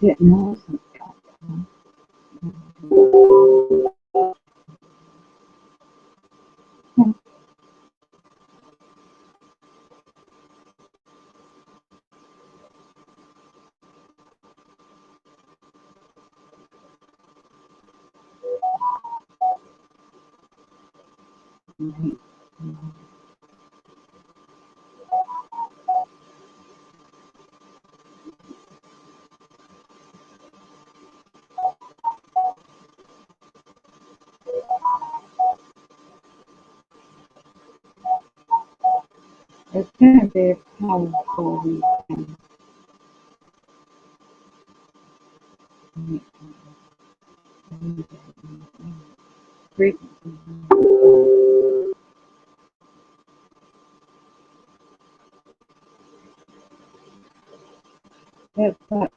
Getting awesome. It's going to be a powerful weekend. It's like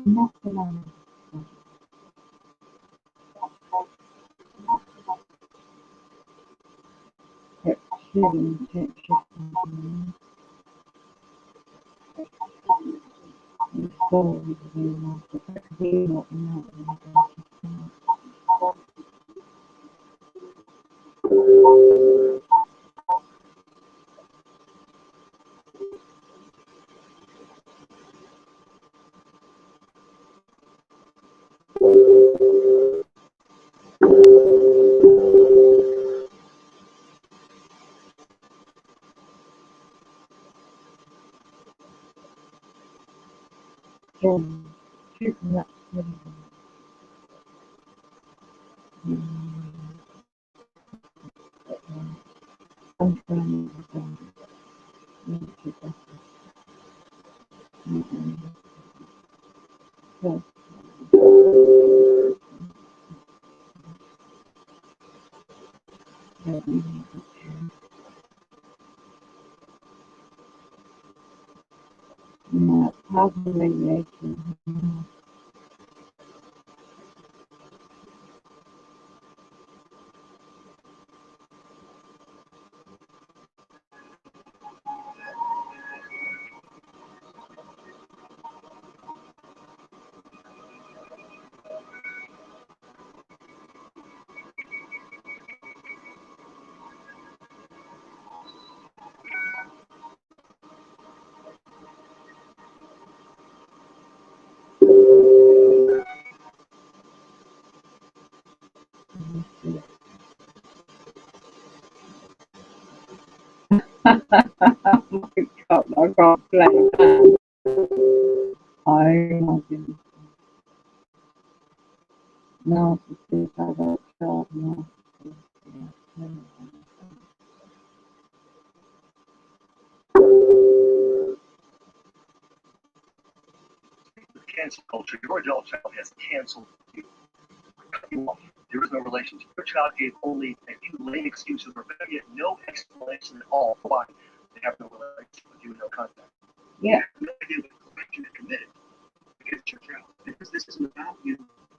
nothing on it. It's healing, it's shifting. It's forward, you know, it's healing, shooting that positive radiation. completa. Ay, no, no, sí, para no. Cancel culture. Your adult child has canceled you. There is no relationship. Your child gave only a few lame excuses or better yet, no explanation at all for why they have no relationship with you and no contact. Yeah. You have no idea what crime you have committed against your child. Because this isn't about you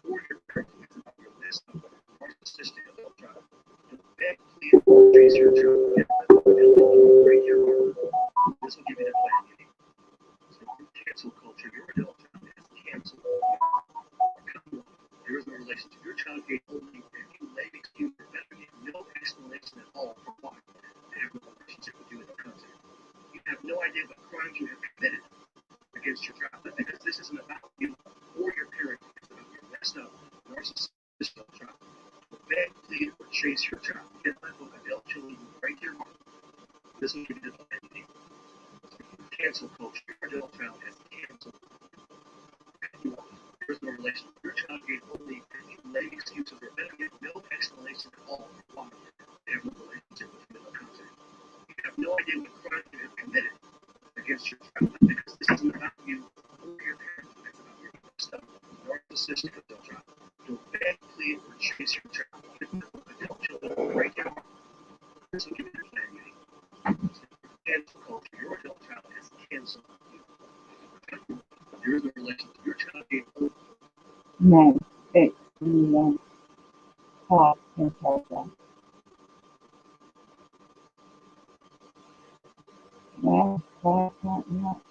or your parenting. It's about your list of narcissistic adult child. Don't beg, plead, or chase your child. They'll break your heart. This will give you the plan you need. So in cancel culture, your adult child has canceled you. There is no relationship. Your child gave only a few lame excuses, better yet, no explanation at all for why they have no relationship with you in the context. You have no idea what crimes you have committed against your child. Because this isn't about you or your parents. It's about your messed up, narcissistic child. Beg, plead, or chase your child. Get my book, Adult Children Will Break Your Heart. This will give you the plan you need. Cancel culture. Your adult child has canceled you. There is no relationship. Your child gave only a few lame excuses or better yet, no explanation at all for why they have no relationship with you in the context. You have no idea what crime you have committed against your child because this isn't about you or your parents. It's about your stuff, narcissistic adult child. Don't beg, plead, or chase your child. Adult children will break your heart. This will give you the plan you need. Cancel culture. Your adult child has canceled you. There is no relationship. Your child gave only No, it's the part in progress. Well, why can't you not?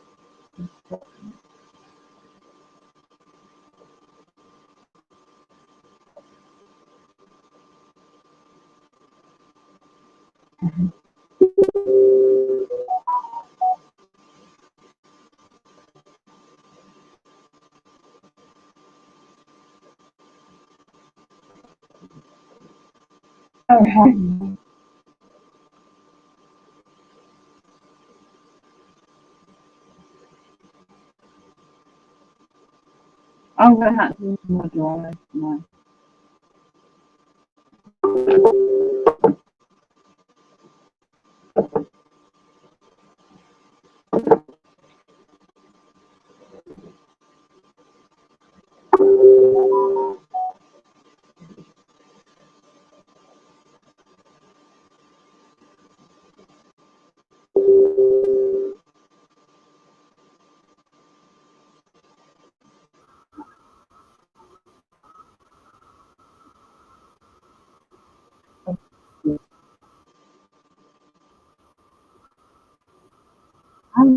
Oh, hey. I'm gonna have to use my drive now. I'm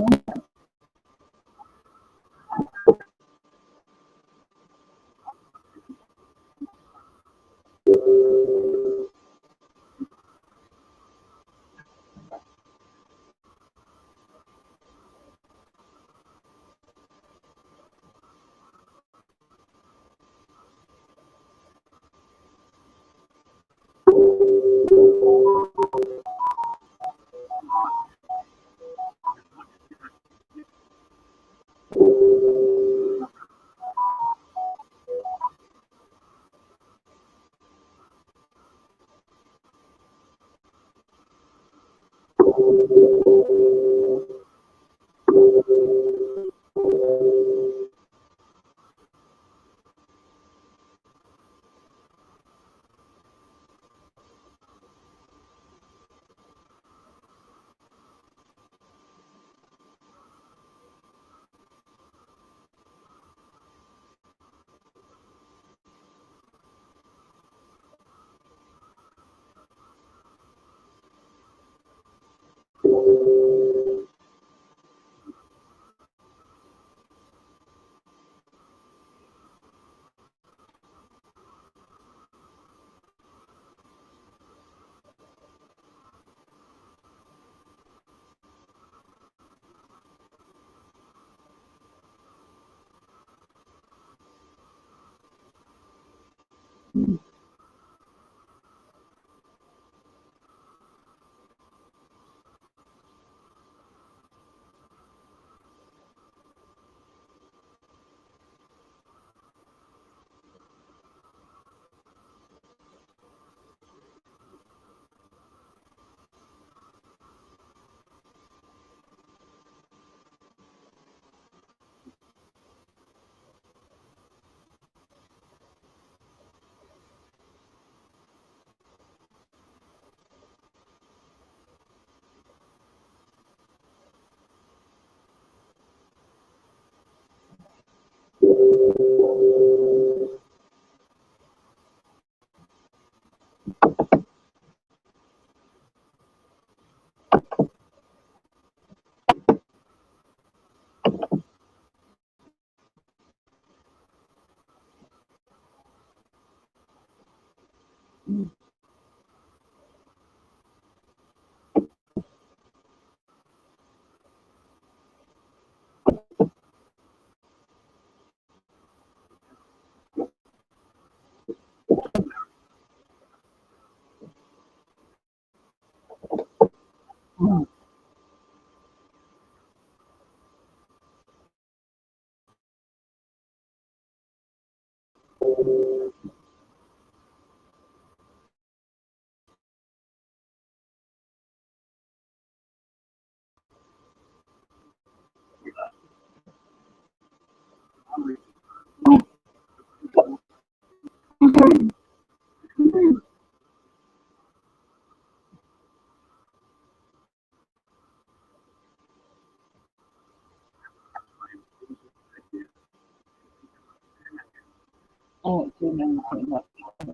Oh, chưa nên phải ngọt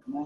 nữa.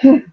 Okay.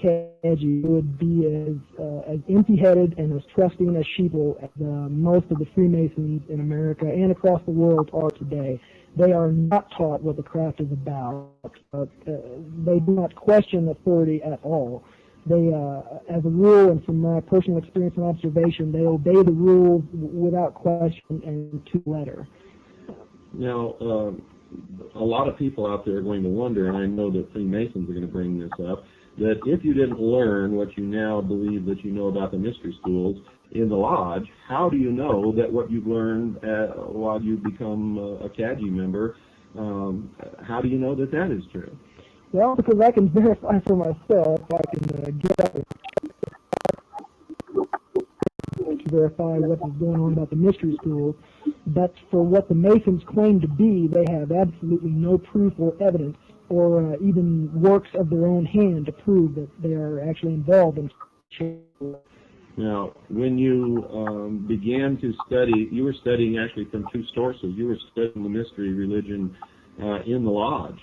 Kaji would be as empty-headed and as trusting as sheeple as most of the Freemasons in America and across the world are today. They are not taught what the craft is about. They do not question authority at all. They, as a rule, and from my personal experience and observation, they obey the rules without question and to letter. Now, a lot of people out there are going to wonder, and I know that Freemasons are going to bring this up, that if you didn't learn what you now believe that you know about the mystery schools in the lodge, how do you know that what you've learned while you become a CAGI member, how do you know that that is true? Well, because I can verify for myself. I can get up and to verify what is going on about the mystery schools. But for what the Masons claim to be, they have absolutely no proof or evidence or even works of their own hand to prove that they are actually involved in. Now, when you began to study, you were studying actually from two sources. You were studying the mystery religion in the lodge,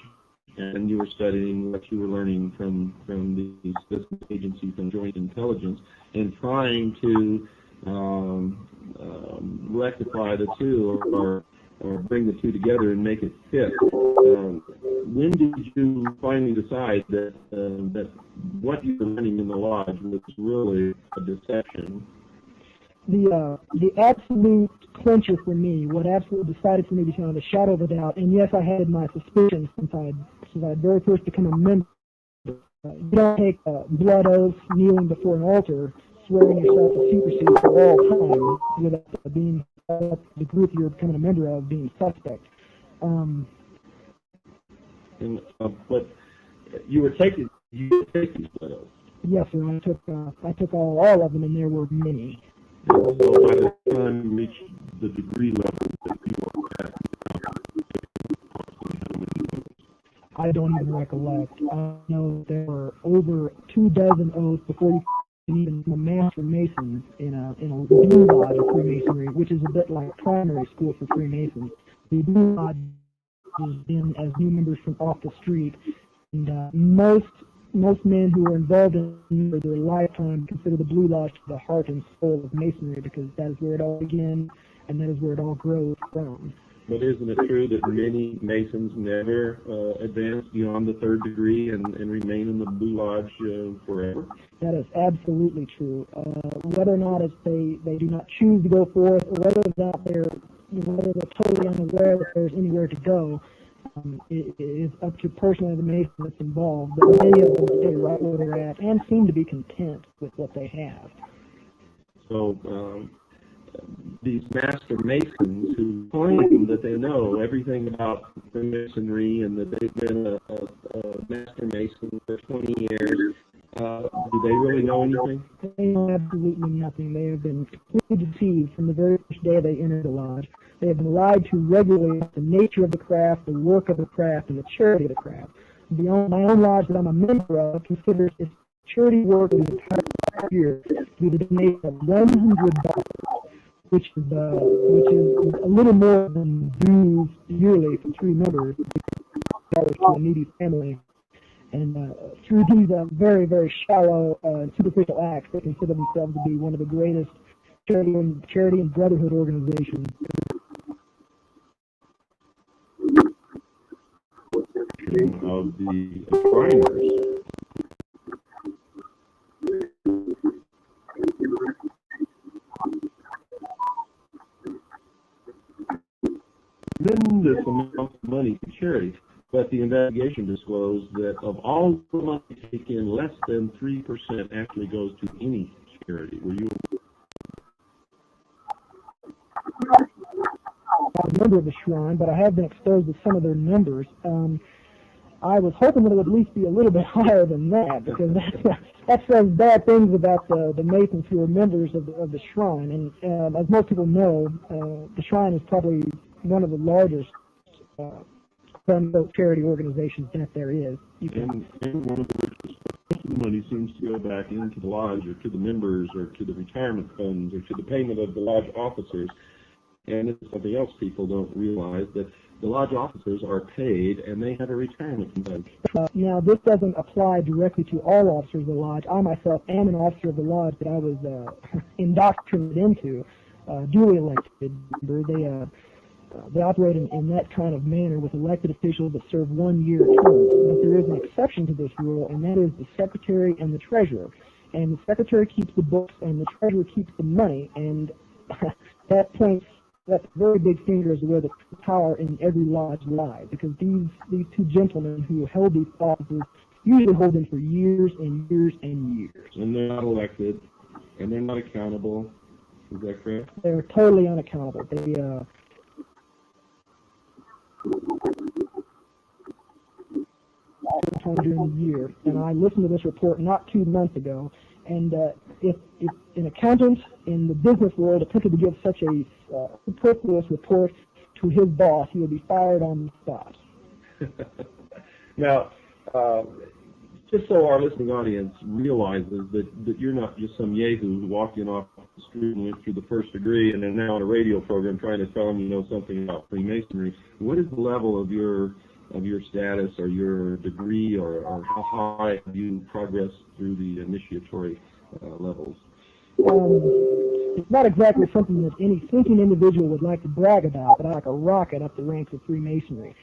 and you were studying what you were learning from the special agency from Joint Intelligence, and trying to rectify the two or bring the two together and make it fit. When did you finally decide that that what you were learning in the lodge was really a deception? The absolute clincher for me, what absolutely decided for me beyond a shadow of a doubt, and yes, I had my suspicions since I very first become a member. You don't take a blood oath kneeling before an altar, swearing yourself to secrecy for all time without being the group you're becoming a member of being suspect. But you were taking blood oaths. Yes, sir. I took all of them, and there were many. And so by the time you reached the degree level that you were at, I don't even recollect. I know there were over 24 oaths before you can even become a master mason in a blue lodge of Freemasonry, which is a bit like primary school for Freemasons. The blue lodge is in as new members from off the street, and most men who are involved in their lifetime consider the Blue Lodge the heart and soul of Masonry, because that is where it all begins and that is where it all grows from. But isn't it true that many Masons never advance beyond the third degree and remain in the Blue Lodge forever? That is absolutely true. Whether or not they do not choose to go forth, or whether or not they're totally unaware that there's anywhere to go, It is up to personally the Mason that's involved, but many of them stay right where they're at and seem to be content with what they have. So these master masons who claim that they know everything about Freemasonry and that they've been a master mason for 20 years, do they really know anything? They know absolutely nothing. They have been completely deceived from the very first day they entered the lodge. They have been lied to regularly about the nature of the craft, the work of the craft, and the charity of the craft. My own lodge that I'm a member of considers its charity work of the entire year to be the donation of $100, which is a little more than due yearly for 3 members to a needy family. And through these very, very shallow and superficial acts, they consider themselves to be one of the greatest charity and brotherhood organizations. Of the Shriners. Tremendous amount of money to charity, but the investigation disclosed that of all the money taken, less than 3% actually goes to any charity. Were you? I'm a member of the Shrine, but I have been exposed to some of their numbers. I was hoping that it would at least be a little bit higher than that, because that says bad things about the Masons who are members of the Shrine. And as most people know, the Shrine is probably one of the largest charity organizations that there is. And one of the richest. Most of the money seems to go back into the lodge, or to the members, or to the retirement funds, or to the payment of the lodge officers. And it's something else people don't realize, that the lodge officers are paid and they have a retirement fund. Now, this doesn't apply directly to all officers of the lodge. I myself am an officer of the lodge that I was indoctrinated into, duly elected member. They operate in that kind of manner with elected officials that serve 1-year terms. But there is an exception to this rule, and that is the secretary and the treasurer. And the secretary keeps the books, and the treasurer keeps the money, and that's a very big finger as to where the power in every lodge lies, because these 2 gentlemen who held these offices usually hold them for years and years and years. And they're not elected, and they're not accountable. Is that correct? They're totally unaccountable. They during the year, and I listened to this report not 2 months ago, and if an accountant in the business world attempted to give such a superfluous report to his boss, he would be fired on the spot. Now, just so our listening audience realizes that you're not just some yahoo who walked in off the street and went through the first degree and then now on a radio program trying to tell them you know something about Freemasonry. What is the level of your status or your degree, or how high have you progressed through the initiatory levels? It's not exactly something that any thinking individual would like to brag about, but I like a rocket up the ranks of Freemasonry.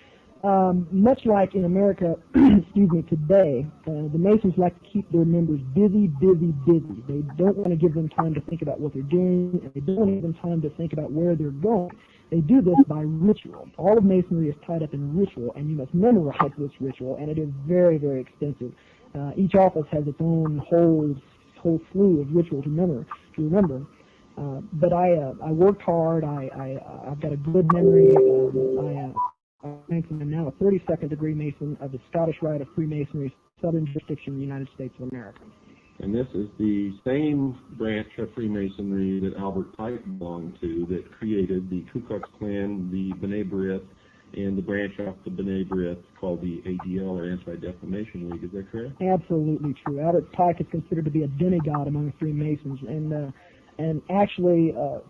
Much like in America, today, the Masons like to keep their members busy. They don't want to give them time to think about what they're doing, and they don't want to give them time to think about where they're going. They do this by ritual. All of Masonry is tied up in ritual, and you must memorize this ritual, and it is very, very extensive. Each office has its own whole slew of ritual to remember. But I worked hard. I've got a good memory. I'm now a 32nd degree Mason of the Scottish Rite of Freemasonry, Southern Jurisdiction, of the United States of America. And this is the same branch of Freemasonry that Albert Pike belonged to, that created the Ku Klux Klan, the B'nai B'rith, and the branch off the B'nai B'rith called the ADL, or Anti-Defamation League. Is that correct? Absolutely true. Albert Pike is considered to be a demigod among Freemasons, and actually a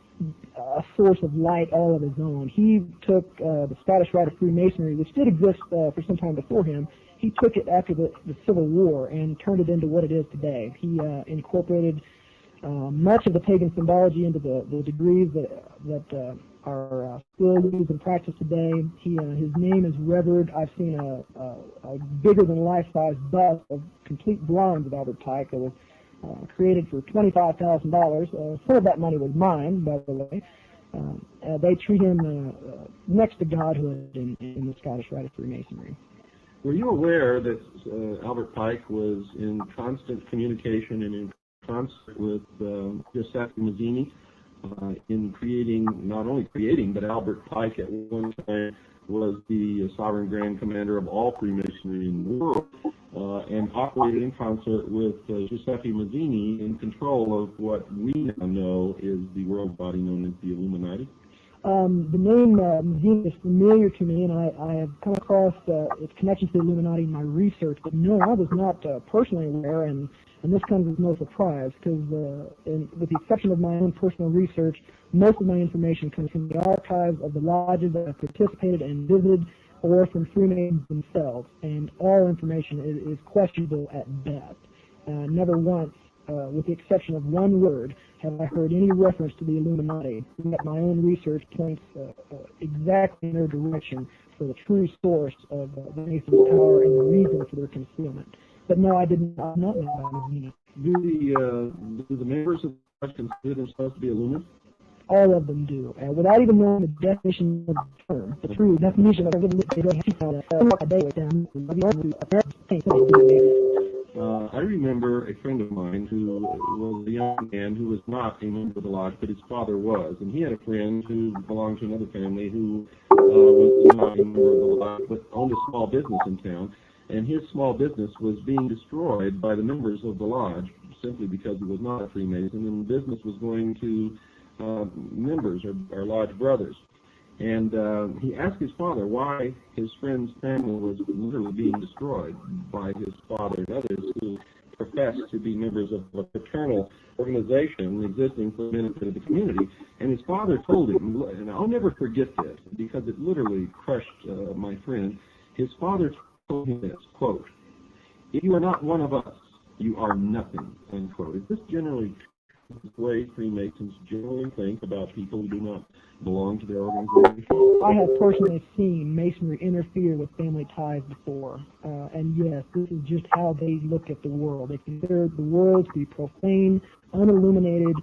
source of light all of his own. He took the Scottish Rite of Freemasonry, which did exist for some time before him. He took it after the Civil War and turned it into what it is today. He incorporated much of the pagan symbology into the degrees that are still used in practice today. His name is revered. I've seen a bigger than life-size bust of complete bronze of Albert Pike that was created for $25,000. Some of that money was mine, by the way. They treat him next to godhood in the Scottish Rite of Freemasonry. Were you aware that Albert Pike was in constant communication and in concert with Giuseppe Mazzini in creating, not only creating, but Albert Pike at one time was the sovereign grand commander of all Freemasonry in the world, and operated in concert with Giuseppe Mazzini in control of what we now know is the world body known as the Illuminati? The name Mazzini is familiar to me, and I have come across its connection to the Illuminati in my research, but no, I was not personally aware, and this comes as no surprise, because with the exception of my own personal research, most of my information comes from the archives of the lodges that I've participated and visited, or from Freemasons themselves, and all information is questionable at best. Never once, with the exception of one word, have I heard any reference to the Illuminati, yet my own research points exactly in their direction for the true source of the Masons' power and the reason for their concealment. But no, I did not know about Mazzini. Do the members of the lodge consider themselves to be Illuminati? All of them do, without even knowing the definition of the term. The true definition of the I remember a friend of mine who was a young man who was not a member of the lodge, but his father was. And he had a friend who belonged to another family who was not a member of the lodge, but owned a small business in town. And his small business was being destroyed by the members of the lodge simply because he was not a Freemason, and the business was going to members or lodge brothers. And he asked his father why his friend's family was literally being destroyed by his father and others who professed to be members of a fraternal organization existing for the benefit of the community. And his father told him, and I'll never forget this because it literally crushed my friend. His father told him this, quote, "If you are not one of us, you are nothing," unquote. Is this generally the way Freemasons generally think about people who do not belong to their organization? I have personally seen Masonry interfere with family ties before, and yes, this is just how they look at the world. They consider the world to be profane, unilluminated,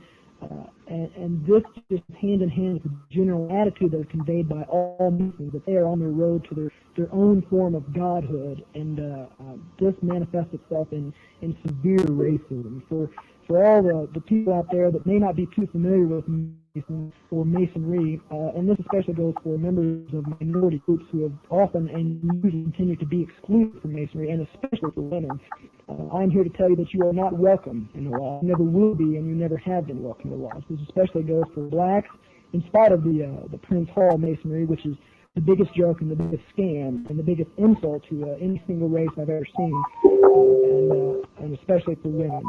and this just hand in hand with the general attitude that is conveyed by all Masons, that they are on their road to their own form of godhood, and this manifests itself in severe racism. For all the people out there that may not be too familiar with Masons or Masonry, and this especially goes for members of minority groups who have often and usually continue to be excluded from Masonry, and especially for women, I'm here to tell you that you are not welcome in the lodge. You never will be, and you never have been welcome in the lodge. This especially goes for blacks, in spite of the Prince Hall Masonry, which is the biggest joke and the biggest scam and the biggest insult to any single race I've ever seen, and especially for women.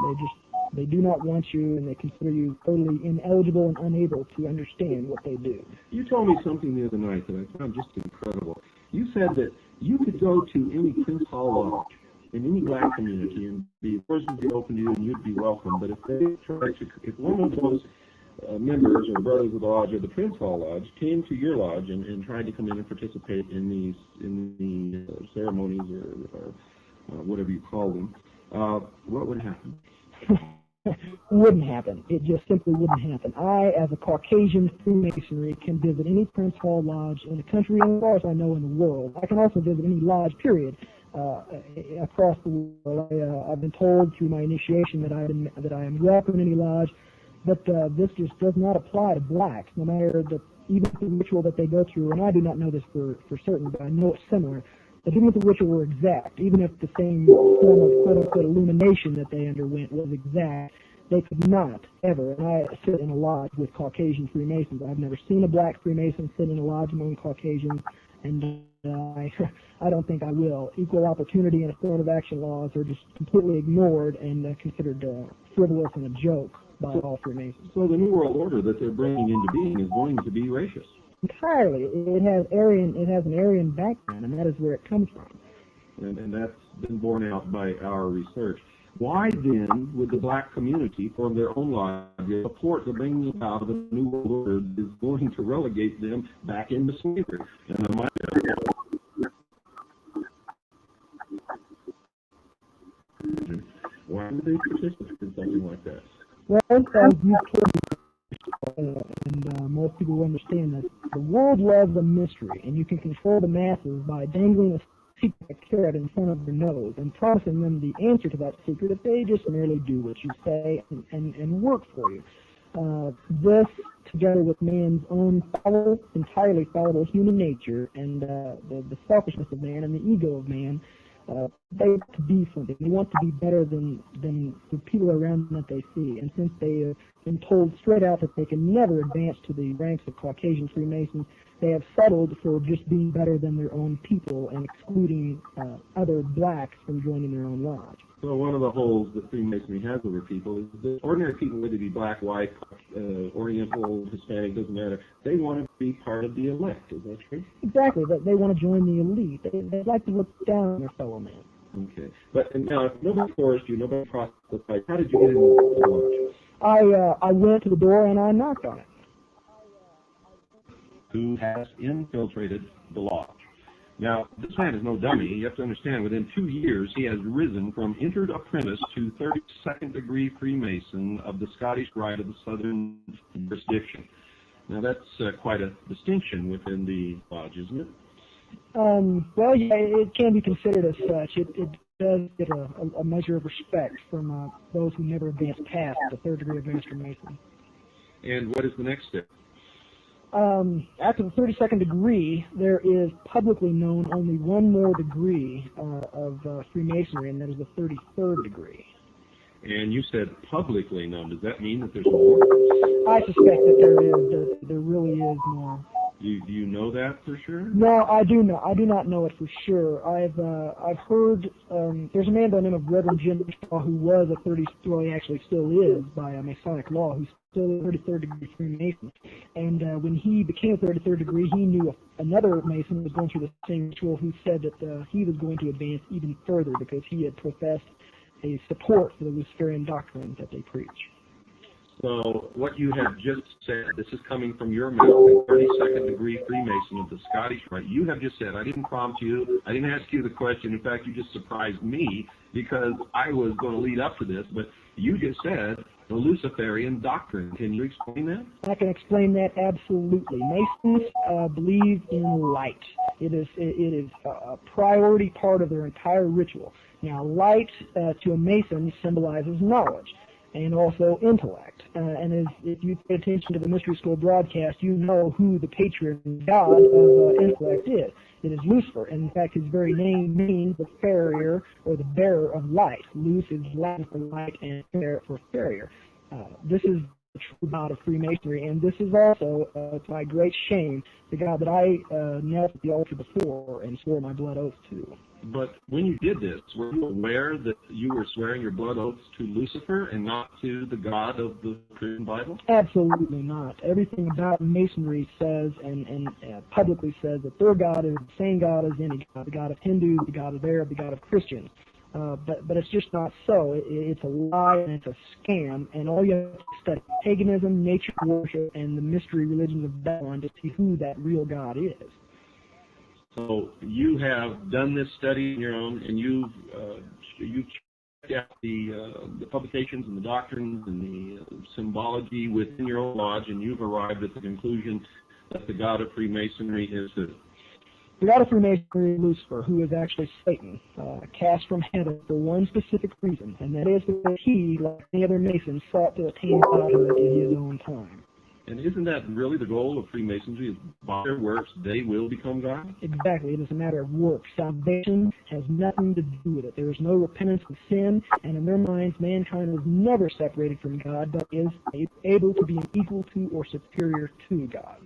They do not want you, and they consider you totally ineligible and unable to understand what they do. You told me something the other night that I found just incredible. You said that you could go to any Prince Hall lodge in any black community and the doors would be open to you and you'd be welcome. But if one of those members or brothers of the lodge or the Prince Hall Lodge came to your lodge and tried to come in and participate in the ceremonies or whatever you call them, what would happen? Wouldn't happen. It just simply wouldn't happen. I, as a Caucasian Freemasonry, can visit any Prince Hall Lodge in the country and as far as I know in the world. I can also visit any lodge, period, across the world. I've been told through my initiation that I am welcome in any lodge, but this just does not apply to blacks, no matter even the ritual that they go through. And I do not know this for certain, but I know it's similar. But even if the ritual were exact, even if the same form of quote-unquote illumination that they underwent was exact, they could not ever, and I sit in a lodge with Caucasian Freemasons. I've never seen a black Freemason sit in a lodge among Caucasians, and I don't think I will. Equal opportunity and affirmative action laws are just completely ignored and considered frivolous and a joke by all Freemasons. So the New World Order that they're bringing into being is going to be racist. Entirely. It has an Aryan background, and that is where it comes from. And that's been borne out by our research. Why then would the black community form their own lodge support the bringing about of the New World Order that is going to relegate them back into slavery? Why would they participate in something like that? Well, as you told me and most people will understand that the world loves a mystery, and you can control the masses by dangling a secret carrot in front of their nose and promising them the answer to that secret if they just merely do what you say and work for you. This, together with man's own entirely fallible human nature and the selfishness of man and the ego of man, they want to be something. They want to be better than the people around them that they see. And since they have been told straight out that they can never advance to the ranks of Caucasian Freemasons, they have settled for just being better than their own people and excluding other blacks from joining their own lodge. So one of the holes that Freemasonry has over people is that ordinary people, whether they be black, white, Oriental, Hispanic, doesn't matter, they want to be part of the elect. Is that true? Exactly. That they want to join the elite. They like to look down on their fellow man. Okay. But now, if nobody forced you, nobody processed the fight, how did you get into the lodge? I went to the door and I knocked on it. Who has infiltrated the lodge? Now, this man is no dummy. You have to understand, within 2 years, he has risen from entered apprentice to 32nd degree Freemason of the Scottish Rite of the Southern jurisdiction. Now, that's quite a distinction within the lodge, isn't it? Well, yeah, it can be considered as such. It does get a measure of respect from those who never advance past the third degree of Master Mason. And what is the next step? After the 32nd degree, there is publicly known only one more degree of Freemasonry, and that is the 33rd degree. And you said publicly known. Does that mean that there's more? I suspect that there really is more. Do you know that for sure? No, I do not. I do not know it for sure. I've heard there's a man by the name of Reverend Jim Shaw who was a well, he actually still is by Masonic law, who's still a 33rd degree Freemason. And when he became a 33rd degree, he knew another Mason who was going through the same ritual who said that he was going to advance even further because he had professed a support for the Luciferian doctrine that they preach. So what you have just said, this is coming from your mouth, a 32nd degree Freemason of the Scottish Rite. You have just said, I didn't prompt you, I didn't ask you the question. In fact, you just surprised me because I was going to lead up to this, but you just said the Luciferian doctrine. Can you explain that? I can explain that absolutely. Masons believe in light. It is a priority part of their entire ritual. Now, light to a Mason symbolizes knowledge and also intellect. And if you pay attention to the Mystery School broadcast, you know who the patron god of intellect is. It is Lucifer, and in fact his very name means the farrier or the bearer of light. Luce is Latin for light and fair for farrier. This is the true god of Freemasonry, and this is also, to my great shame, the god that I knelt at the altar before and swore my blood oath to. But when you did this, were you aware that you were swearing your blood oaths to Lucifer and not to the God of the Christian Bible? Absolutely not. Everything about Masonry says and publicly says that their God is the same God as any God, the God of Hindus, the God of Arab, the God of Christians. But it's just not so. It's a lie and it's a scam, and all you have to study paganism, nature worship, and the mystery religions of Babylon to see who that real God is. So you have done this study on your own, and you've checked out the publications and the doctrines and the symbology within your own lodge, and you've arrived at the conclusion that the God of Freemasonry is who? The God of Freemasonry is Lucifer, who is actually Satan, cast from heaven for one specific reason, and that is that he, like any other Mason, sought to attain godhood in his own time. And isn't that really the goal of Freemasonry, is by their works they will become God? Exactly. It is a matter of work. Salvation has nothing to do with it. There is no repentance of sin, and in their minds, mankind was never separated from God, but is able to be an equal to or superior to God.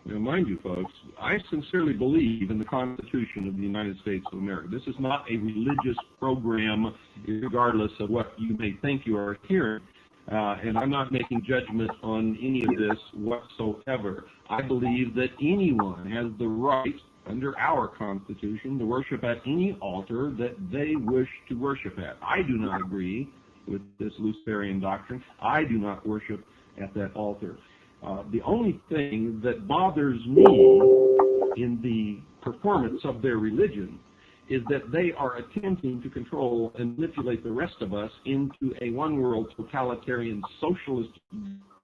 Now, mind you, folks, I sincerely believe in the Constitution of the United States of America. This is not a religious program, regardless of what you may think you are hearing. And I'm not making judgment on any of this whatsoever. I believe that anyone has the right, under our Constitution, to worship at any altar that they wish to worship at. I do not agree with this Luciferian doctrine. I do not worship at that altar. The only thing that bothers me in the performance of their religion is that they are attempting to control and manipulate the rest of us into a one-world totalitarian socialist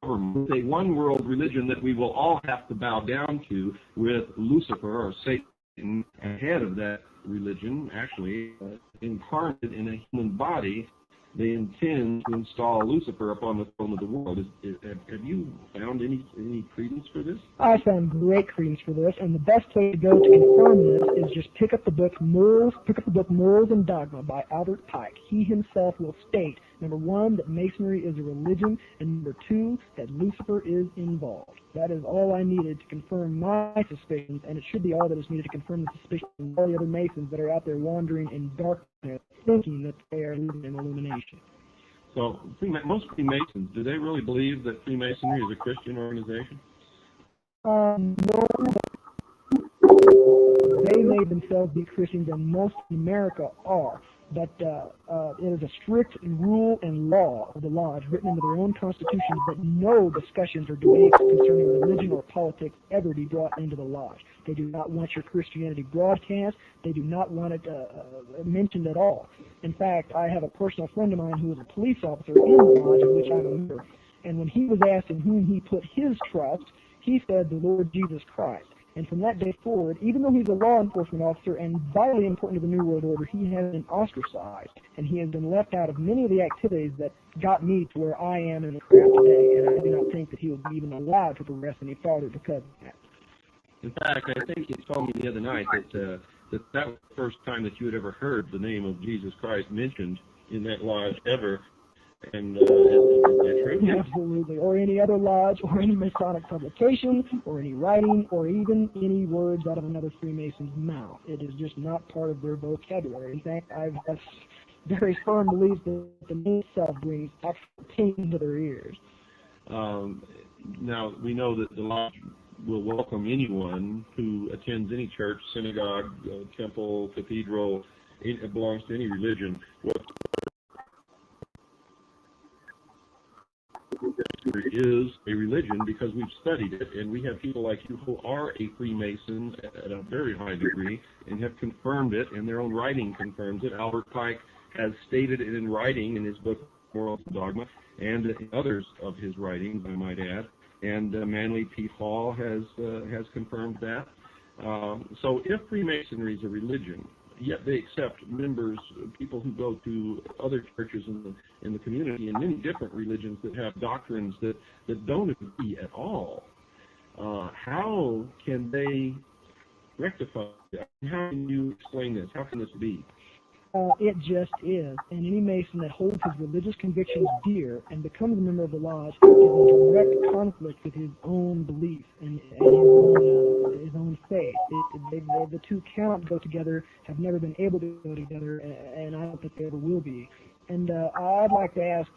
government, a one-world religion that we will all have to bow down to, with Lucifer or Satan ahead of that religion, actually incarnate in a human body. They intend to install Lucifer upon the throne of the world. Have you found any credence for this? I found great credence for this, and the best place to go to confirm this is just pick up the book Morals and Dogma by Albert Pike. He himself will state, number one, that Masonry is a religion, and number two, that Lucifer is involved. That is all I needed to confirm my suspicions, and it should be all that is needed to confirm the suspicions of all the other Masons that are out there wandering in darkness, thinking that they are living in illumination. So most Freemasons, do they really believe that Freemasonry is a Christian organization? No, they made themselves be Christians, and most in America are. But it is a strict rule and law of the Lodge written into their own constitutions that no discussions or debates concerning religion or politics ever be brought into the Lodge. They do not want your Christianity broadcast. They do not want it mentioned at all. In fact, I have a personal friend of mine who is a police officer in the Lodge, of which I'm a member. And when he was asked in whom he put his trust, he said the Lord Jesus Christ. And from that day forward, even though he's a law enforcement officer and vitally important to the New World Order, he has been ostracized, and he has been left out of many of the activities that got me to where I am in the craft today, and I do not think that he will be even allowed to progress any farther because of that. In fact, I think you told me the other night that that was the first time that you had ever heard the name of Jesus Christ mentioned in that lodge ever. And is that true? Absolutely. Or any other lodge, or any Masonic publication, or any writing, or even any words out of another Freemason's mouth. It is just not part of their vocabulary. In fact, I have a very firm belief that the name itself brings actual pain to their ears. Now, we know that the lodge will welcome anyone who attends any church, synagogue, temple, cathedral, belongs to any religion. Is a religion because we've studied it, and we have people like you who are a Freemason at a very high degree and have confirmed it, and their own writing confirms it. Albert Pike has stated it in writing in his book Morals and Dogma, and in others of his writings, I might add. And Manly P. Hall has confirmed that. So if Freemasonry is a religion, yet they accept members, people who go to other churches in the community, and many different religions that have doctrines that don't agree at all. How can they rectify that? How can you explain this? How can this be? It just is. And any Mason that holds his religious convictions dear and becomes a member of the Lodge is in direct conflict with his own belief and his own faith. The two cannot go together, have never been able to go together, and I don't think they ever will be. And I'd like to ask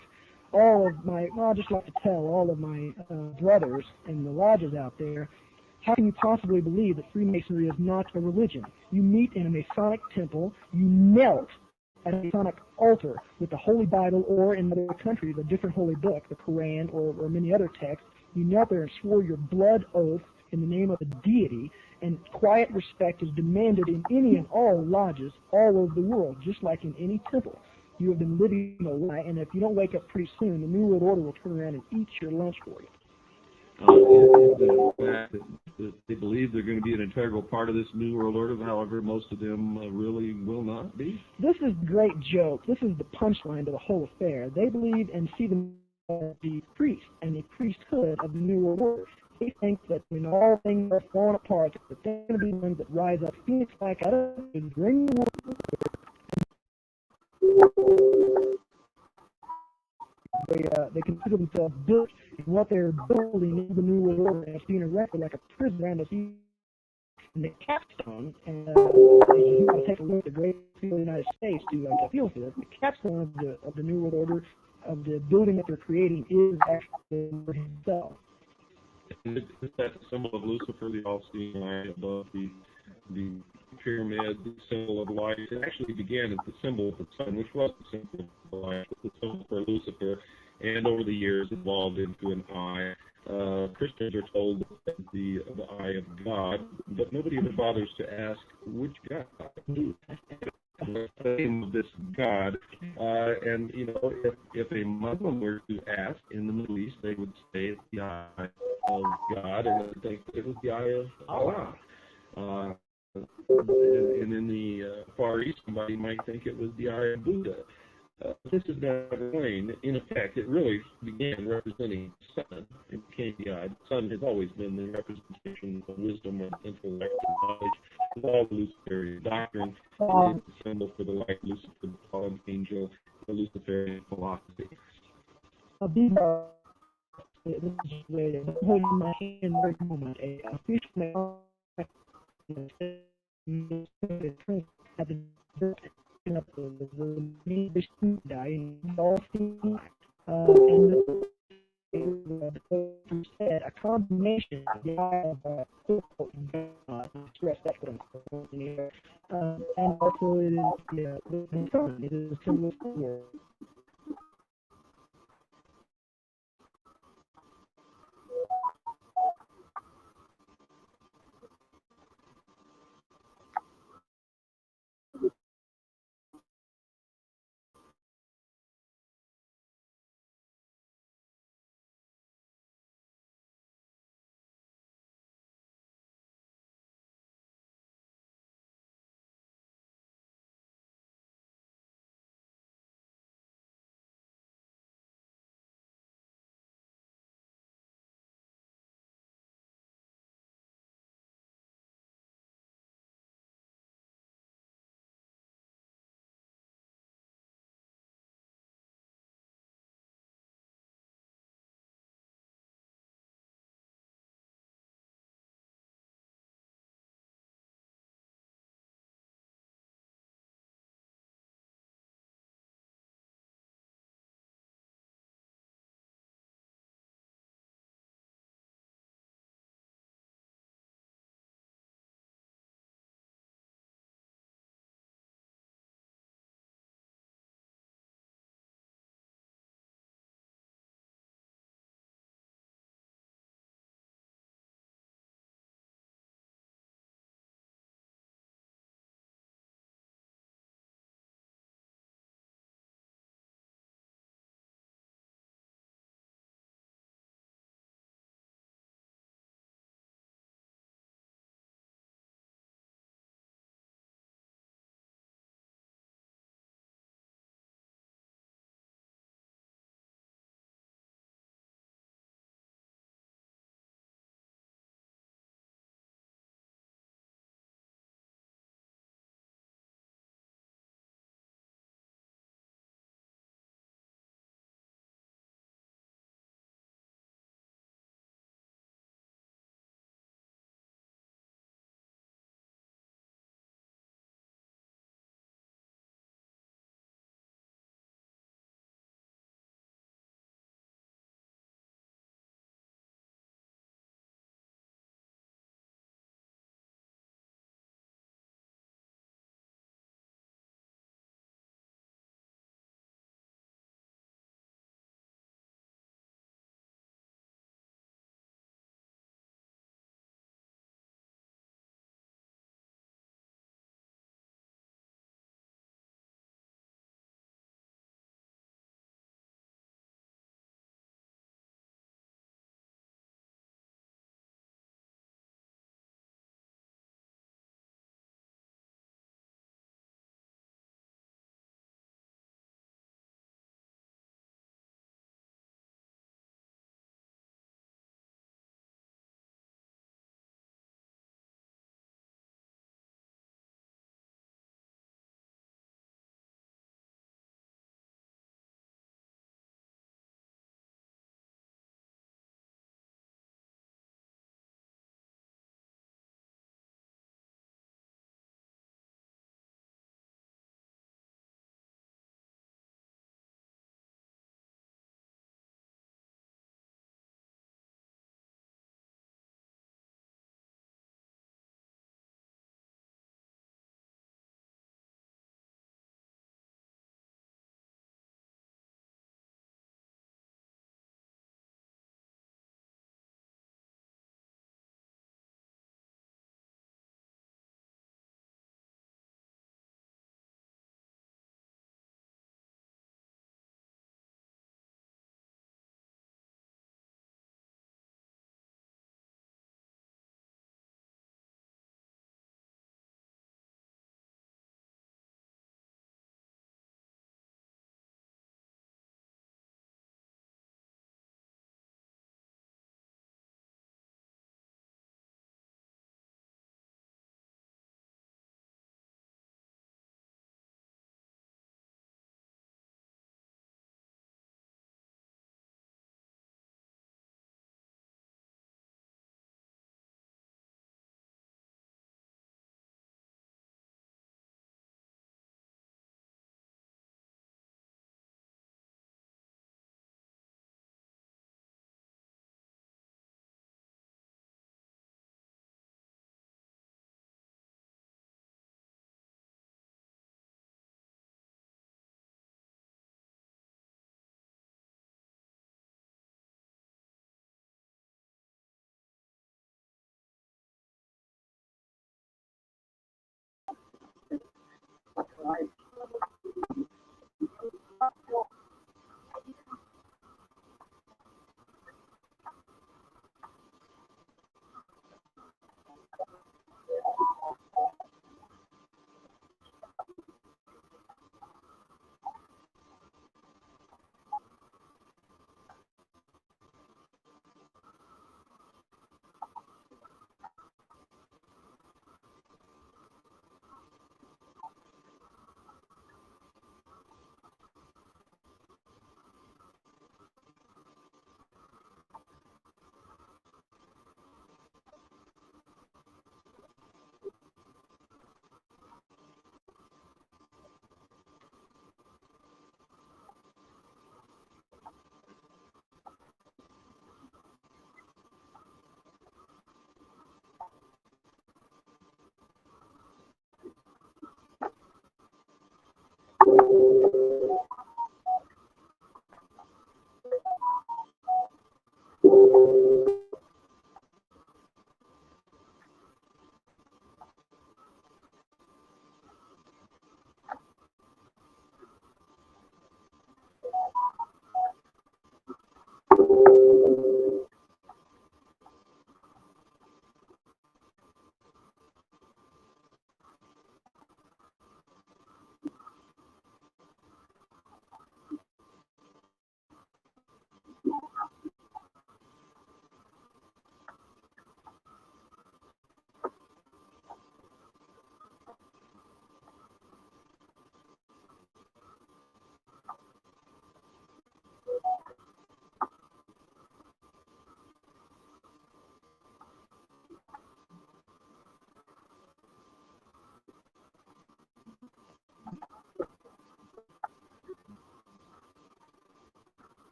I'd just like to tell all of my brothers in the lodges out there, how can you possibly believe that Freemasonry is not a religion? You meet in a Masonic temple, you knelt at a Masonic altar with the Holy Bible, or in other countries, a different holy book, the Quran, or many other texts. You knelt there and swore your blood oath in the name of a deity, and quiet respect is demanded in any and all lodges all over the world, just like in any temple. You have been living a lie, and if you don't wake up pretty soon, the New World Order will turn around and eat your lunch for you. The fact that they believe they're going to be an integral part of this New World Order, however, most of them really will not be? This is the great joke. This is the punchline to the whole affair. They believe and see them as the priest and the priesthood of the New World Order. They think that when all things are falling apart, that they're going to be the ones that rise up phoenix-like out of it and bring the world. They consider themselves built, and what they're building is the New World Order, and it's being erected like a prison around us. And the capstone, and you got to take a look at the great field of the United States to feel for this. The capstone of the New World Order, of the building that they're creating, is actually himself. Is that the symbol of Lucifer, the all-seeing eye above the pyramid, the symbol of light? It actually began as the symbol of the sun, which was the symbol of the light, the symbol for Lucifer, and over the years evolved into an eye. Christians are told that the eye of God, but nobody ever bothers to ask which God. the fame of this god. And, you know, if a Muslim were to ask in the Middle East, they would say it's the eye of God, and they would think it was the eye of Allah. And in the Far East, somebody might think it was the eye of Buddha. This is not explained. In effect, it really began representing the sun. It became the eye. The sun has always been the representation of wisdom and intellect and knowledge of all the Luciferian doctrine. It is the symbol for the light, Lucifer, the fallen angel, the Luciferian philosophy. These are, this is just wait, I'm holding my hand right moment. A fish may have been up the main fish dying, dolphin, and the said a combination of the eye of purple and stress that put on the air, and also it is the sun. It is a symbol for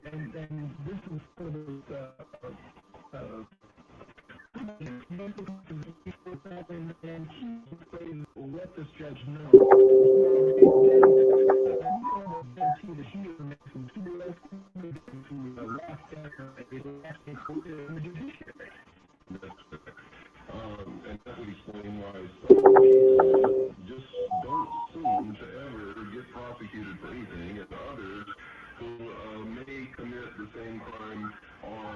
And this is sort of and let this judge know. Guarantee that he is making too less to lock down in the judiciary. And that would explain why some people just don't seem to ever get prosecuted for anything, and others who may commit the same crime or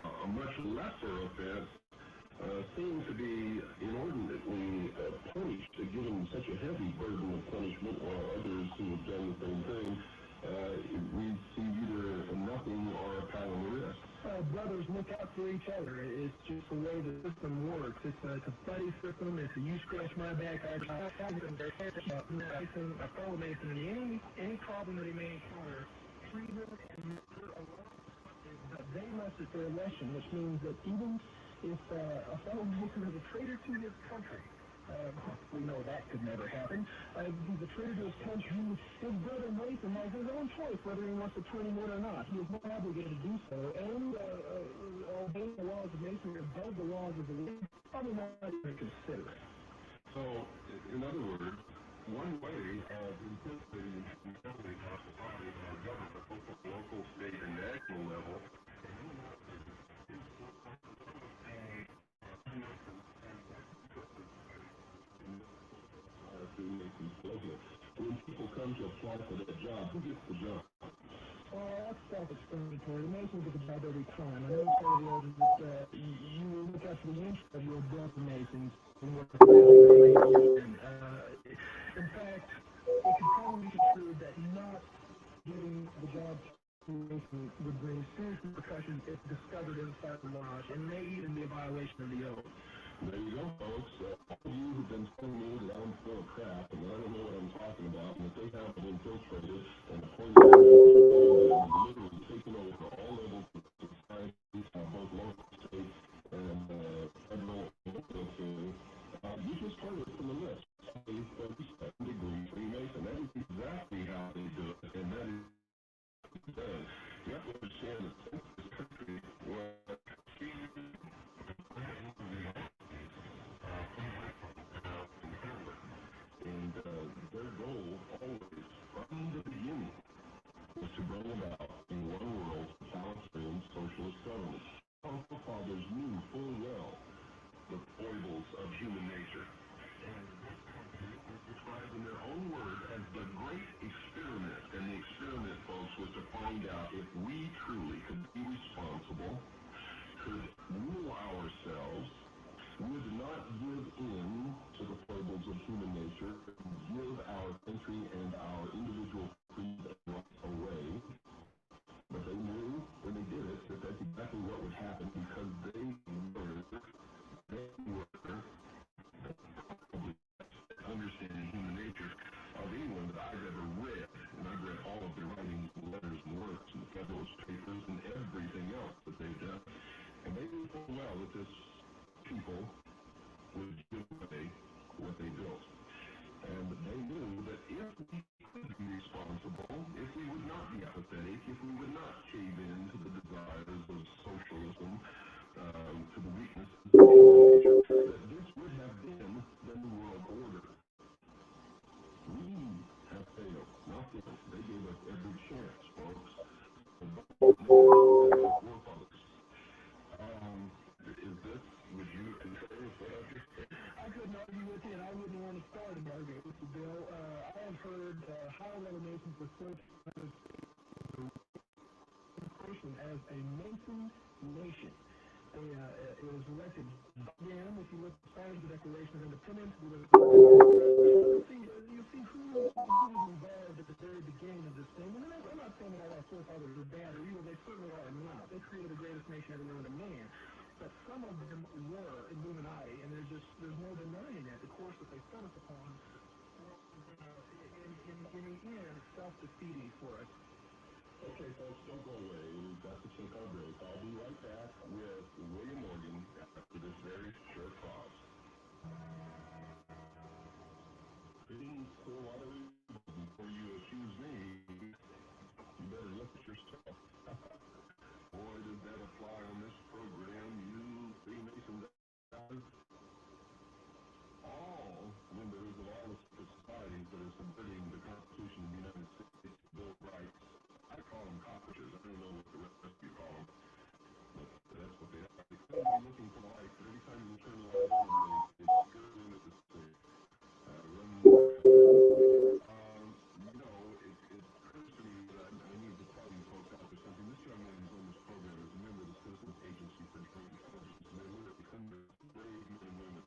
a much lesser offense seem to be inordinately punished, given such a heavy burden of punishment, while others who have done the same thing receive either nothing or a pile on the wrist. Brothers look out for each other. It's just the way the system works. It's a buddy system. It's a you scratch my back, I a fellow Mason, and any problem that he may encounter, treason and murder alone, they must at their election, which means that even if a fellow Mason is a traitor to his country, we know that could never happen. He's a traitor to his country. His brother Mason has his own choice whether he wants to turn him in or not. He is not obligated to do so. And obeying the laws of Masonry above the laws of the league, probably not even consider it. So, in other words, one way of incorporating family hospitality in our government, both at the local, state, and national level, when people come to apply for that job, who gets the job? That's self-explanatory. Masons get the job every time. I know part of the is that you look after the interest of your brother Masons and what in fact, it could probably be true that not giving the job to Mason would bring serious repercussions if discovered inside the lodge and may even be a violation of the oath. There you go, folks. All of you who've been telling me that I'm full of crap and that I don't know what I'm talking about, and that they haven't infiltrated and appointed people that have literally taken over all levels of society, both local, state, and federal and military. You just heard it from the list. A 37-degree Freemason. That is exactly how they do it, and that is done. You have to understand that since this country was and their goal always, from the beginning, was to bring about a one world, balanced socialist government. Our forefathers knew full well the foibles of human nature. And described in their own words as the great experiment. And the experiment, folks, was to find out if we truly could be responsible, could rule ourselves, would not give in to the foibles of human nature, give our country and our individual freedom and rights away. But they knew when they did it that that's exactly what would happen because they were understanding human nature of anyone that I've ever read. And I've read all of their writings, letters, and works, and Federalist Papers, and everything else that they've done. And they knew full well that this people would give away what they built. And they knew that if we could be responsible, if we would not be apathetic, if we would not cave in to the desires of socialism, to the weaknesses of human nature, that this would have been the New World Order. We have failed, not them. They gave us every chance, folks. Is this, would you concur with what I've just said? I couldn't argue with you, and I wouldn't want to start an argument with you, Bill. I have heard high-level Masons refer to person as a Mason nation. It was elected again. If you look at the Declaration of Independence, you see who was involved at the very beginning of this thing. And I'm not saying that all our forefathers are bad or evil. They certainly are not. They created the greatest nation ever known to man. But some of them were Illuminati, and there's no denying that. The course that they set us upon was, in the end, self-defeating for us. Okay, folks, don't go away. We've got to take our break. I'll be right back with William Morgan after this very short pause. Greetings to a lot of you. Before you accuse me, you better look at yourself. Boy, does that apply on this program, you Freemason guys. All members of all the societies that are subverting the Constitution of the United States, Bill of Rights, I call them cockroaches. I don't know what the rest of you call them, but that's what they are. They claim to be looking for the light, but every time you turn the light on them, they scurry in at the same. It occurs to me that I need to tell you folks out there something. This young man who's on this program is a member of the Citizens Agency for Joint Intelligence, and they're literally hundreds of brave men and women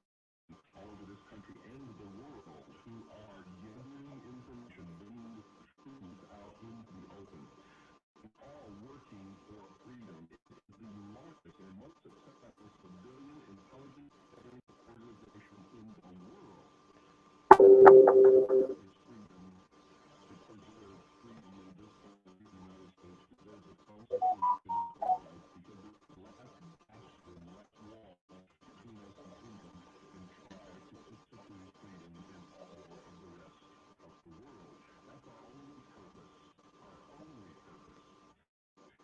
all over this country and the world who are gathering information, bringing the truth out into the open, all working for freedom. It is the largest and most successful civilian intelligence organization in the world. Is freedom to preserve freedom in this country, the United States, preserve the Constitution of rights, because it's the last bastion, last wall between us and freedom, and try to institute freedom in all of the rest of the world. That's our only purpose. Our only purpose.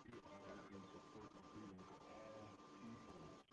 We are in support of freedom for all peoples.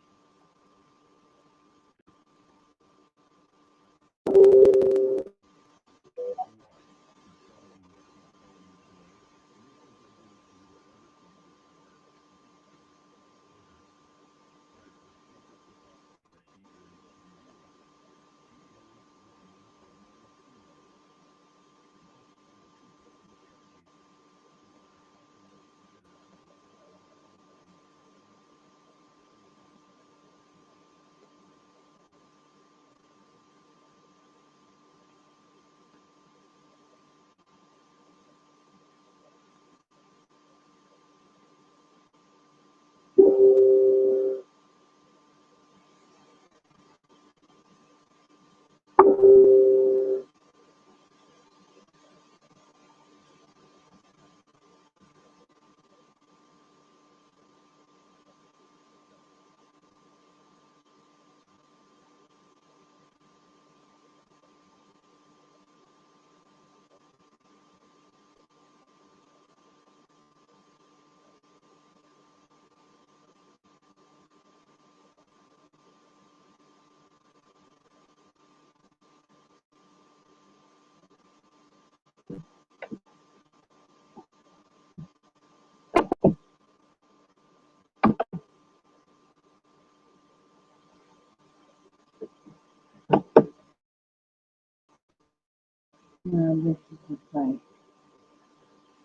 No, this is the place.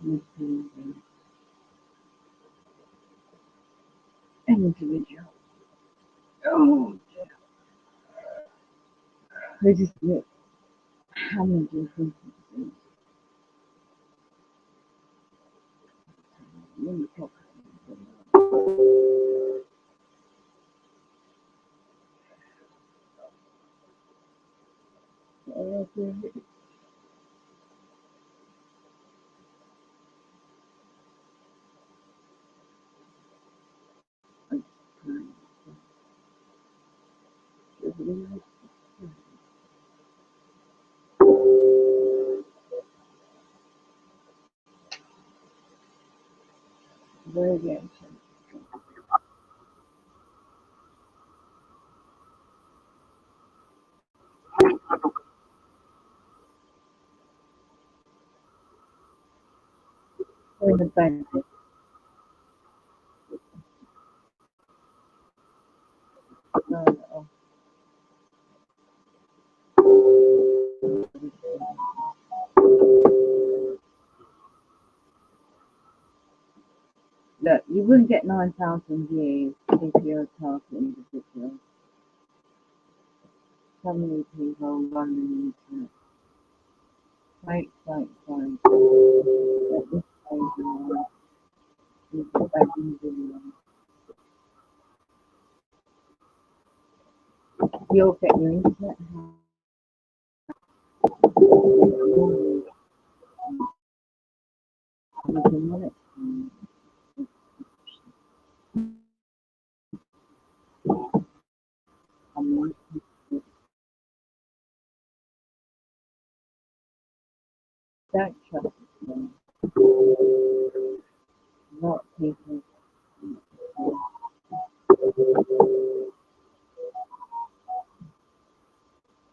This is the individual. Oh, I just look how many different things. Let me talk. Very good. For the benefit. Uh, Look, you wouldn't get 9,000 views if you're a target individual. So many people running into it. Wait. At this stage in life, you get back in video. You'll get your internet hacked. Don't trust them. A lot of people.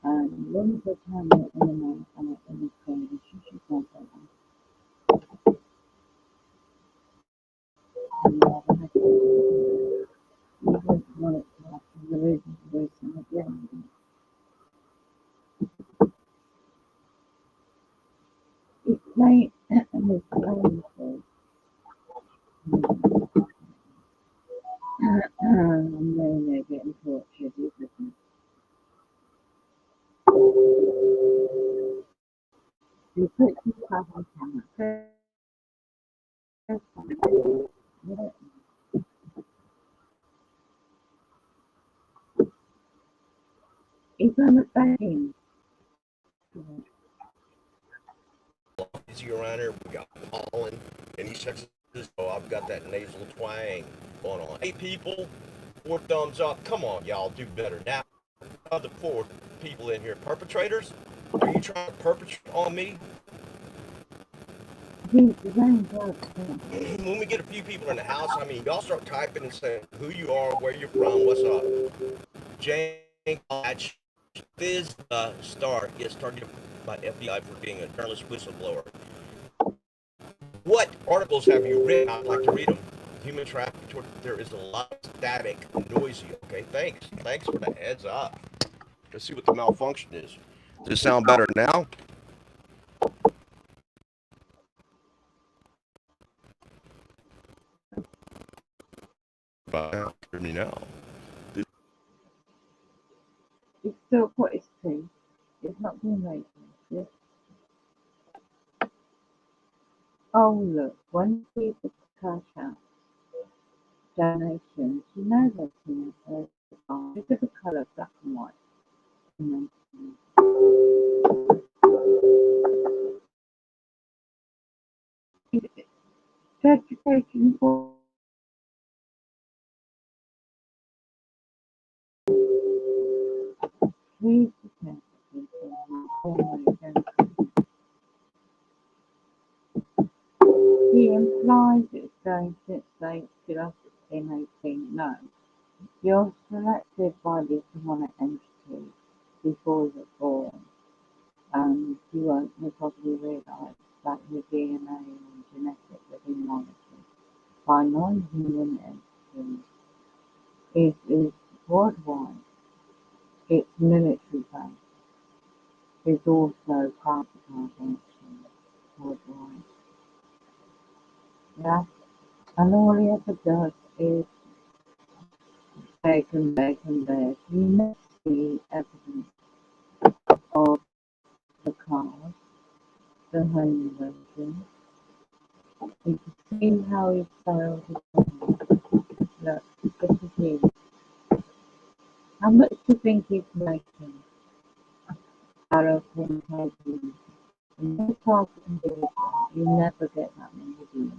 When the camera in the screen, she should know that. And you just want it to have the religious voice in the ground. It's late and it's painful. I'm laying there getting tortured, isn't it? You put yourself on camera. It's on the thing. Easier around here. We got Holland in East Texas. So I've got that nasal twang going on. Hey, people, 4 thumbs up. Come on, y'all, do better. Now, the 4 people in here, perpetrators, are you trying to perpetrate on me? He's the same person. When we get a few people in the house, I mean, y'all start typing and saying who you are, where you're from, what's up. Jane Hatch, Fizz Star gets targeted by FBI for being a journalist whistleblower. What articles have you written? I'd like to read them. Human trafficking. There is a lot of static, noisy. Okay, thanks. Thanks for the heads up. Let's see what the malfunction is. Does it sound better now? Hear me now. It's still what it's true. It's not being racist. Oh look, when people cash out donations, you know they're seeing it. Look at the colour, black and white. Education for please protect people. He implies it's going since they philosophy in 18. No, you're selected by this demonic entity before you're born, and you won't probably realise that your DNA and genetic will be monitored by non-human entities. It is worldwide. It's military based. is also part of our function worldwide. Yeah? And all he ever does is beg and beg and beg. You never see evidence of the cars, the home invasion. You can see how he failed his life. Look, this is him. How much do you think he's making out of him taking? In this type of individual, you never get that many views.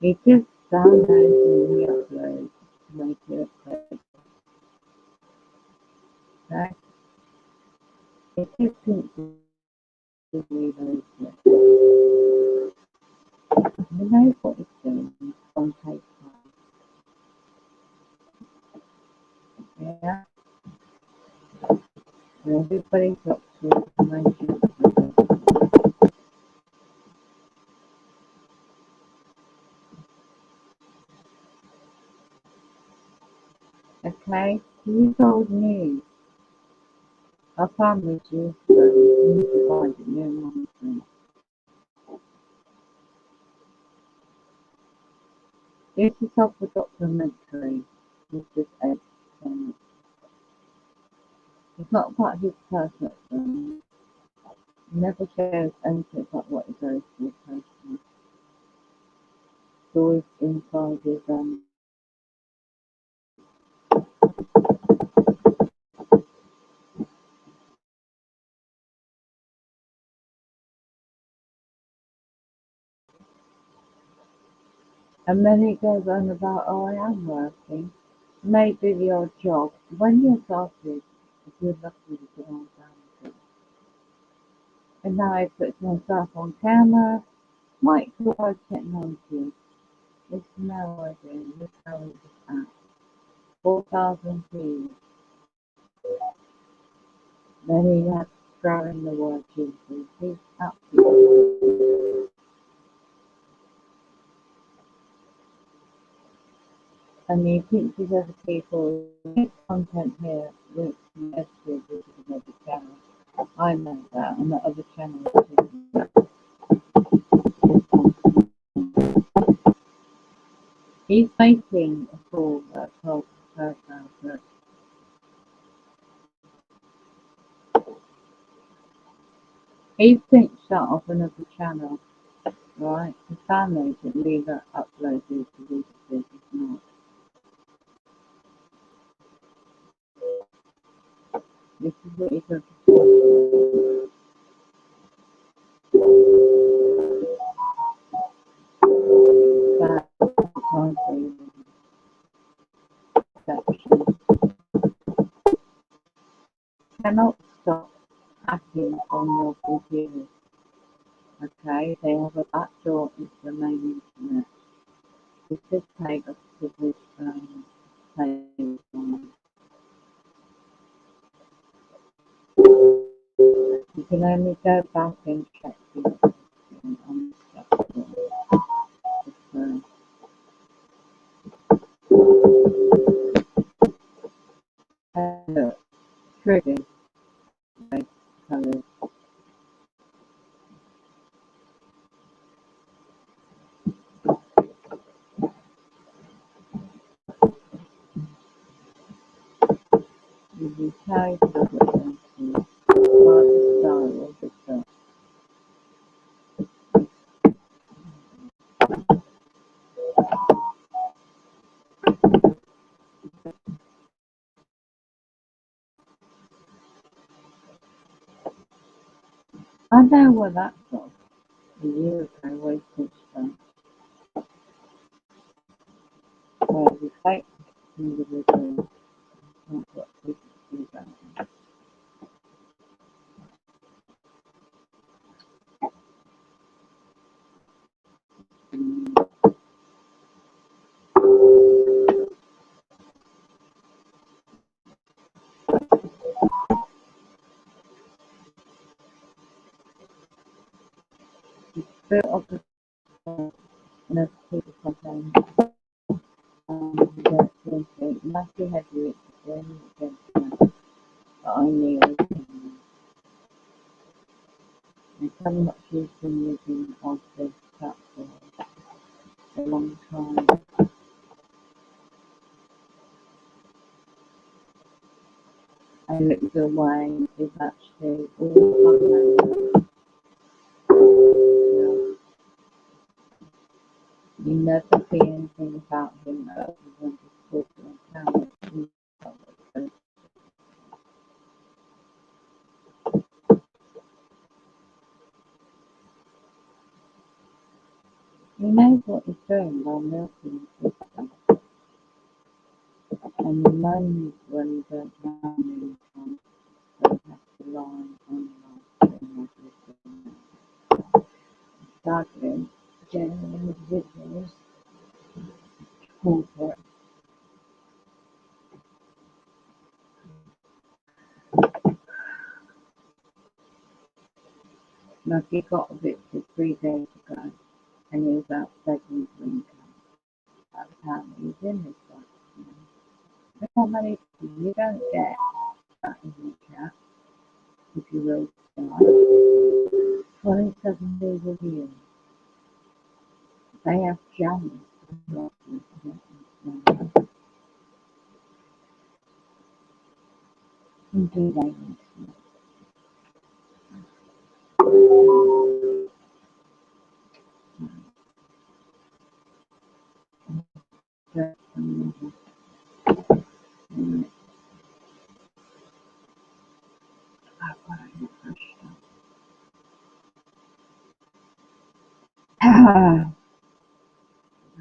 He just downloads and he uploads to make it upload. Okay? It just thinks it's really it. He knows what he's doing. He's on take time. Yeah? And everybody's got to information. Okay? He's old news. I found this useful. You need to find it new monitoring. This is of the documentary. This is 8%. It's not about his personal thing. He never shares anything about what he goes through personally. It's always inside his And then he goes on about, oh, I am working. Maybe the odd job. When you're started, if you're lucky to get on down. And now he puts himself on camera. Microwave technology. There's no idea. Look how he was at. 4,000 views. Then he has throwing the word Jesus. He's absolutely. And he teaches other people his content here with messages with another channel. I know that, and the other channels too. He's making a call that told her that he's pinched that off another channel, right? The family can leave it uploaded to this if not. This is what he's going to do. That section cannot stop hacking on your computer. Okay, they have a backdoor into the main internet. This is take a privilege page on. You can only go back and check the on the platform. Look, triggers, red colours. You can carry the into style of the stuff. I know where that's from. A year ago, wasted stuff. Where the fake individual not what people do about it. Bit of the and as people complain, that must be heavy again against that, but I knew And some much has been living on this platform a long time. I looked away, is actually all unknown. You never see anything about him other than his personal talent. He knows what he's doing while milking his system, and he moans when he don't have any time, so he has to lie on doing everything. Sadly, genuine individuals fall for it. Like he got evicted 3 days ago, and he was out begging for income. Apparently he's in this one. Look how many people you don't get that in the chat if you will start. 27 days a year. They have jams. Do they?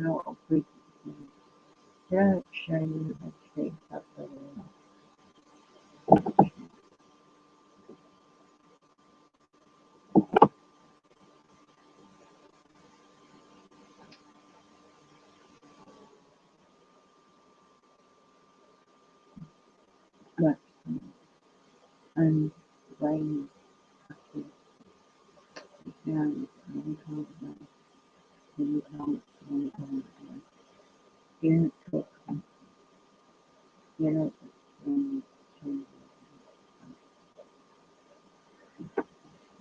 Lot of frequency. Don't show you the face of the world. And rain down and can't know. You can't know. You don't talk. You know change.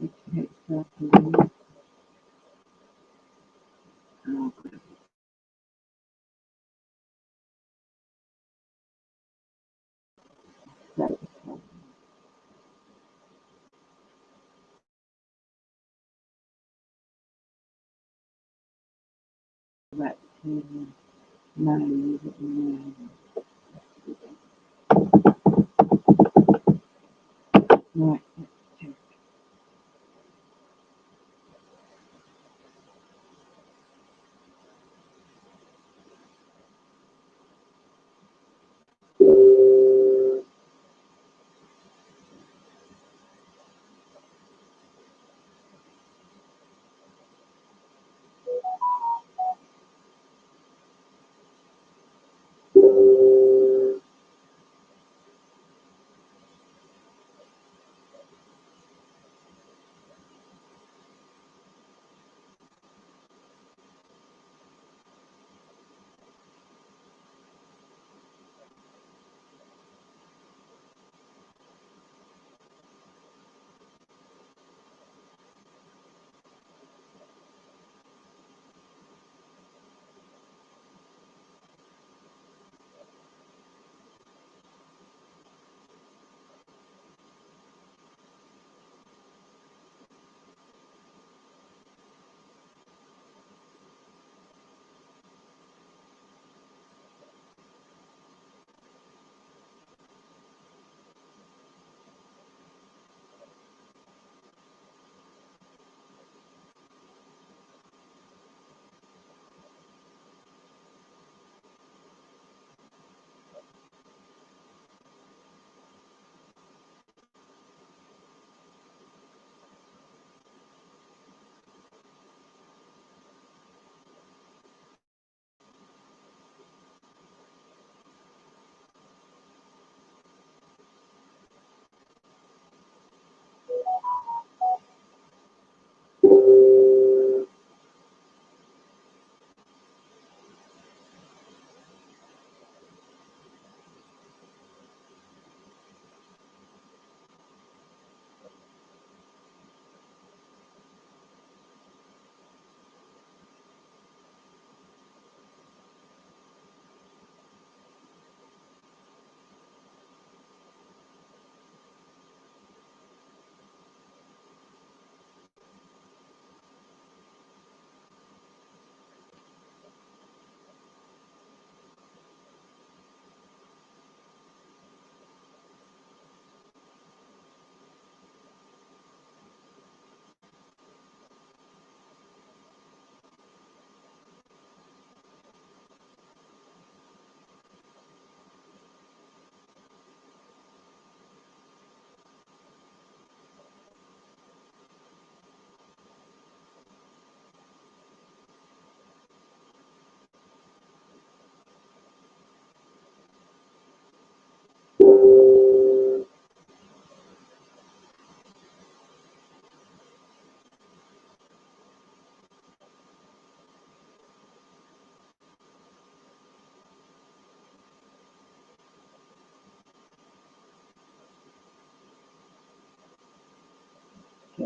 It takes up a minute. So back to know that you know. Right,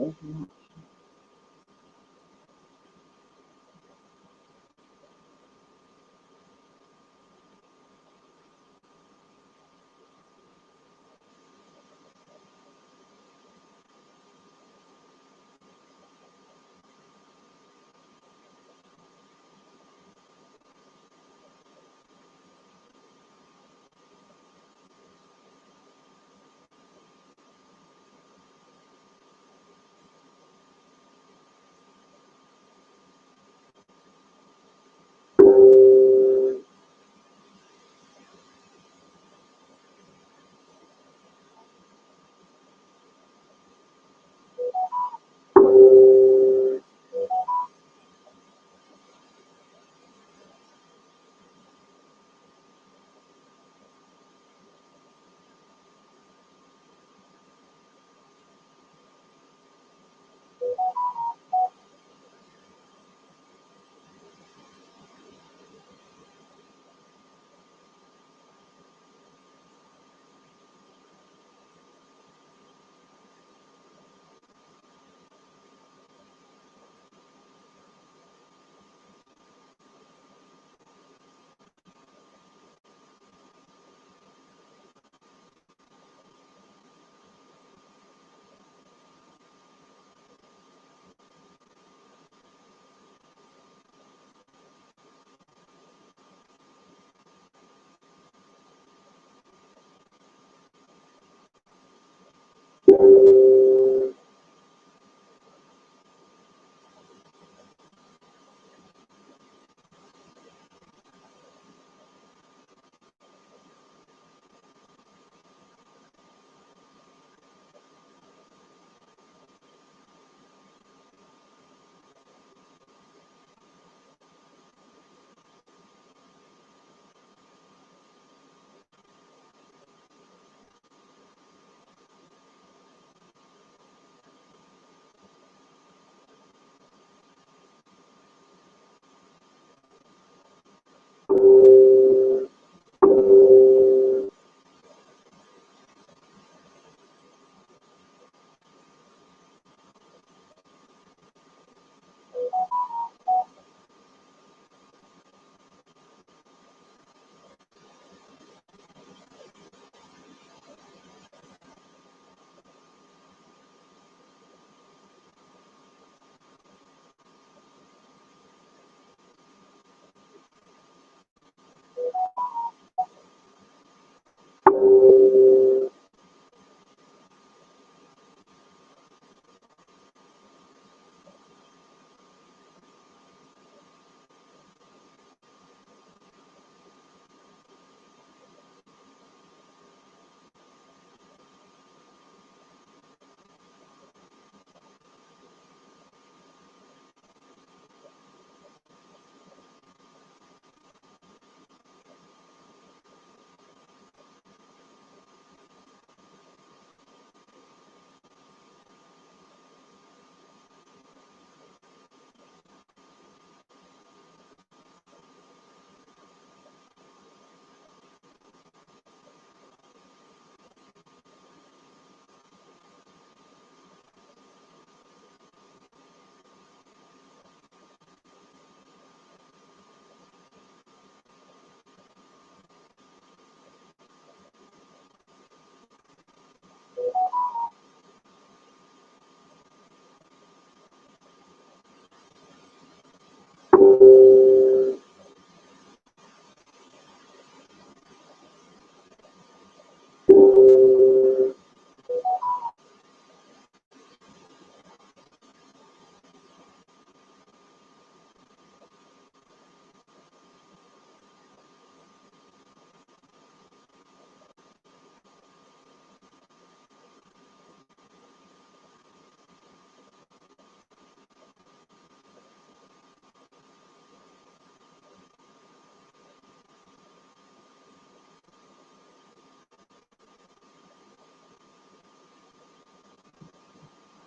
as much.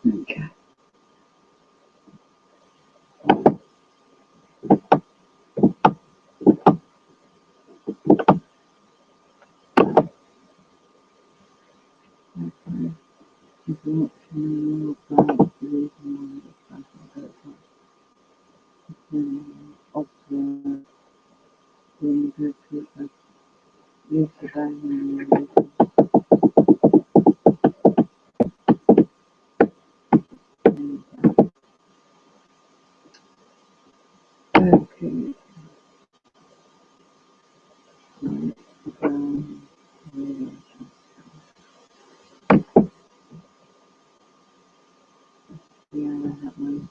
Okay. Okay. If you want to, used to go in okay. Yeah, that one.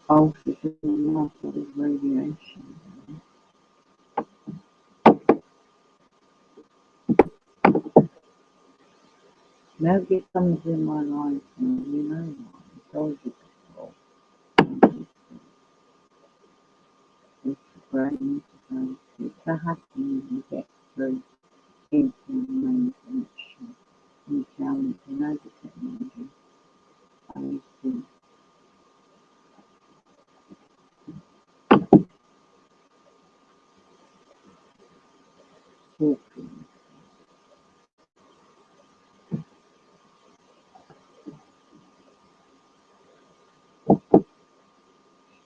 Oxygen and loss of radiation. Nobody comes in my life and you know what, I told you before. It's the brain, it's the happening you get through into the main connection and challenge and over technology. I used to talk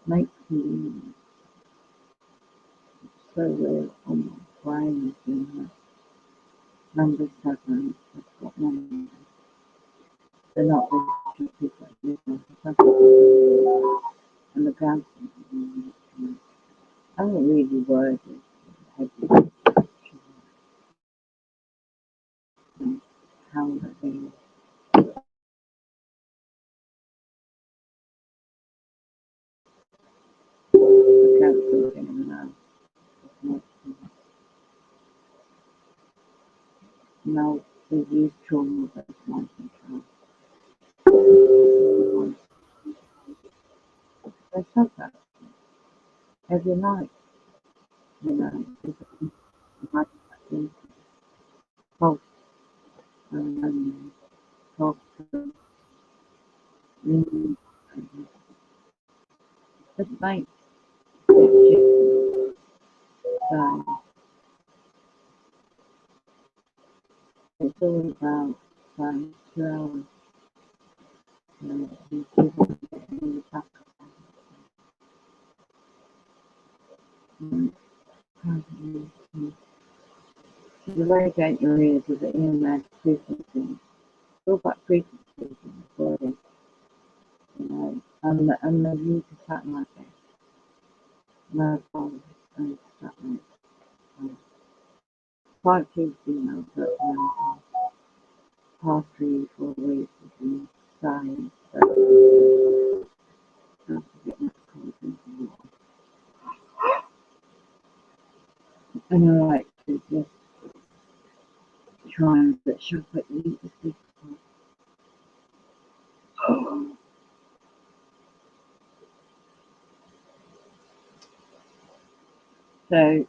makes me so weird on my brain is in number 7, that's what number. They're not the people that live on the subject and the ground. I don't really worry about how they the council in now we use trauma as my control. They suffer every night, you know, like false false mm, just like so it's all about 2 hours you give them back. Mm, the radiate your ears with the EMF frequency. It's all about frequencies in the body, you know, and the use of satellite mobile and satellite. 5 kids, you know, but past 3 4 weeks has been dying, so I have to get my content in. And I like to just try and put sharp at you to speak. So,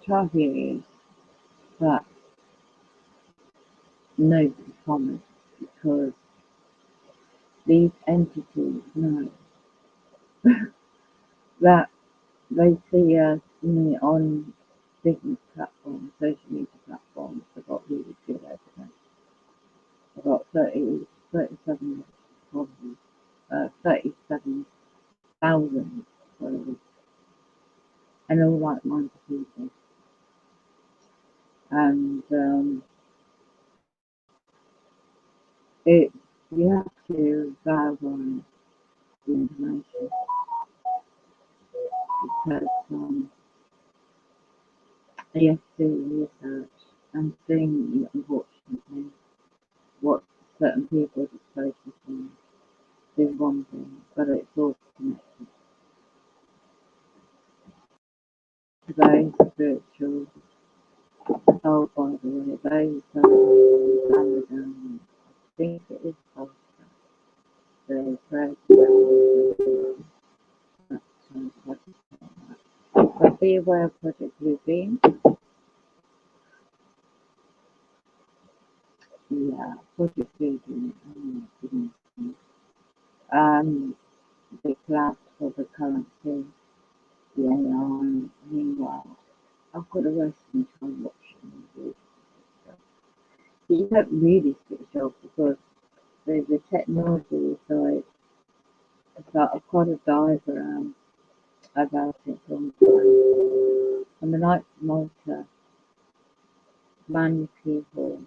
try is that no promise because these entities know that they see us on different platforms, social media platforms. I've got really good evidence. I've got 37 followers, 37,000 followers, and all like-minded people. And it you have to verify the information because you have to do research and seeing unfortunately what certain people are focusing do one thing, but it's all connected. Very spiritual, oh by the way, very down. I think it is positive. Very very but be aware of Project Bluebeam. Yeah, Project Bluebeam. Oh my goodness. The collapse of the currency, the AI. Meanwhile, I've got a Western time watching this. But you don't really switch off because the technology side, but I've got a diagram about it from time. And the Knights of Malta, many people,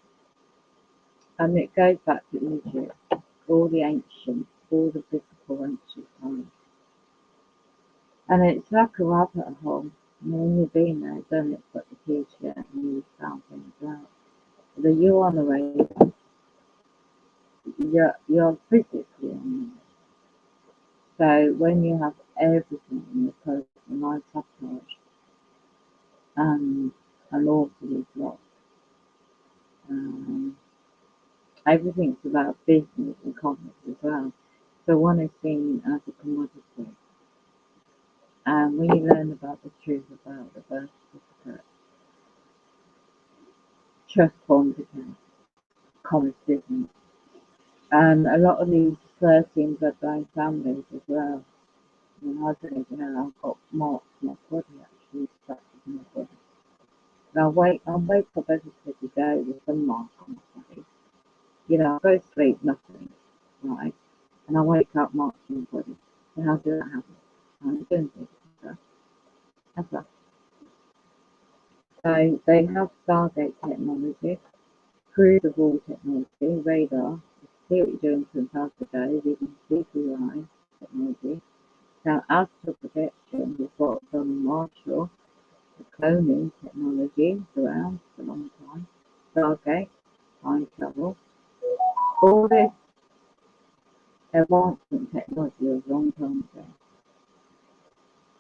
and it goes back to Egypt, all the ancient, all the physical ancient times. And it's like a rabbit hole. And when you've been there, done it, got the keys yet, and you found things out. Whether you're on the way, you're physically on the way. So when you have everything in your personal life touched, and also is lost, um, everything's about business and commerce as well. So one is seen as a commodity. And when you learn about the truth about the birth certificate, trust forms account, commerce business, and a lot of these 13 bloodline families as well. I mean, I don't even know, I've got marks on my body actually, scratches on my body. And I wake up every single day with some mark on my body. You know, I go to sleep, nothing, right? And I wake up, marks on my body. And how did that happen? I'm doing things, ever. So they have Stargate technology, crucible technology, radar, see what you're doing 2 a day, you can see through your eyes technology. Now, astral projection, we've got from Marshall, the cloning technology, is around for a long time, Stargate, time travel, all this advancement technology was a long time ago.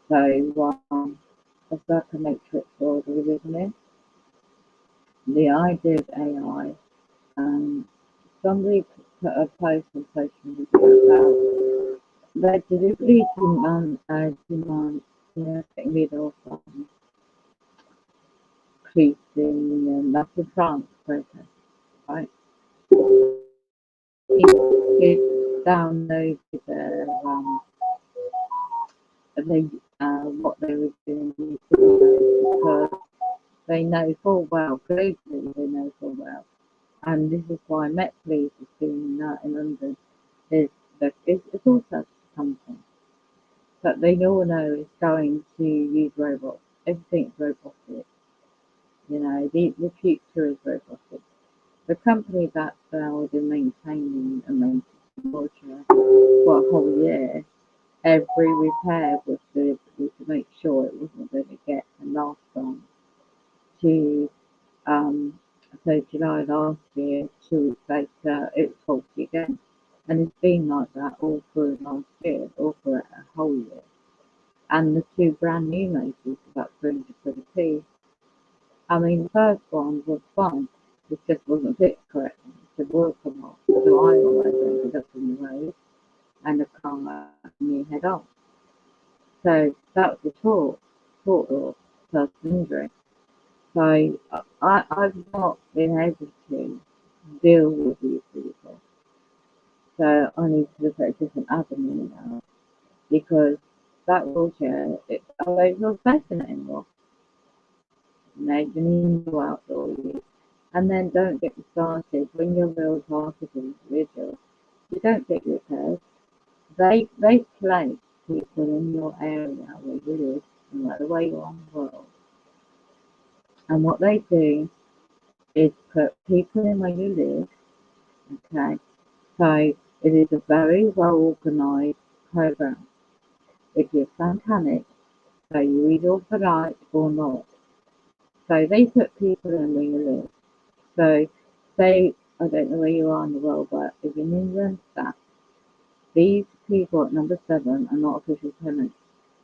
So, it's like a matrix world we live in. The idea of AI, somebody put a post on social media about they deliberately demand, getting rid of policing and that's in France protest, right? People downloaded they, what they were doing because they know full well, globally they know full well. And this is why Met Police is doing that in London, is that it's also something. But they all know it's going to use robots. Everything's robotic. You know, the future is robotic. The company that failed in maintaining a maintenance culture for a whole year, every repair was to make sure it wasn't going to get and last on to so July last year, 2 weeks later, it was faulty again. And it's been like that all through last year, all through a whole year. And the two brand new motors, about 300 quid a piece. I mean, the first one was fine, it just wasn't fit correctly. It said, will come off. So I always ended up in the road and the car had me head on. So that was a tort or personal injury. So I've not been able to deal with these people. So I need to look at a different avenue now because that wheelchair, although it's not fashion anymore, you know, you need to go outdoors. And then don't get me started when you're real targeted individual, you don't get repairs. They place people in your area where you live, no matter where you are in the world. And what they do is put people in where you live, okay? So it is a very well organised program. If you're satanic, so you either for light or not. So they put people in where you live. So say, I don't know where you are in the world, but if in England, that these people at number 7 are not official tenants.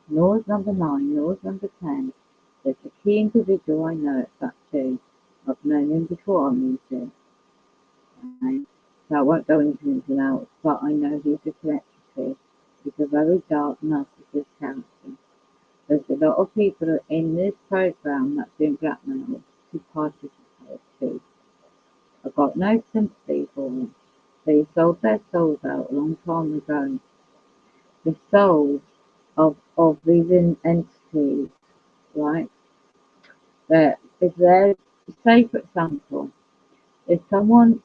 Nor is number 9, nor is number 10. There's a key individual I know at that too. I've known him before I moved in. Okay? So I won't go into anything else, but I know he's a connected. He's a very dark narcissist character. There's a lot of people in this program that's been blackmailed to participate too. I've got no sympathy for them. They sold their souls out a long time ago. The souls of these entities, right? That if they're, say for example, if someone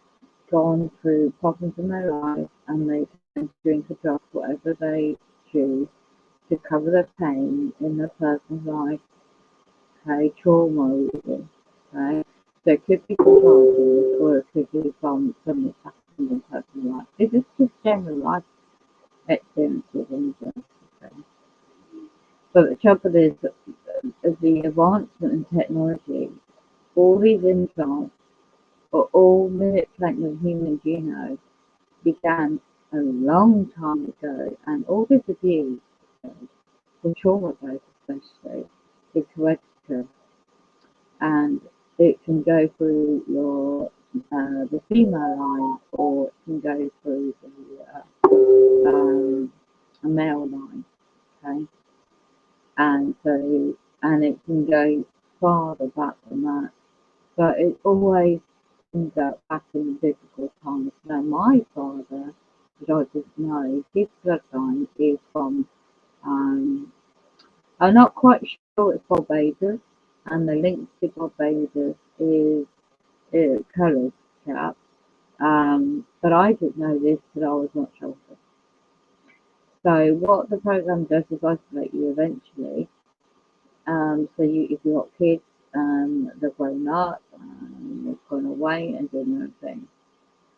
gone through problems in their life and they tend to drink or drug whatever they choose to cover the pain in the person's life, okay, trauma even, okay. So it could be from childhood or it could be from something that's happened in personal life. This is just general life experiences in general, okay. But the trouble is that the advancement in technology, all these implants or all manipulating the human genome began a long time ago, and all this abuse, the trauma based especially, is hereditary, and it can go through your the female line, or it can go through a male line, okay, and so it can go farther back than that, but it always ends up back in biblical times. Now, my father, which I just know, his bloodline is from, I'm not quite sure it's Barbados, and the link to Barbados is coloured chap. But I didn't know this till I was much older. So what the program does is isolate you eventually. So if you've got kids, they're grown up, they've gone away and doing their own thing.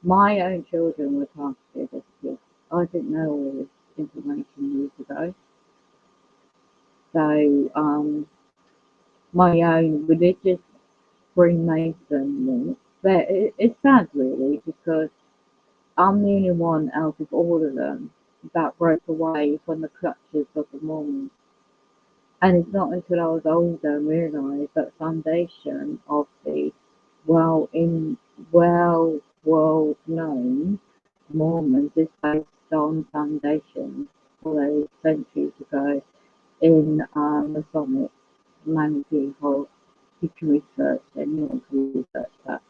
My own children were targeted as kids. I didn't know all this information years ago. So my own religious Freemason link, but it's sad really because I'm the only one out of all of them that broke away from the clutches of the Mormons. And it's not until I was older and realised that foundation of the well in well world known Mormons is based on foundations all those centuries ago in Masonic humanity whole. You can research, anyone can research that.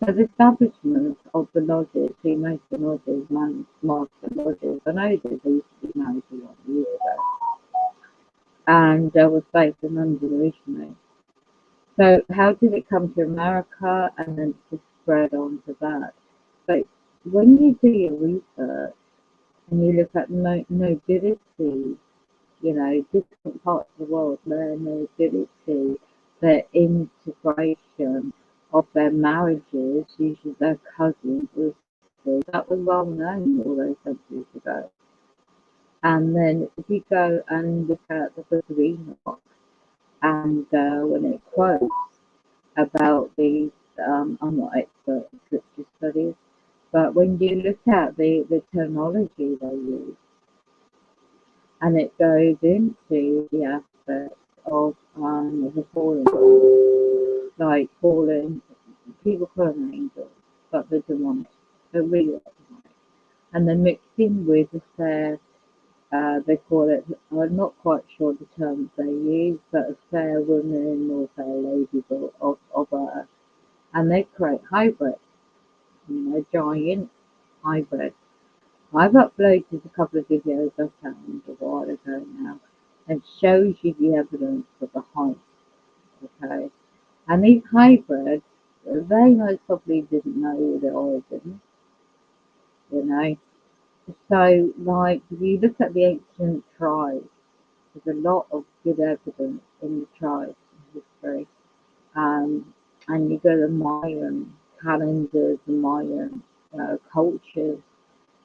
So the establishment of the lodges, Freemason lodges, Master lodges, I know that they used to be married a lot of years ago, and was based in London originally. So how did it come to America and then to spread on to that? But when you do your research and you look at nobility, different parts of the world, their nobility, their integration of their marriages, usually their cousins or sisters, that was well known all those centuries ago. And then if you go and look at the Book of Enoch, and when it quotes about these, I'm not expert in scripture studies, but when you look at the terminology they use, and it goes into the aspect of the fallen, like fallen, people call them angels, but they're demonic, they're really demonic, and they're mixed in with the fair. They call it, I'm not quite sure the terms they use, but a fair woman or fair lady of Earth. And they create hybrids, giant hybrids. I've uploaded a couple of videos I found a while ago now and shows you the evidence of the height, okay? And these hybrids, they most probably didn't know their origins, you know? So, like, if you look at the ancient tribes, there's a lot of good evidence in the tribes history. And you go to Mayan calendars, the Mayan cultures,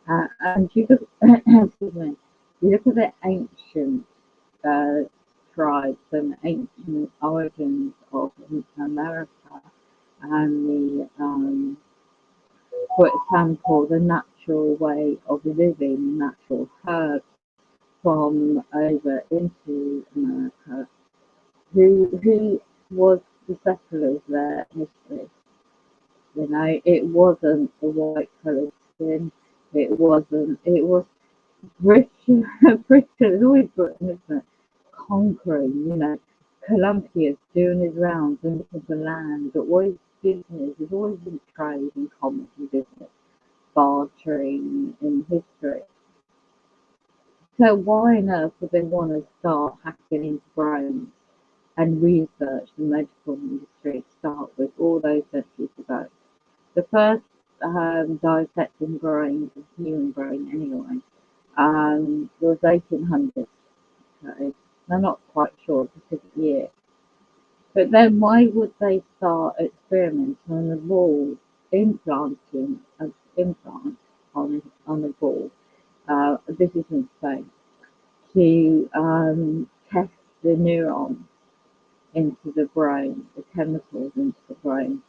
and you look, excuse me, you look at the ancient uh, tribes and ancient origins of America, and for example, the natural way of living, natural herbs from over into America. Who was the settlers there initially? It wasn't the white coloured skin. It wasn't. It was Britain. Britain is always Britain, isn't it? Conquering. Columbus doing his rounds and looking for land. But always business. There's always been trade and commerce and business, bartering in history. So why on earth would they want to start hacking into brains and research the medical industry to start with all those centuries ago? The first dissecting brains, the human brain anyway, it was 1800s. So I'm not quite sure the specific year. But then why would they start experimenting on the ball, implanting an implant on the ball? This is in Spain to test the neurons into the brain, the chemicals into the brain.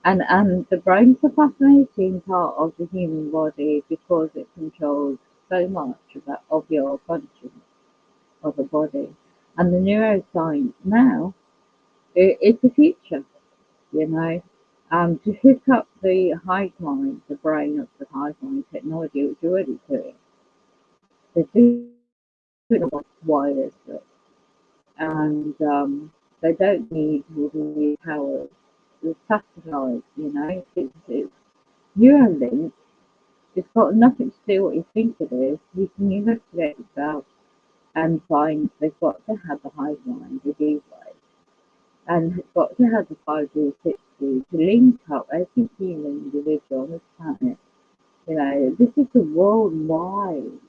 And the brain's a fascinating part of the human body because it controls so much of your function of the body. And the neuroscience now, it's the future, you know. To hook up the hive mind, the brain of the hive mind technology, which you're already doing, they're doing it wirelessly. And they don't need all the power. The satellite, you know, it's Neuralink. It's got nothing to do what you think it is. You can investigate yourself and find they've got to have the hive mind, the D-Wave, and it's got to have the 5G, 6G to link up every human individual on this planet. You know, this is a worldwide,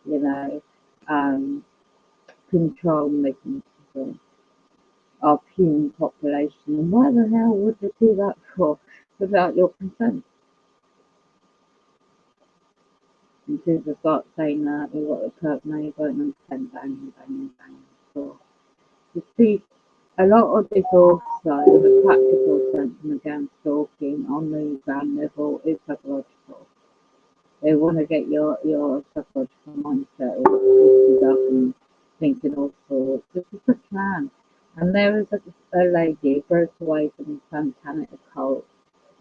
you know, um, control mechanism of human population. And why the hell would they do that for without your consent? And since I start saying that, you've got the curve now, you don't understand bang, bang, bang. So, you see, a lot of this also, the practical sense and again stalking on the ground level is psychological. They want to get your psychological mindset all twisted up and thinking all sorts. This is a plan. And there was a lady who broke away from the satanic occult,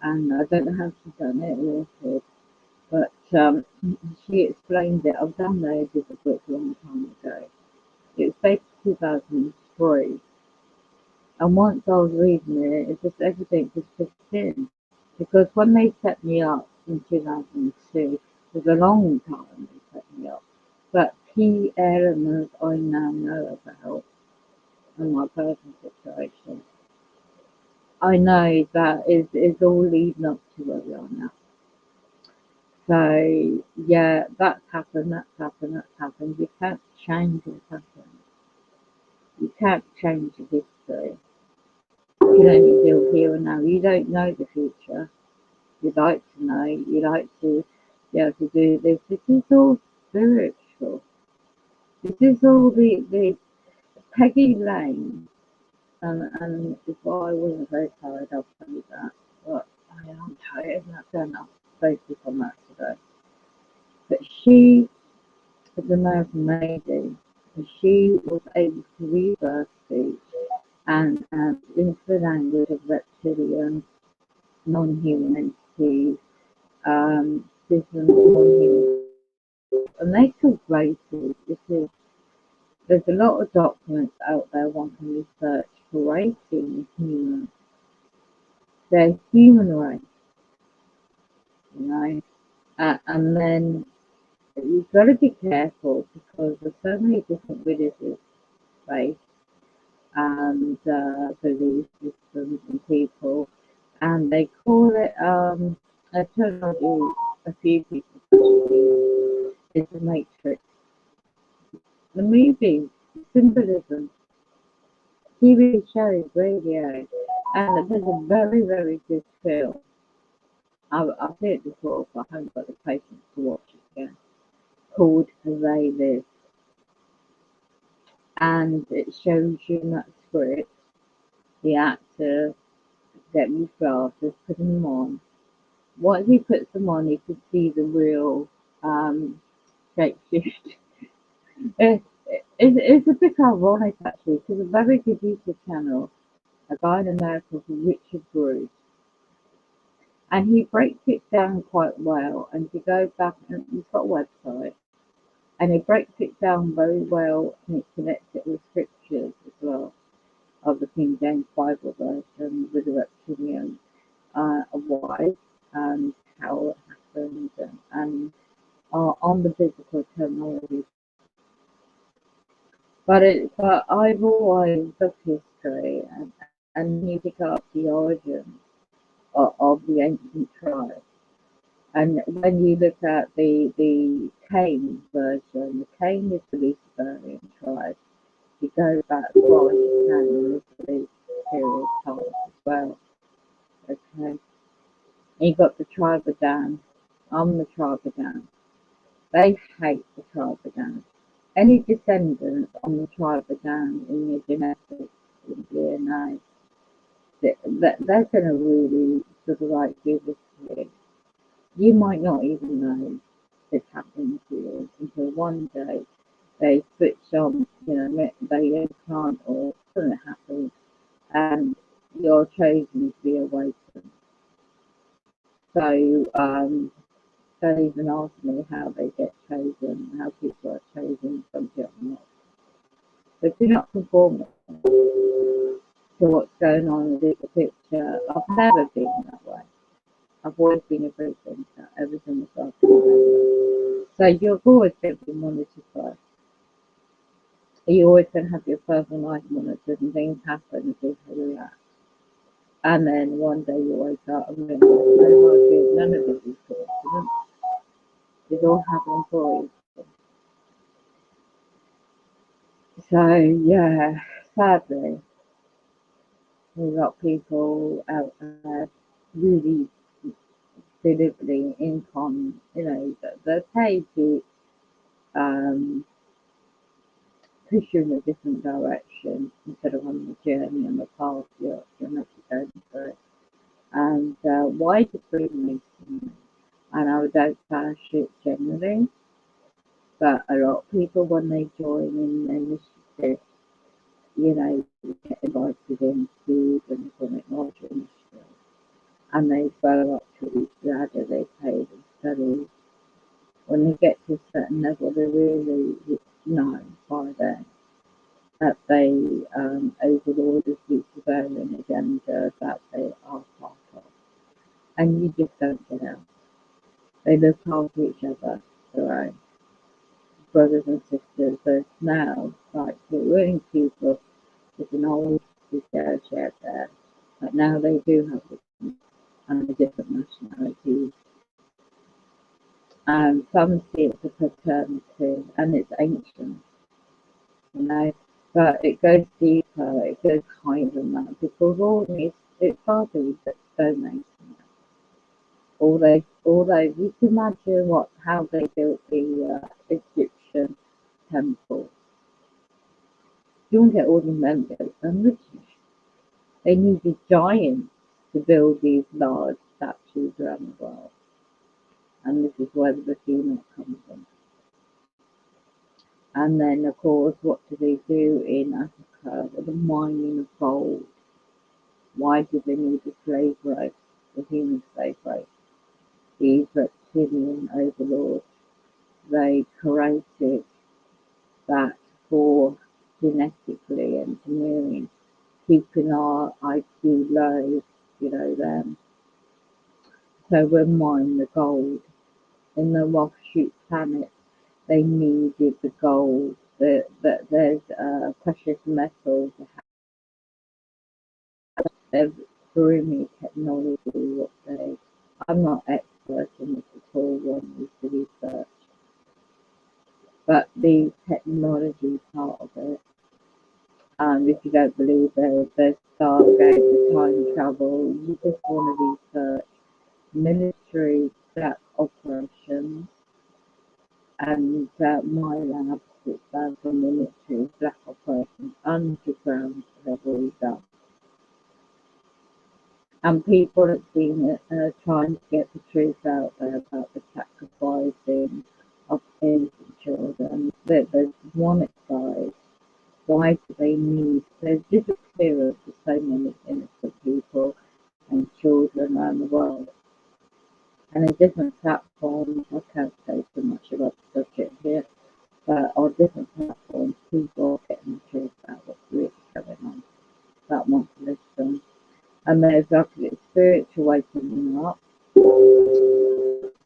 and I don't know how she done it, awful. But she explained it. I've done those with a book a long time ago. It was dated 2003. And once I was reading it, it just everything just fits in. Because when they set me up in 2002, it was a long time they set me up. But key elements I now know about in my personal situation, I know that is all leading up to where we are now. So yeah, that's happened, that's happened, that's happened. You can't change what's happened. You can't change the history. You can only deal here and now. You don't know the future. You'd like to know. You like to be able to do this. This is all spiritual. This is all the Peggy Lane. And before I wasn't very tired, I'll tell you that. But I am tired and I've done enough focus on that today. But she was an American lady, and she was able to reverse speech and into the language of reptilian, non-human entities, different non-human, and they took races because there's a lot of documents out there one can research for rating humans. They're human race, you know, and then you've got to be careful because there's so many different religious faiths and belief systems and people, and they call it a terminology a few people is the matrix. The movie, symbolism, TV shows, radio, and there's a very, very good film. I've seen it before, but I haven't got the patience to watch it again. Called They Live, and it shows you in that script the actor getting his glasses, putting them on. Once he puts them on, you can see the real shapeshift. It's a bit ironic actually, because a very good YouTube channel, a guy in America called Richard Bruce, and he breaks it down quite well. And if you go back, and he's got a website, and he breaks it down very well, and he connects it with scriptures as well, of the King James Bible version with the reptilian wife and how it happened, and on the biblical terminology. But I've always loved history, and you pick up the origins of the ancient tribes. And when you look at the Cain version, the Cain is the Luciferian tribe. You go back as far as you can in this period of time as well. Okay. And you got the tribe of Dan. I'm the tribe of Dan. They hate the tribe of Dan. Any descendants on the tribe of Dan in your genetics, in DNA, they're going to really sort of like do this to you. You might not even know it's happening to you until one day they switch on, they implant or something happens and you're chosen to be awakened. So, don't even ask me how they get chosen, how people are chosen, some people are not. But do not conform to what's going on in the bigger picture. I've never been that way. I've always been a great thinker. Everything was after. So you're always going to be monitored first. You're always going to have your personal life monitored and things happen and people react. And then one day you wake up and realize, no, none of this is coincidence. It's all happening for you. So yeah, sadly, we've got people out there really deliberately they're paid to push you in a different direction instead of on the journey and the path you're meant to go through. And why do Freemasonry? And I don't bash it generally, but a lot of people when they join in initiatives, they get invited into the Atomic Knowledge Initiative, and they go up to each ladder they paid and study. When they get to a certain level, they really know by then that they overlord the Luciferian agenda that they are part of. And you just don't get out. They look after each other, their own brothers and sisters. There's now, like, we're in Cuba, there's an old shared there, but now they do have different and the different nationalities. And some see it as a fraternity, and it's ancient, but it goes deeper, it goes higher than that, because all it's hardly but stonemasonry. Although you can imagine how they built the Egyptian temple. You don't get all the members and riches. They needed giants to build these large statues around the world. And this is where the behemoth comes in. And then, of course, what do they do in Africa with the mining of gold? Why do they need the slave race, the human slave race? These reptilian overlords, they created that for genetically engineering, keeping our IQ low, them. So we mine the gold. In the offshoot planets, they needed the gold. There's precious metals. There's extremely technology. I'm not expert in this at all. One needs to research, but the technology part of it. If you don't believe there's Stargate, the time travel, you just want to research military black operations and my lab, which stands for military black operations underground, they've already done. And people have been trying to get the truth out there about the sacrificing of innocent children. There's one side. Why do they need the disappearance of so many innocent people and children around the world? And in different platforms, I can't say too much about the subject here, but on different platforms, people are getting the truth about what's really going on, that want to listen. And there's actually a spiritual waking up.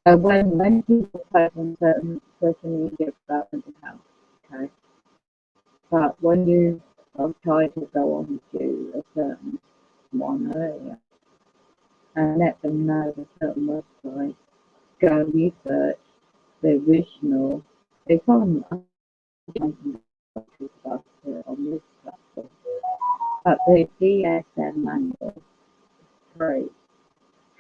When people post on certain social media about mental health, okay, but when you try to go on to a certain one earlier and let them know a certain website, go and research the original. They call them about it on this platform, but the DSM manual 3,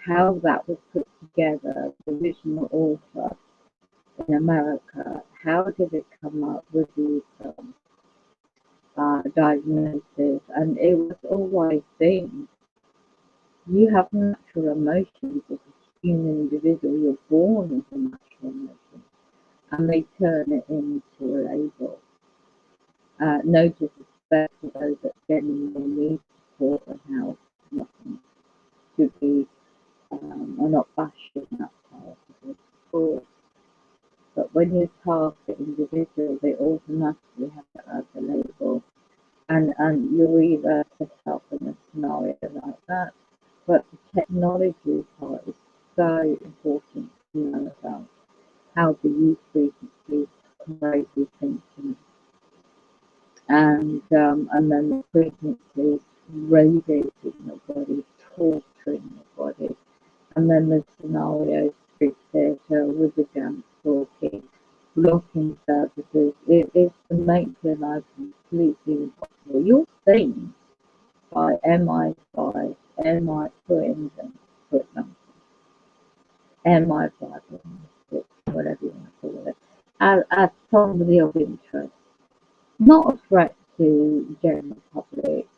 how that was put together, the original author in America, how did it come up with these diagnosis? And it was always been, you have natural emotions as a human individual, you're born with a natural emotion, and they turn it into a label. No disrespect to those that genuinely need support and help, nothing to be, I'm not bashing that part of it, of course. But when you target individuals, they automatically have to add the label. And you either set up in a scenario like that. But the technology part is so important to know about how to use frequencies to raise your thinking. And then the frequencies radiating your body, torturing your body. And then the scenarios, street theatre with the dance talking, blocking services, it is to make your life completely impossible. You're seen by MI5, MI, for instance, for example, MI5, whatever you want to call it, as somebody of interest, not a threat to general public,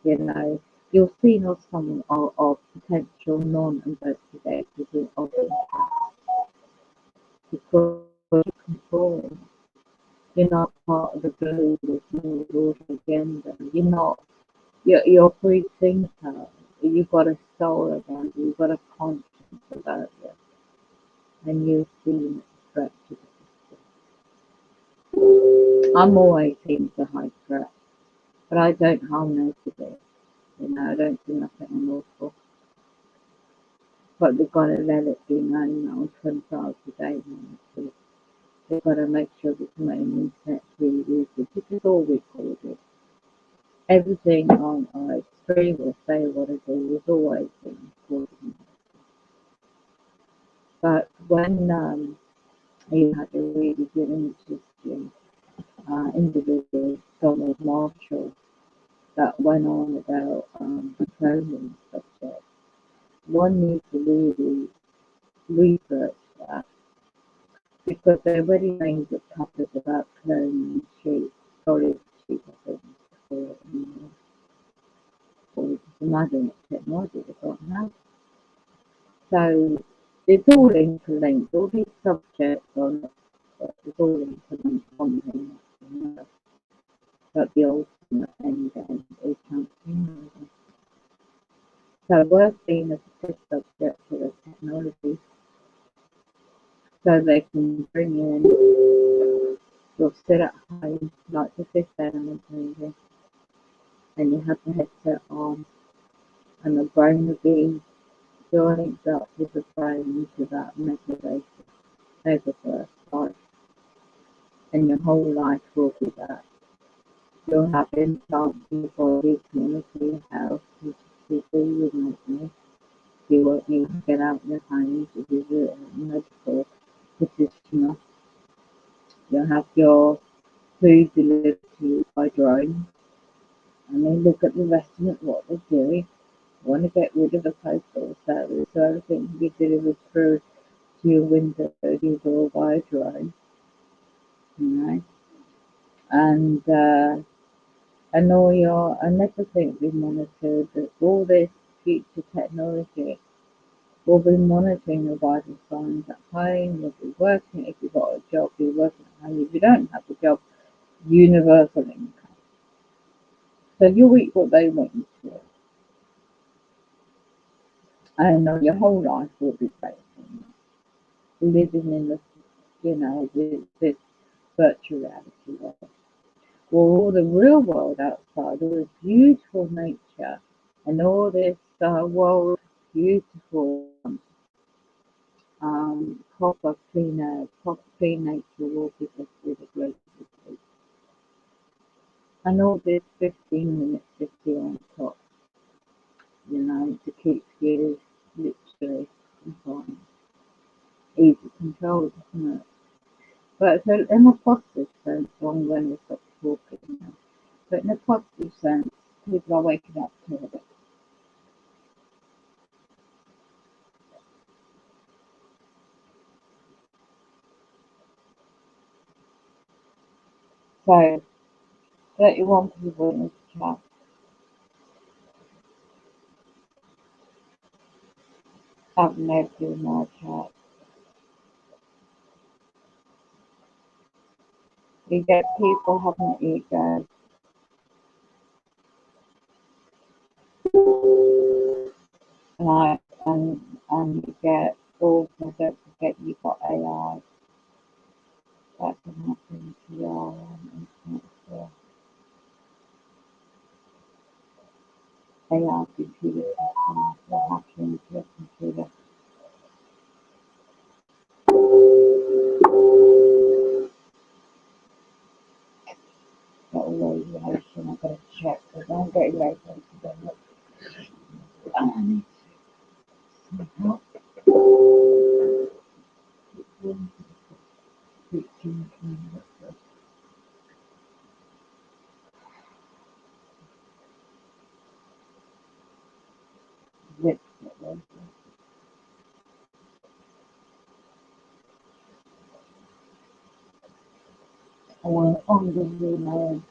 you know. You're seen as someone of potential non-investigated of interest because you're controlling. You're not part of the global agenda. You're not. You're a free thinker. You've got a soul about you. You've got a conscience about you, and you're seen as a threat to the system. I'm always seen as a high threat, but I don't harm nobody. You know, I don't do nothing unlawful. But they've got to let it be known that on 20 hours a day, they've got to make sure it's mainly set free, which is all recorded. Everything on our stream will say what it is always been recorded. But when you had a really good interesting individual, Donald Marshall, that went on about the cloning subject, one needs to really research that because they already made the topic about cloning sheep, solid sheep, I think, before, or just imagine what technology they've got now. So it's all interlinked, all these subjects on it's all interlinked, something but the ultimate end game is transhumanism. So we're seen as a test subject for the technology, so they can bring in, you'll sit at home like the Fifth Element movie, and you have the headset on, and the brain will be joining up with the brain into that nebulation overburst life, and your whole life will be that. You'll have implants in your body, community, your health, you do remotely. You won't need to get out of your home to do the medical practitioner. You'll have your food delivered to you by drone. And then look at the restaurant, what they're doing. They want to get rid of the postal service, so everything can be delivered through to your window, to your door by a drone. You know? And all your, and everything will be monitored. All this future technology will be monitoring your vital signs at home. You'll be working. If you've got a job, you're working at home. If you don't have a job, universal income. So you eat what they want you to eat. And your whole life will be based on living in the, this virtual reality world. Well, all the real world outside, all this beautiful nature, and all this world, beautiful proper clean air, proper clean nature will be just really great to see. And all this 15 minutes 50 on top, to keep you literally confined. easy control, isn't it? But so in a positive sense, on when we stop talking, but in a positive sense, people are waking up to it. So 31 people in this chat. I've never in my chat. You get people having egos, and you get also, don't forget you've got AI. That can happen to your internet as AI computer systems will hack into your computer. Got all radiation, I've got to check because I'm getting radiation today. I need some help. I want on the remote.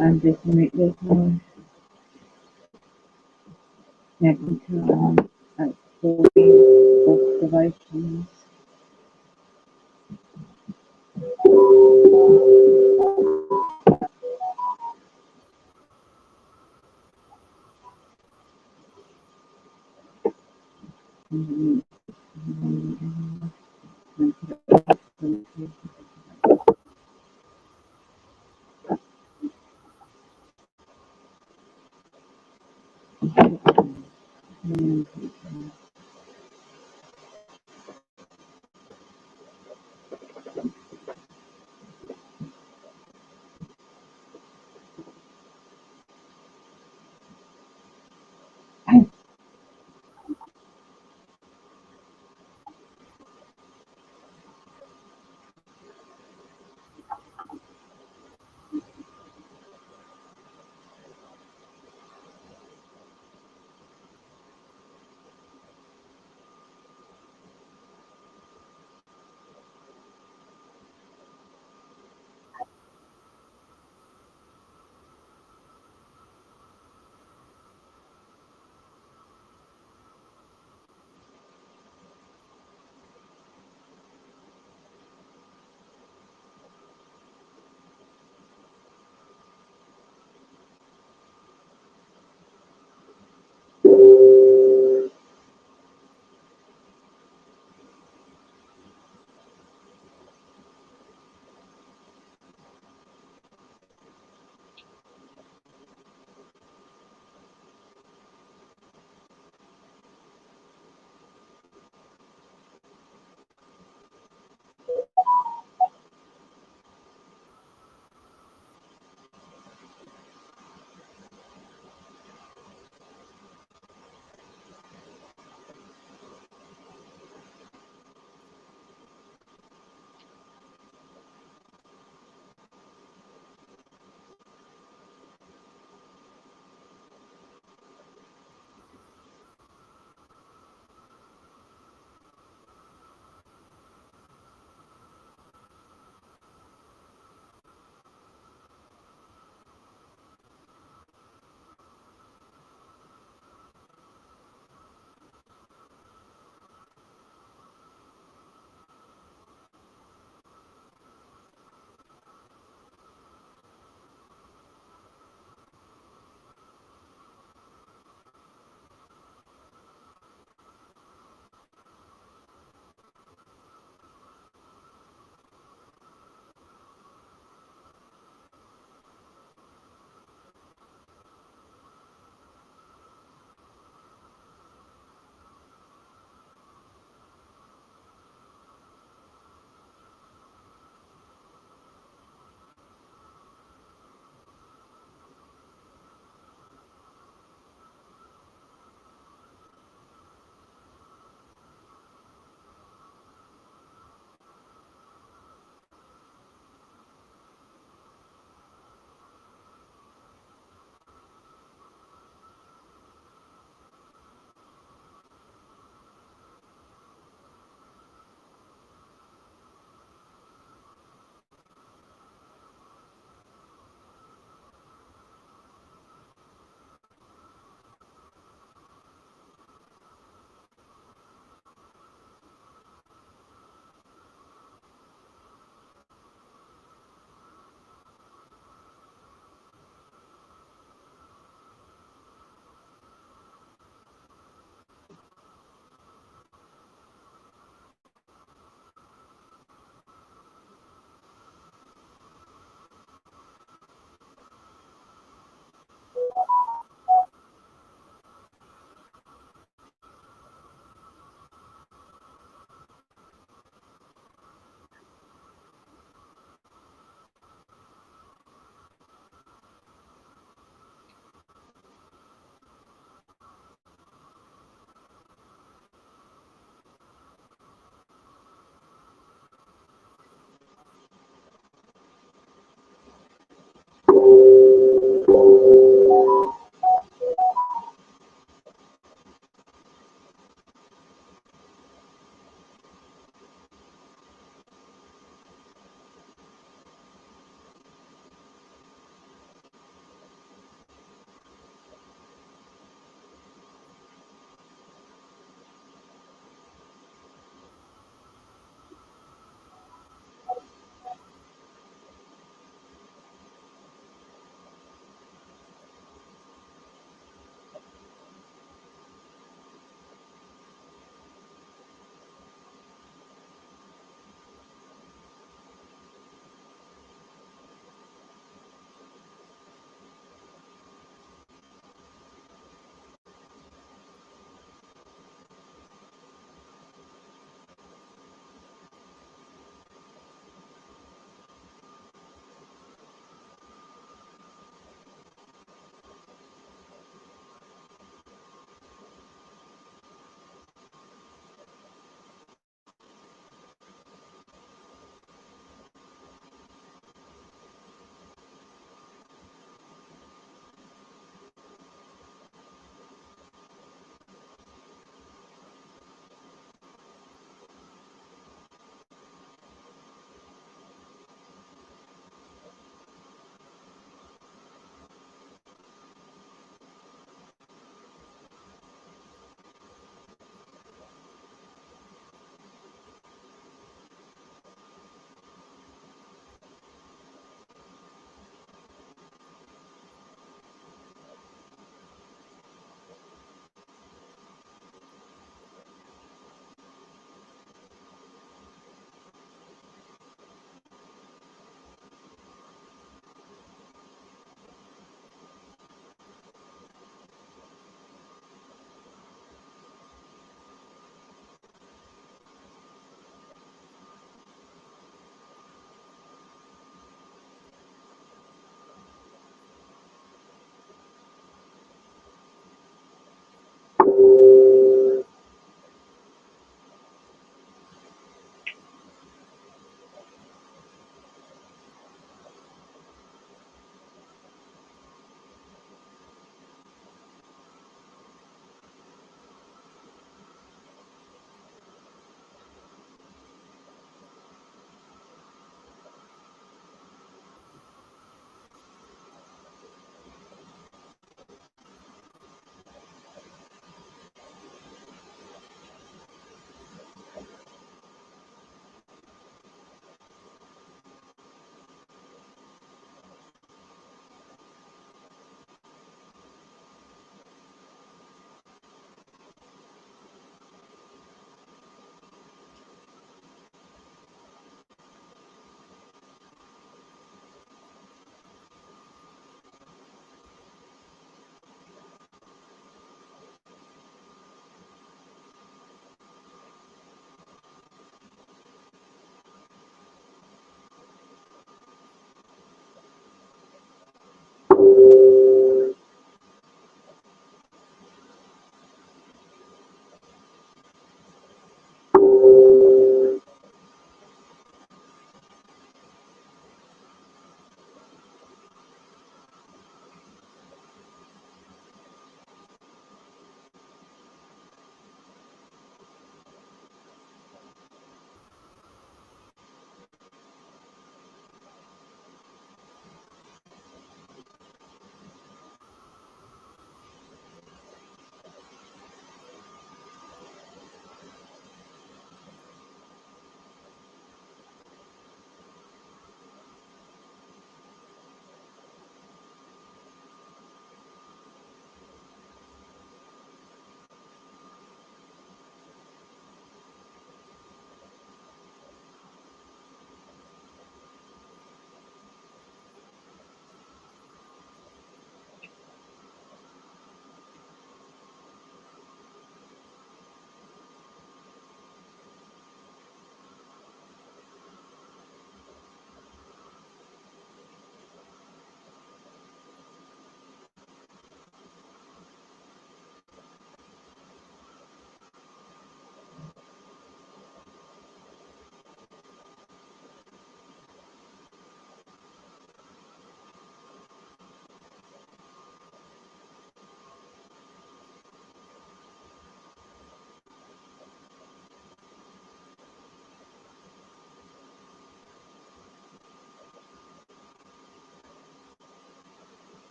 And just make this one second time at 40 observations.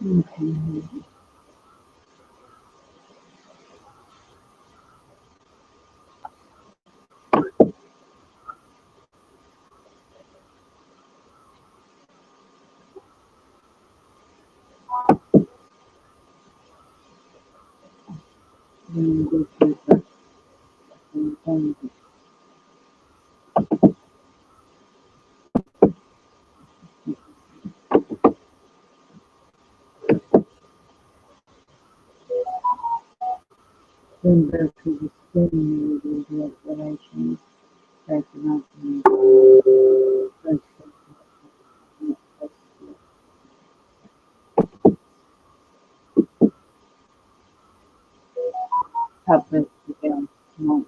Okay. Then go to the and then go to the spin with the operations. Open up and go publish again. Not.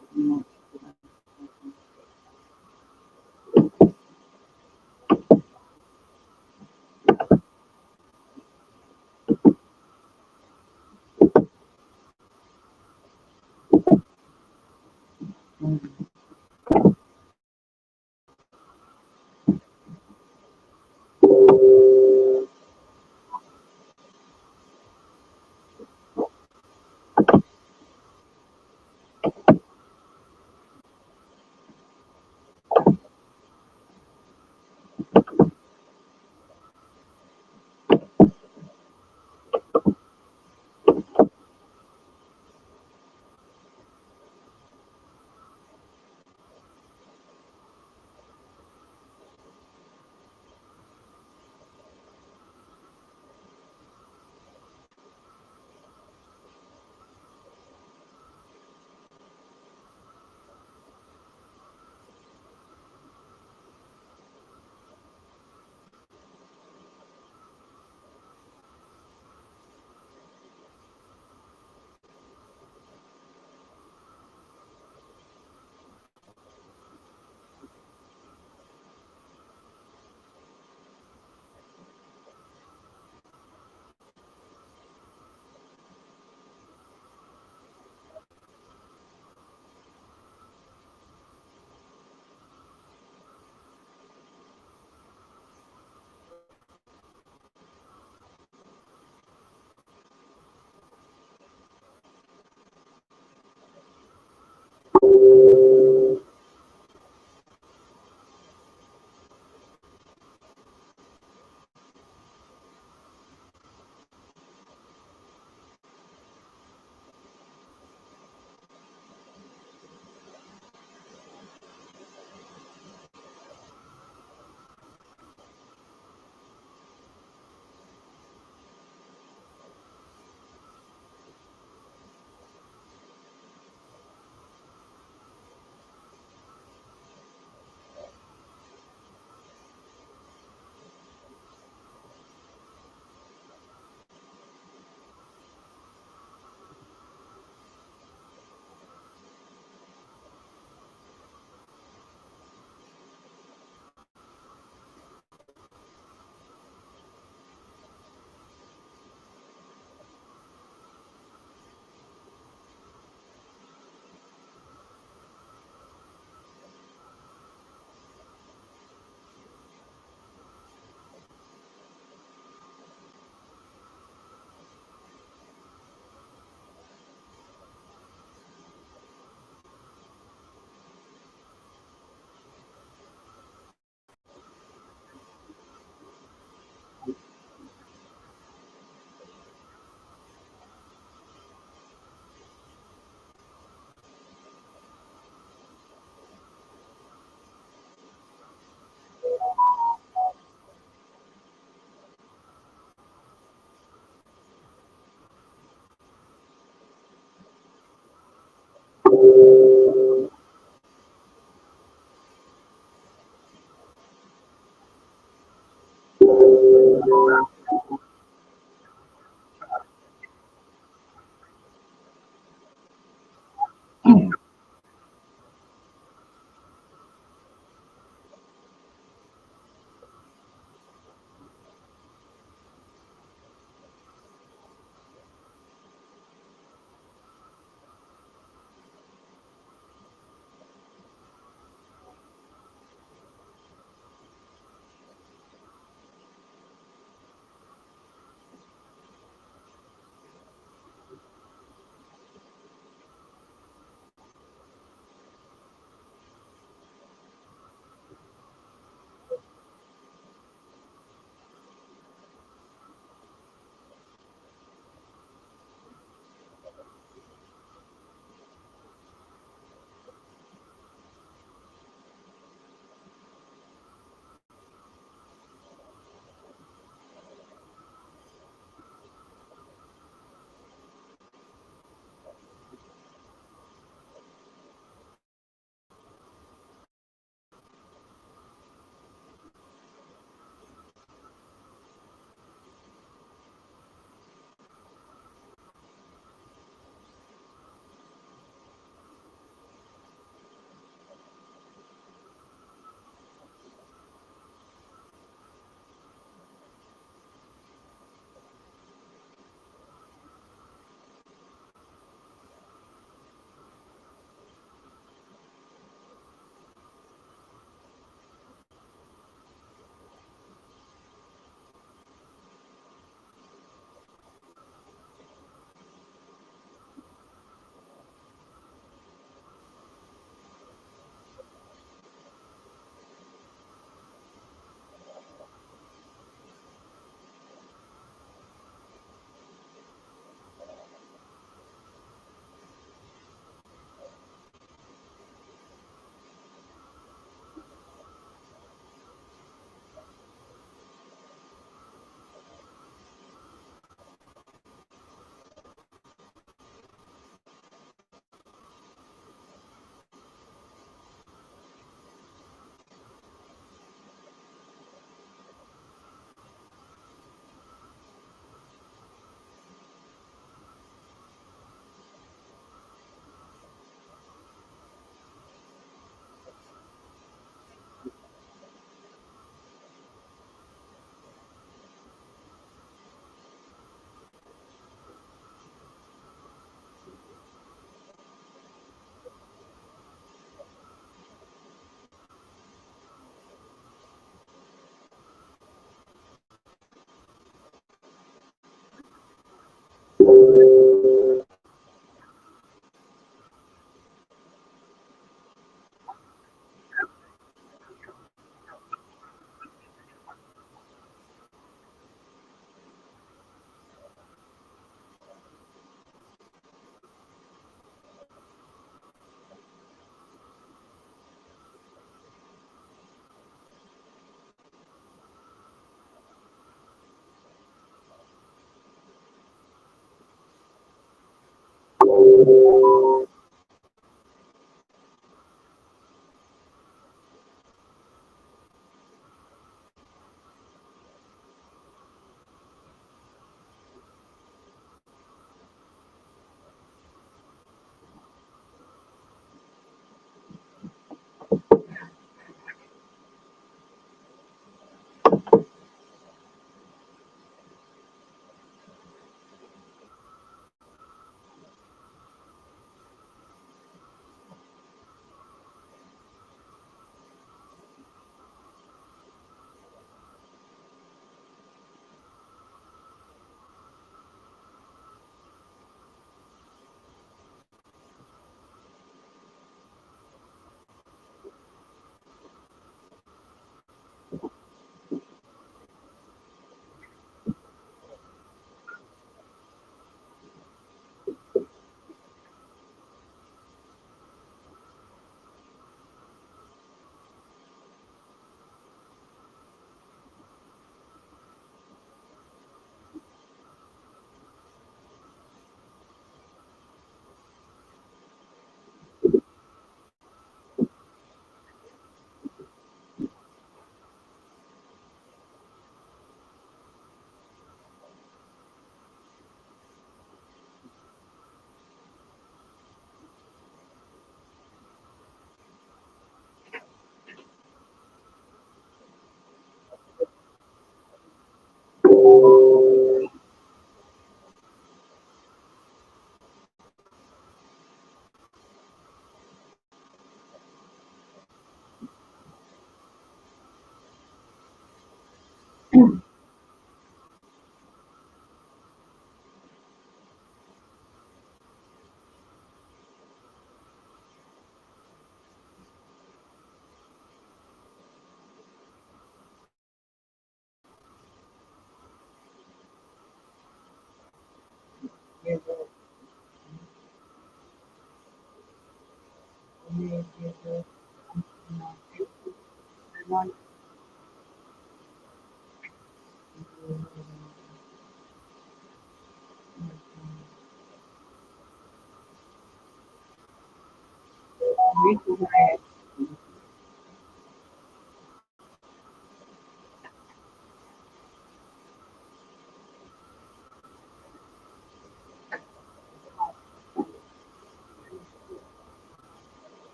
one.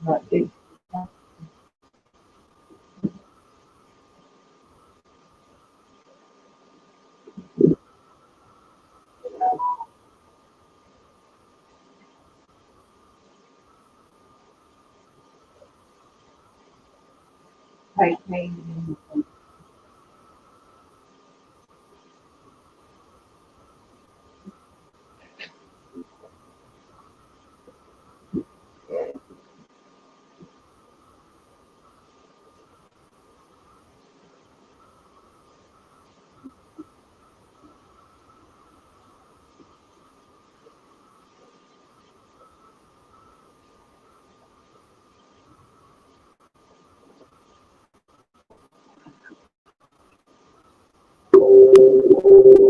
But they take me Wow.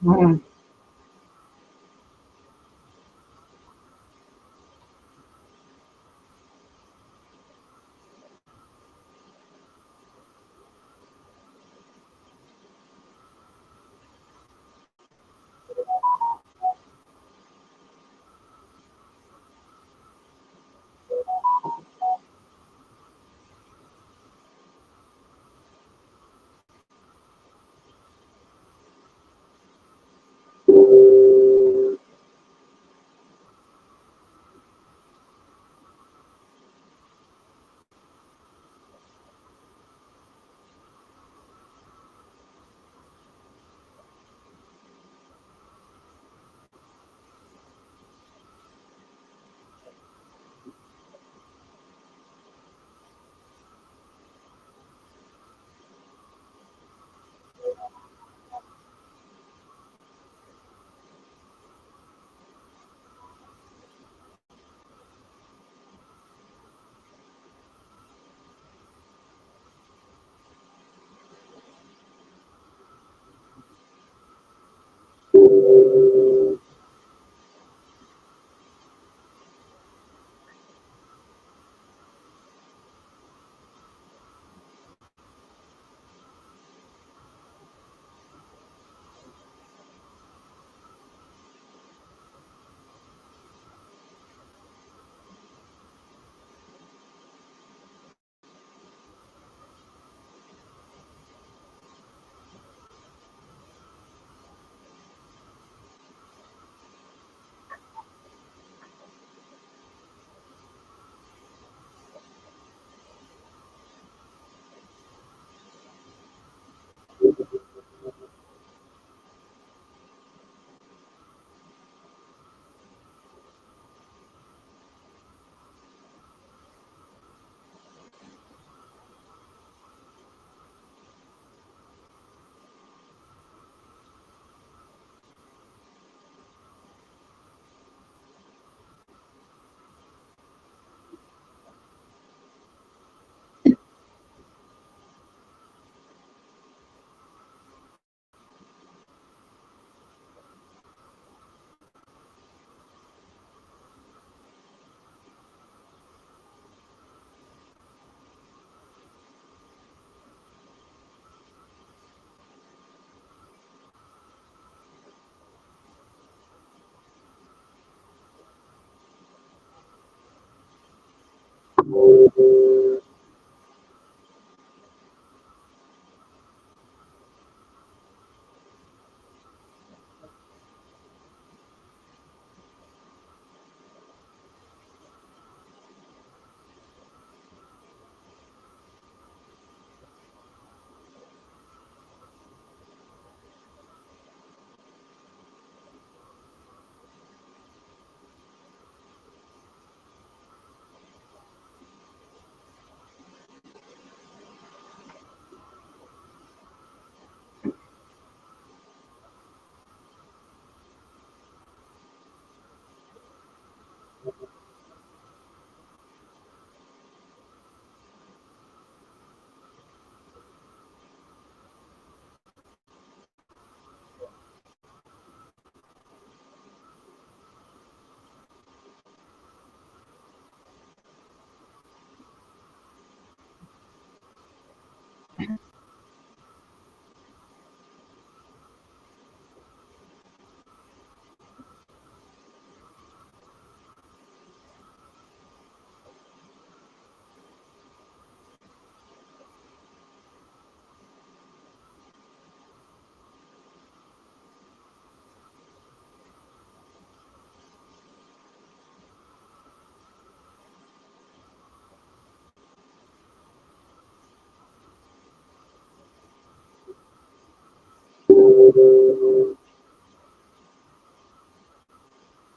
Mm.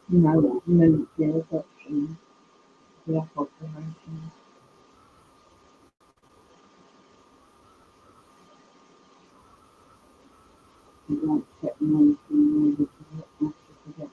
No, no, there's options. Yeah, operations. You won't get anything more you can get after today.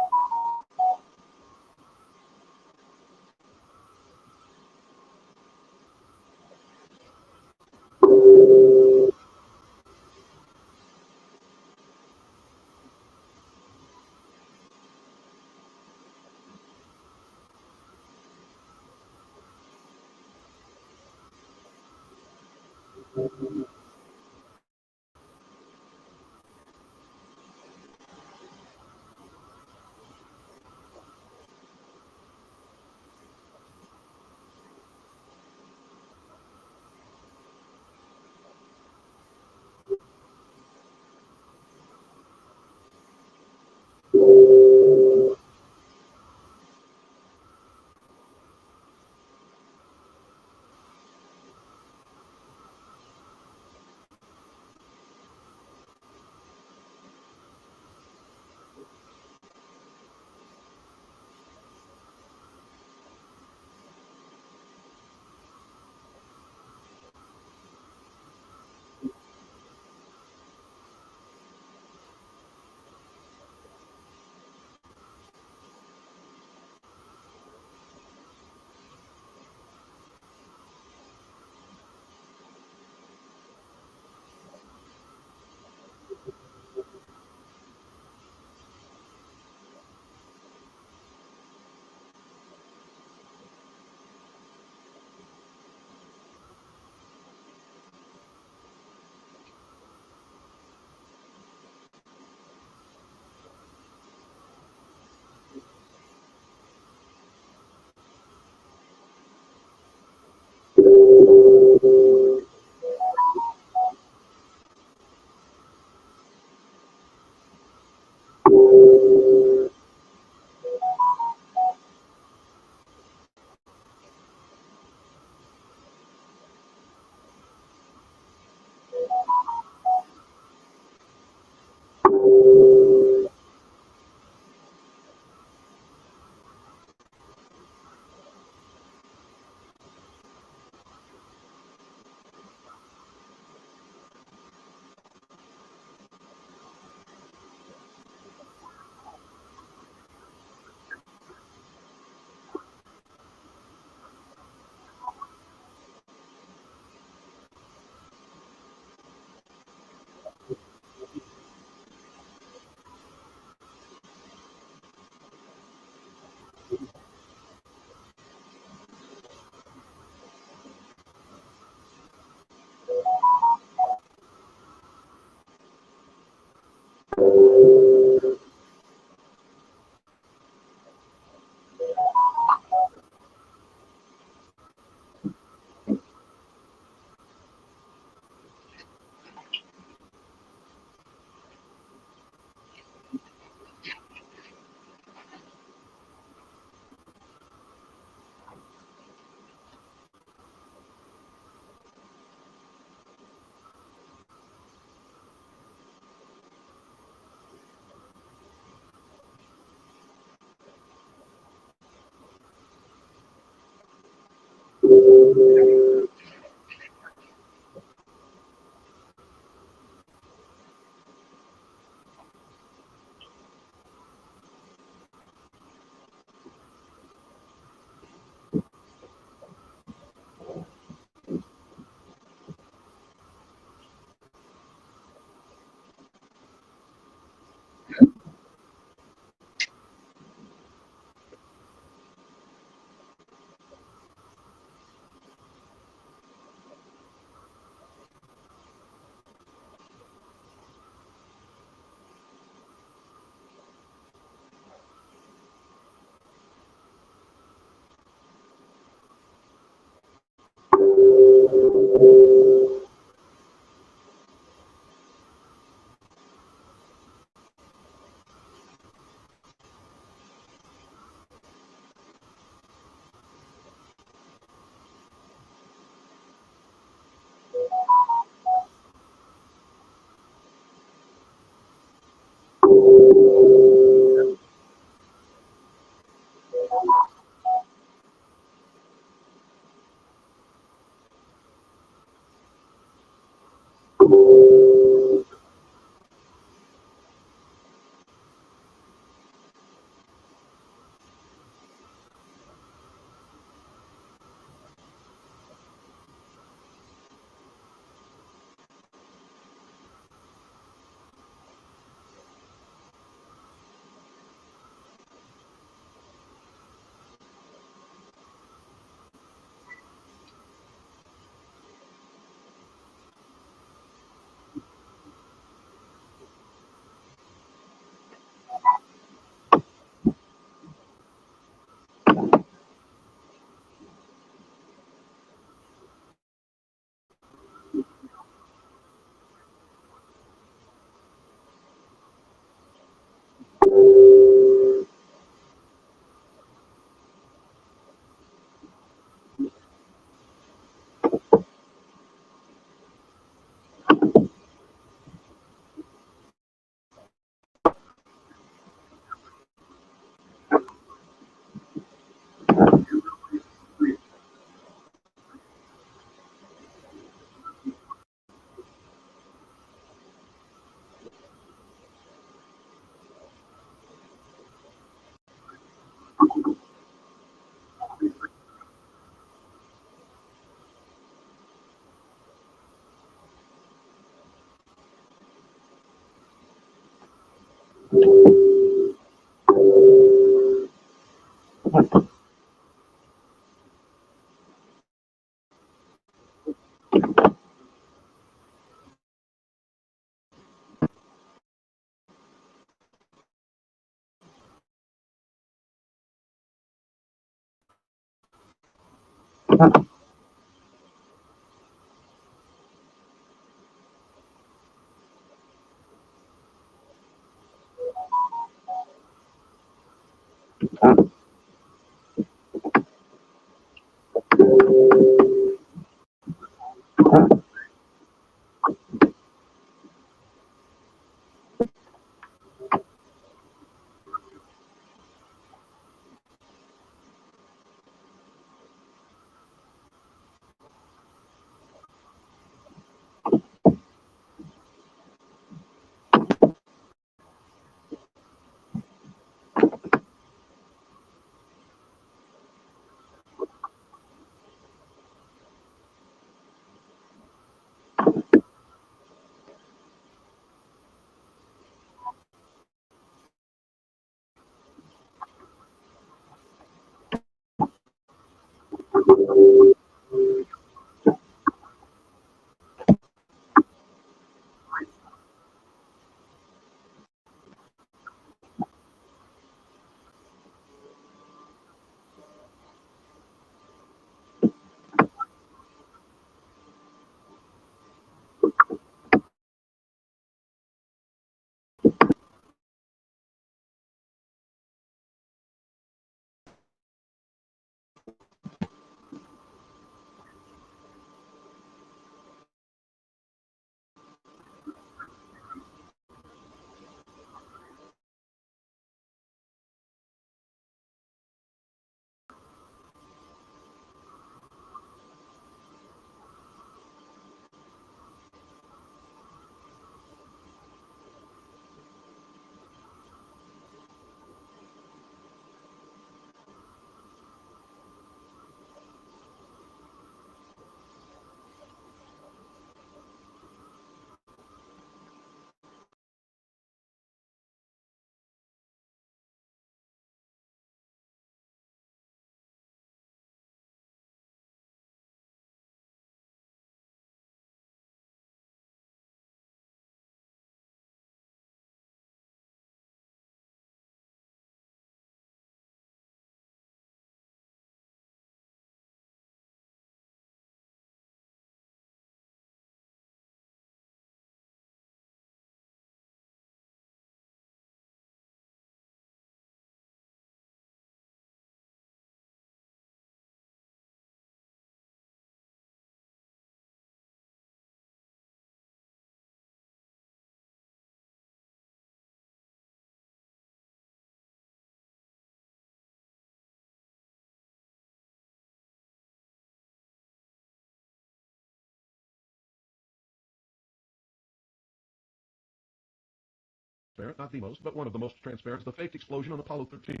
transparent, not the most, but one of the most transparent, is the faked explosion on Apollo 13.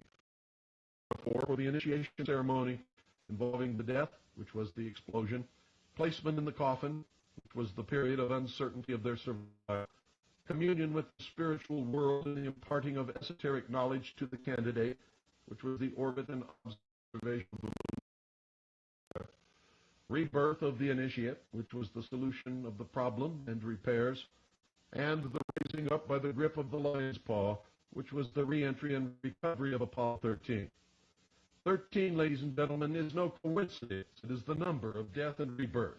For the initiation ceremony involving the death, which was the explosion, placement in the coffin, which was the period of uncertainty of their survival, communion with the spiritual world and the imparting of esoteric knowledge to the candidate, which was the orbit and observation of the moon, rebirth of the initiate, which was the solution of the problem and repairs, and the raising up by the grip of the lion's paw, which was the re-entry and recovery of Apollo 13. 13, ladies and gentlemen, is no coincidence. It is the number of death and rebirth,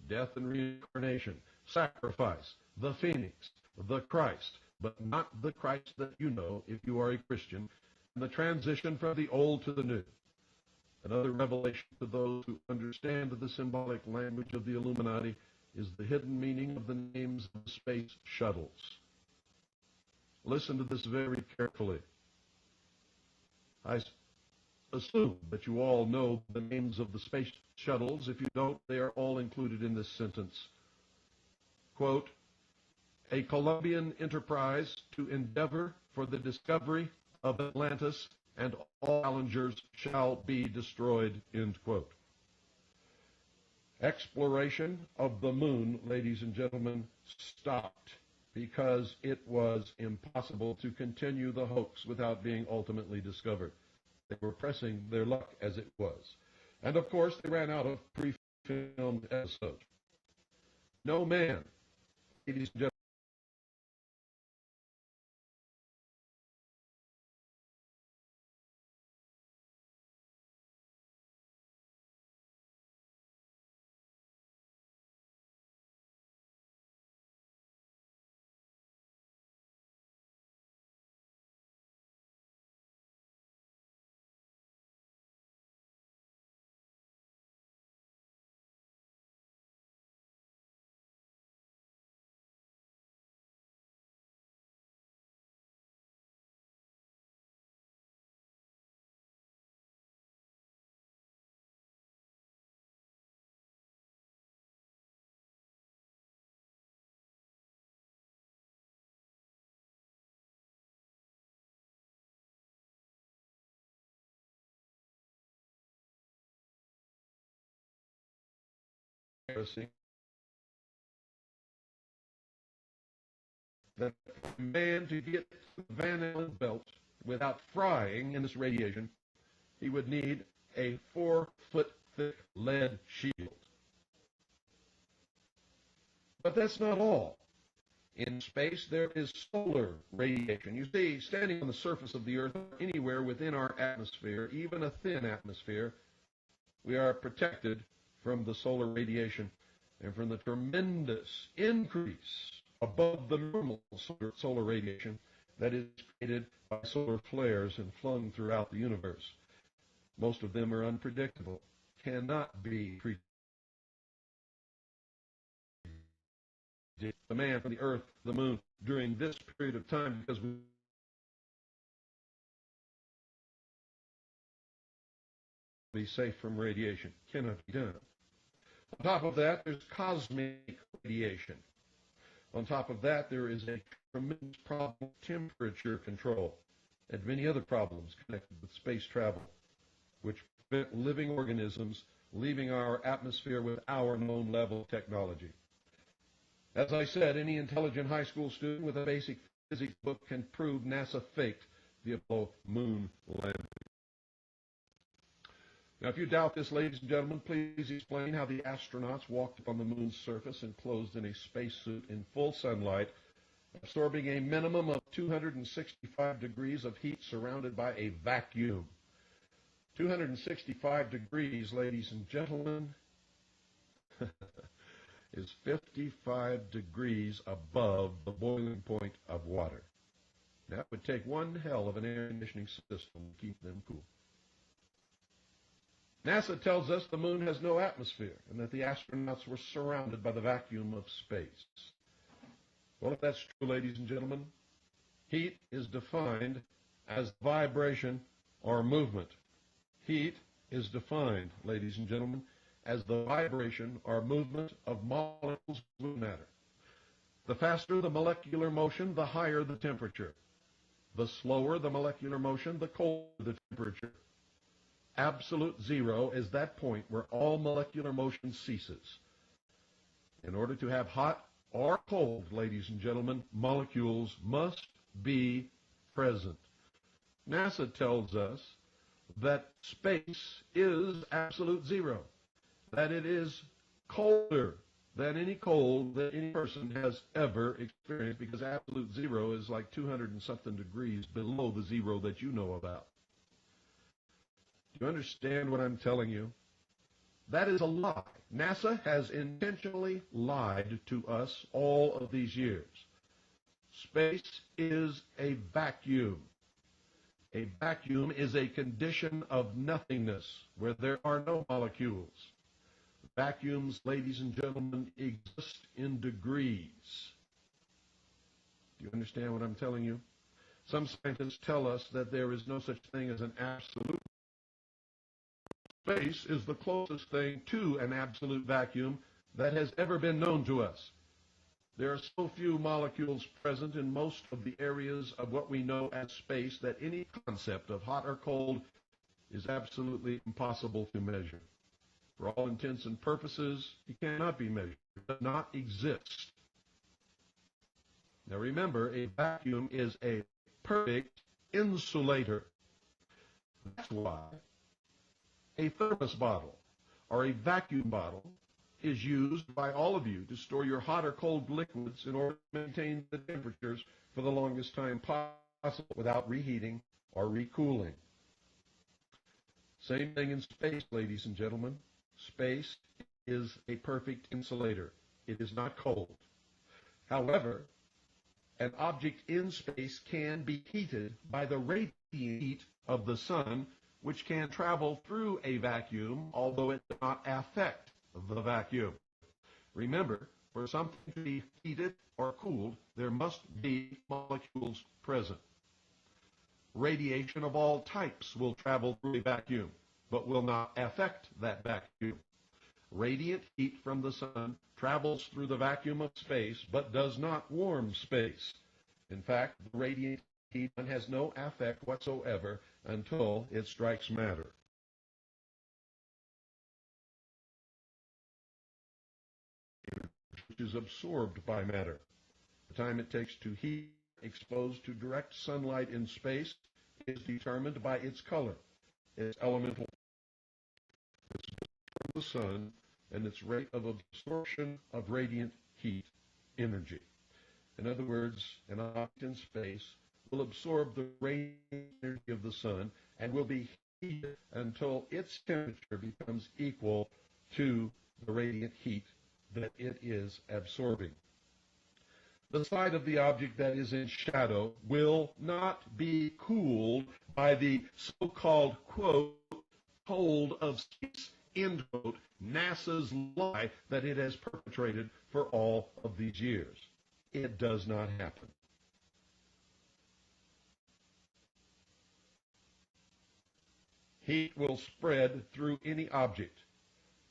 death and reincarnation, sacrifice, the phoenix, the Christ, but not the Christ that you know if you are a Christian, and the transition from the old to the new. Another revelation to those who understand the symbolic language of the Illuminati is the hidden meaning of the names of the space shuttles. Listen to this very carefully. I assume that you all know the names of the space shuttles. If you don't, they are all included in this sentence. Quote, a Columbian enterprise to endeavor for the discovery of Atlantis, and all challengers shall be destroyed, end quote. Exploration of the moon, ladies and gentlemen, stopped because it was impossible to continue the hoax without being ultimately discovered. They were pressing their luck as it was. And of course, they ran out of pre-filmed episodes. No man, ladies and gentlemen, that for a man to get the Van Allen belt without frying in this radiation, he would need a 4-foot thick lead shield. But that's not all. In space, there is solar radiation. You see, standing on the surface of the Earth, anywhere within our atmosphere, even a thin atmosphere, we are protected from the solar radiation and from the tremendous increase above the normal solar radiation that is created by solar flares and flung throughout the universe. Most of them are unpredictable, cannot be predicted. The man from the Earth, the moon, during this period of time, because we be safe from radiation, cannot be done. On top of that, there's cosmic radiation. On top of that, there is a tremendous problem with temperature control and many other problems connected with space travel, which prevent living organisms leaving our atmosphere with our known level of technology. As I said, any intelligent high school student with a basic physics book can prove NASA faked the Apollo moon landing. Now, if you doubt this, ladies and gentlemen, please explain how the astronauts walked upon the moon's surface enclosed in a spacesuit in full sunlight, absorbing a minimum of 265 degrees of heat surrounded by a vacuum. 265 degrees, ladies and gentlemen, is 55 degrees above the boiling point of water. That would take one hell of an air conditioning system to keep them cool. NASA tells us the moon has no atmosphere and that the astronauts were surrounded by the vacuum of space. Well, if that's true, ladies and gentlemen, heat is defined as vibration or movement. Heat is defined, ladies and gentlemen, as the vibration or movement of molecules of matter. The faster the molecular motion, the higher the temperature. The slower the molecular motion, the colder the temperature. Absolute zero is that point where all molecular motion ceases. In order to have hot or cold, ladies and gentlemen, molecules must be present. NASA tells us that space is absolute zero, that it is colder than any cold that any person has ever experienced, because absolute zero is like 200 and something degrees below the zero that you know about. Do you understand what I'm telling you? That is a lie. NASA has intentionally lied to us all of these years. Space is a vacuum. A vacuum is a condition of nothingness where there are no molecules. Vacuums, ladies and gentlemen, exist in degrees. Do you understand what I'm telling you? Some scientists tell us that there is no such thing as an absolute. Space is the closest thing to an absolute vacuum that has ever been known to us. There are so few molecules present in most of the areas of what we know as space that any concept of hot or cold is absolutely impossible to measure. For all intents and purposes, it cannot be measured. It does not exist. Now remember, a vacuum is a perfect insulator. That's why a thermos bottle or a vacuum bottle is used by all of you to store your hot or cold liquids in order to maintain the temperatures for the longest time possible without reheating or recooling. Same thing in space, ladies and gentlemen. Space is a perfect insulator. It is not cold. However, an object in space can be heated by the radiant heat of the sun, which can travel through a vacuum, although it does not affect the vacuum. Remember, for something to be heated or cooled, there must be molecules present. Radiation of all types will travel through a vacuum, but will not affect that vacuum. Radiant heat from the sun travels through the vacuum of space, but does not warm space. In fact, the radiant heat has no effect whatsoever until it strikes matter. Which is absorbed by matter. The time it takes to heat exposed to direct sunlight in space is determined by its color, its elemental, its from the sun, and its rate of absorption of radiant heat energy. In other words, an object in space will absorb the radiant energy of the sun and will be heated until its temperature becomes equal to the radiant heat that it is absorbing. The side of the object that is in shadow will not be cooled by the so-called, quote, cold of space, end quote, NASA's lie that it has perpetrated for all of these years. It does not happen. Heat will spread through any object,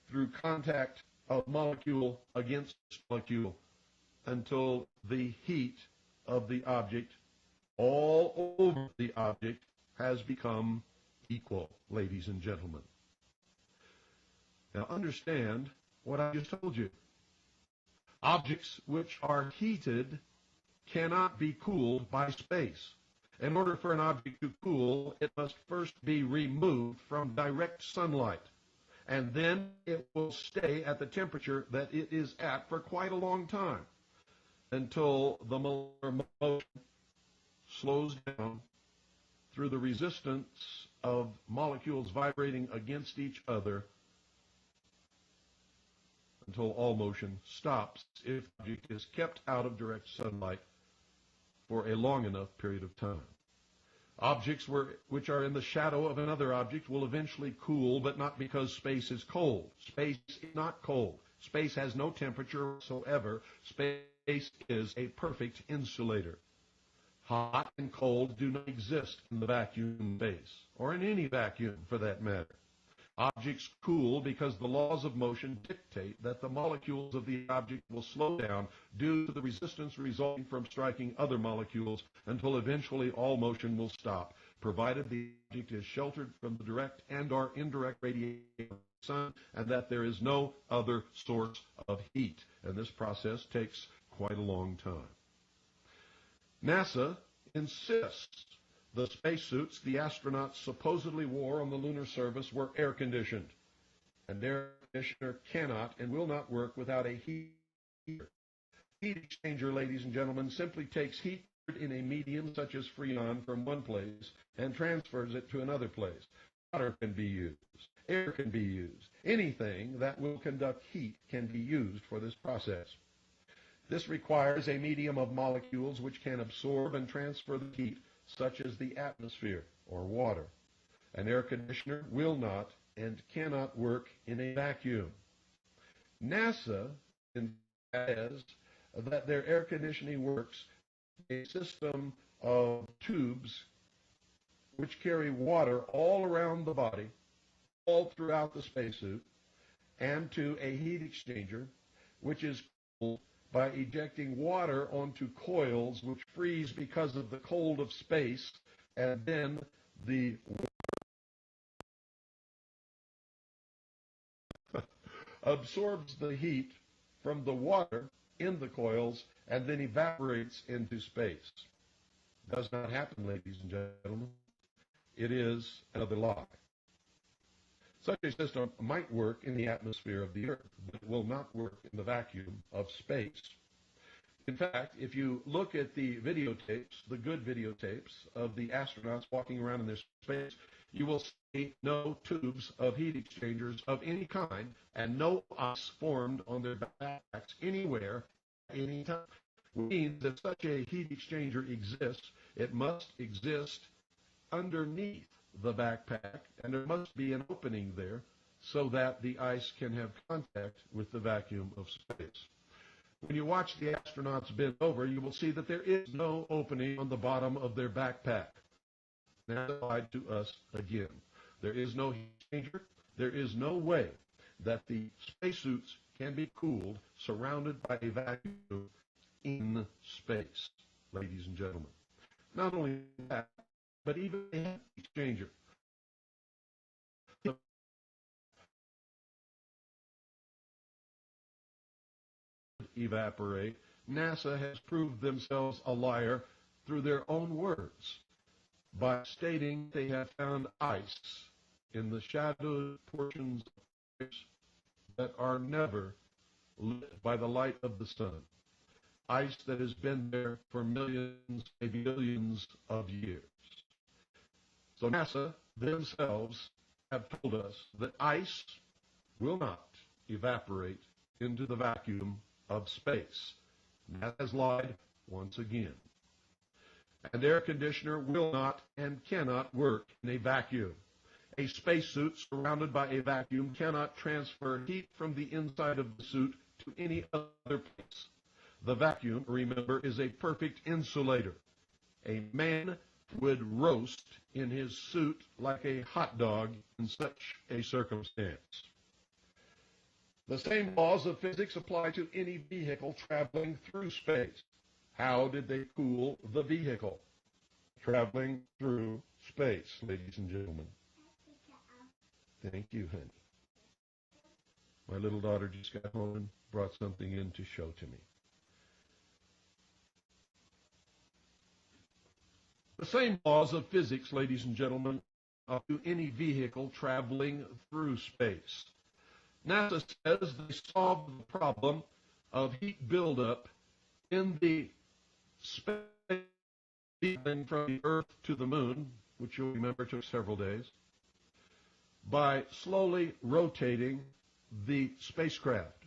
through contact of molecule against molecule, until the heat of the object all over the object has become equal, ladies and gentlemen. Now understand what I just told you. Objects which are heated cannot be cooled by space. In order for an object to cool, it must first be removed from direct sunlight, and then it will stay at the temperature that it is at for quite a long time, until the molecular motion slows down through the resistance of molecules vibrating against each other, until all motion stops if the object is kept out of direct sunlight for a long enough period of time. Objects which are in the shadow of another object will eventually cool, but not because space is cold. Space is not cold. Space has no temperature whatsoever. Space is a perfect insulator. Hot and cold do not exist in the vacuum space, or in any vacuum for that matter. Objects cool because the laws of motion dictate that the molecules of the object will slow down due to the resistance resulting from striking other molecules until eventually all motion will stop, provided the object is sheltered from the direct and or indirect radiation of the sun and that there is no other source of heat. And this process takes quite a long time. NASA insists the spacesuits the astronauts supposedly wore on the lunar surface were air-conditioned. An air conditioner cannot and will not work without a heater. Heat exchanger, ladies and gentlemen, simply takes heat in a medium such as Freon from one place and transfers it to another place. Water can be used. Air can be used. Anything that will conduct heat can be used for this process. This requires a medium of molecules which can absorb and transfer the heat, such as the atmosphere or water. An air conditioner will not and cannot work in a vacuum. NASA says that their air conditioning works a system of tubes which carry water all around the body, all throughout the spacesuit, and to a heat exchanger, which is cooled by ejecting water onto coils which freeze because of the cold of space, and then the absorbs the heat from the water in the coils and then evaporates into space. Does not happen, ladies and gentlemen. It is another lie. Such a system might work in the atmosphere of the Earth, but it will not work in the vacuum of space. In fact, if you look at the videotapes, the good videotapes of the astronauts walking around in their space, you will see no tubes of heat exchangers of any kind and no ice formed on their backpacks anywhere at any time. Which means if such a heat exchanger exists, it must exist underneath the backpack, and there must be an opening there so that the ice can have contact with the vacuum of space. When you watch the astronauts bend over, you will see that there is no opening on the bottom of their backpack. Now lied to us again. There is no heat exchanger. There is no way that the spacesuits can be cooled surrounded by a vacuum in space, ladies and gentlemen. Not only that, but even a heat exchanger. Evaporate. NASA has proved themselves a liar through their own words by stating they have found ice in the shadowed portions of space that are never lit by the light of the sun. Ice that has been there for millions, maybe billions of years. So NASA themselves have told us that ice will not evaporate into the vacuum of space. NASA has lied once again. An air conditioner will not and cannot work in a vacuum. A spacesuit surrounded by a vacuum cannot transfer heat from the inside of the suit to any other place. The vacuum, remember, is a perfect insulator. A man would roast in his suit like a hot dog in such a circumstance. The same laws of physics apply to any vehicle traveling through space. How did they cool the vehicle? Traveling through space, ladies and gentlemen. Thank you, honey. My little daughter just got home and brought something in to show to me. The same laws of physics, ladies and gentlemen, apply to any vehicle traveling through space. NASA says they solved the problem of heat buildup in the space from the Earth to the Moon, which you'll remember took several days, by slowly rotating the spacecraft.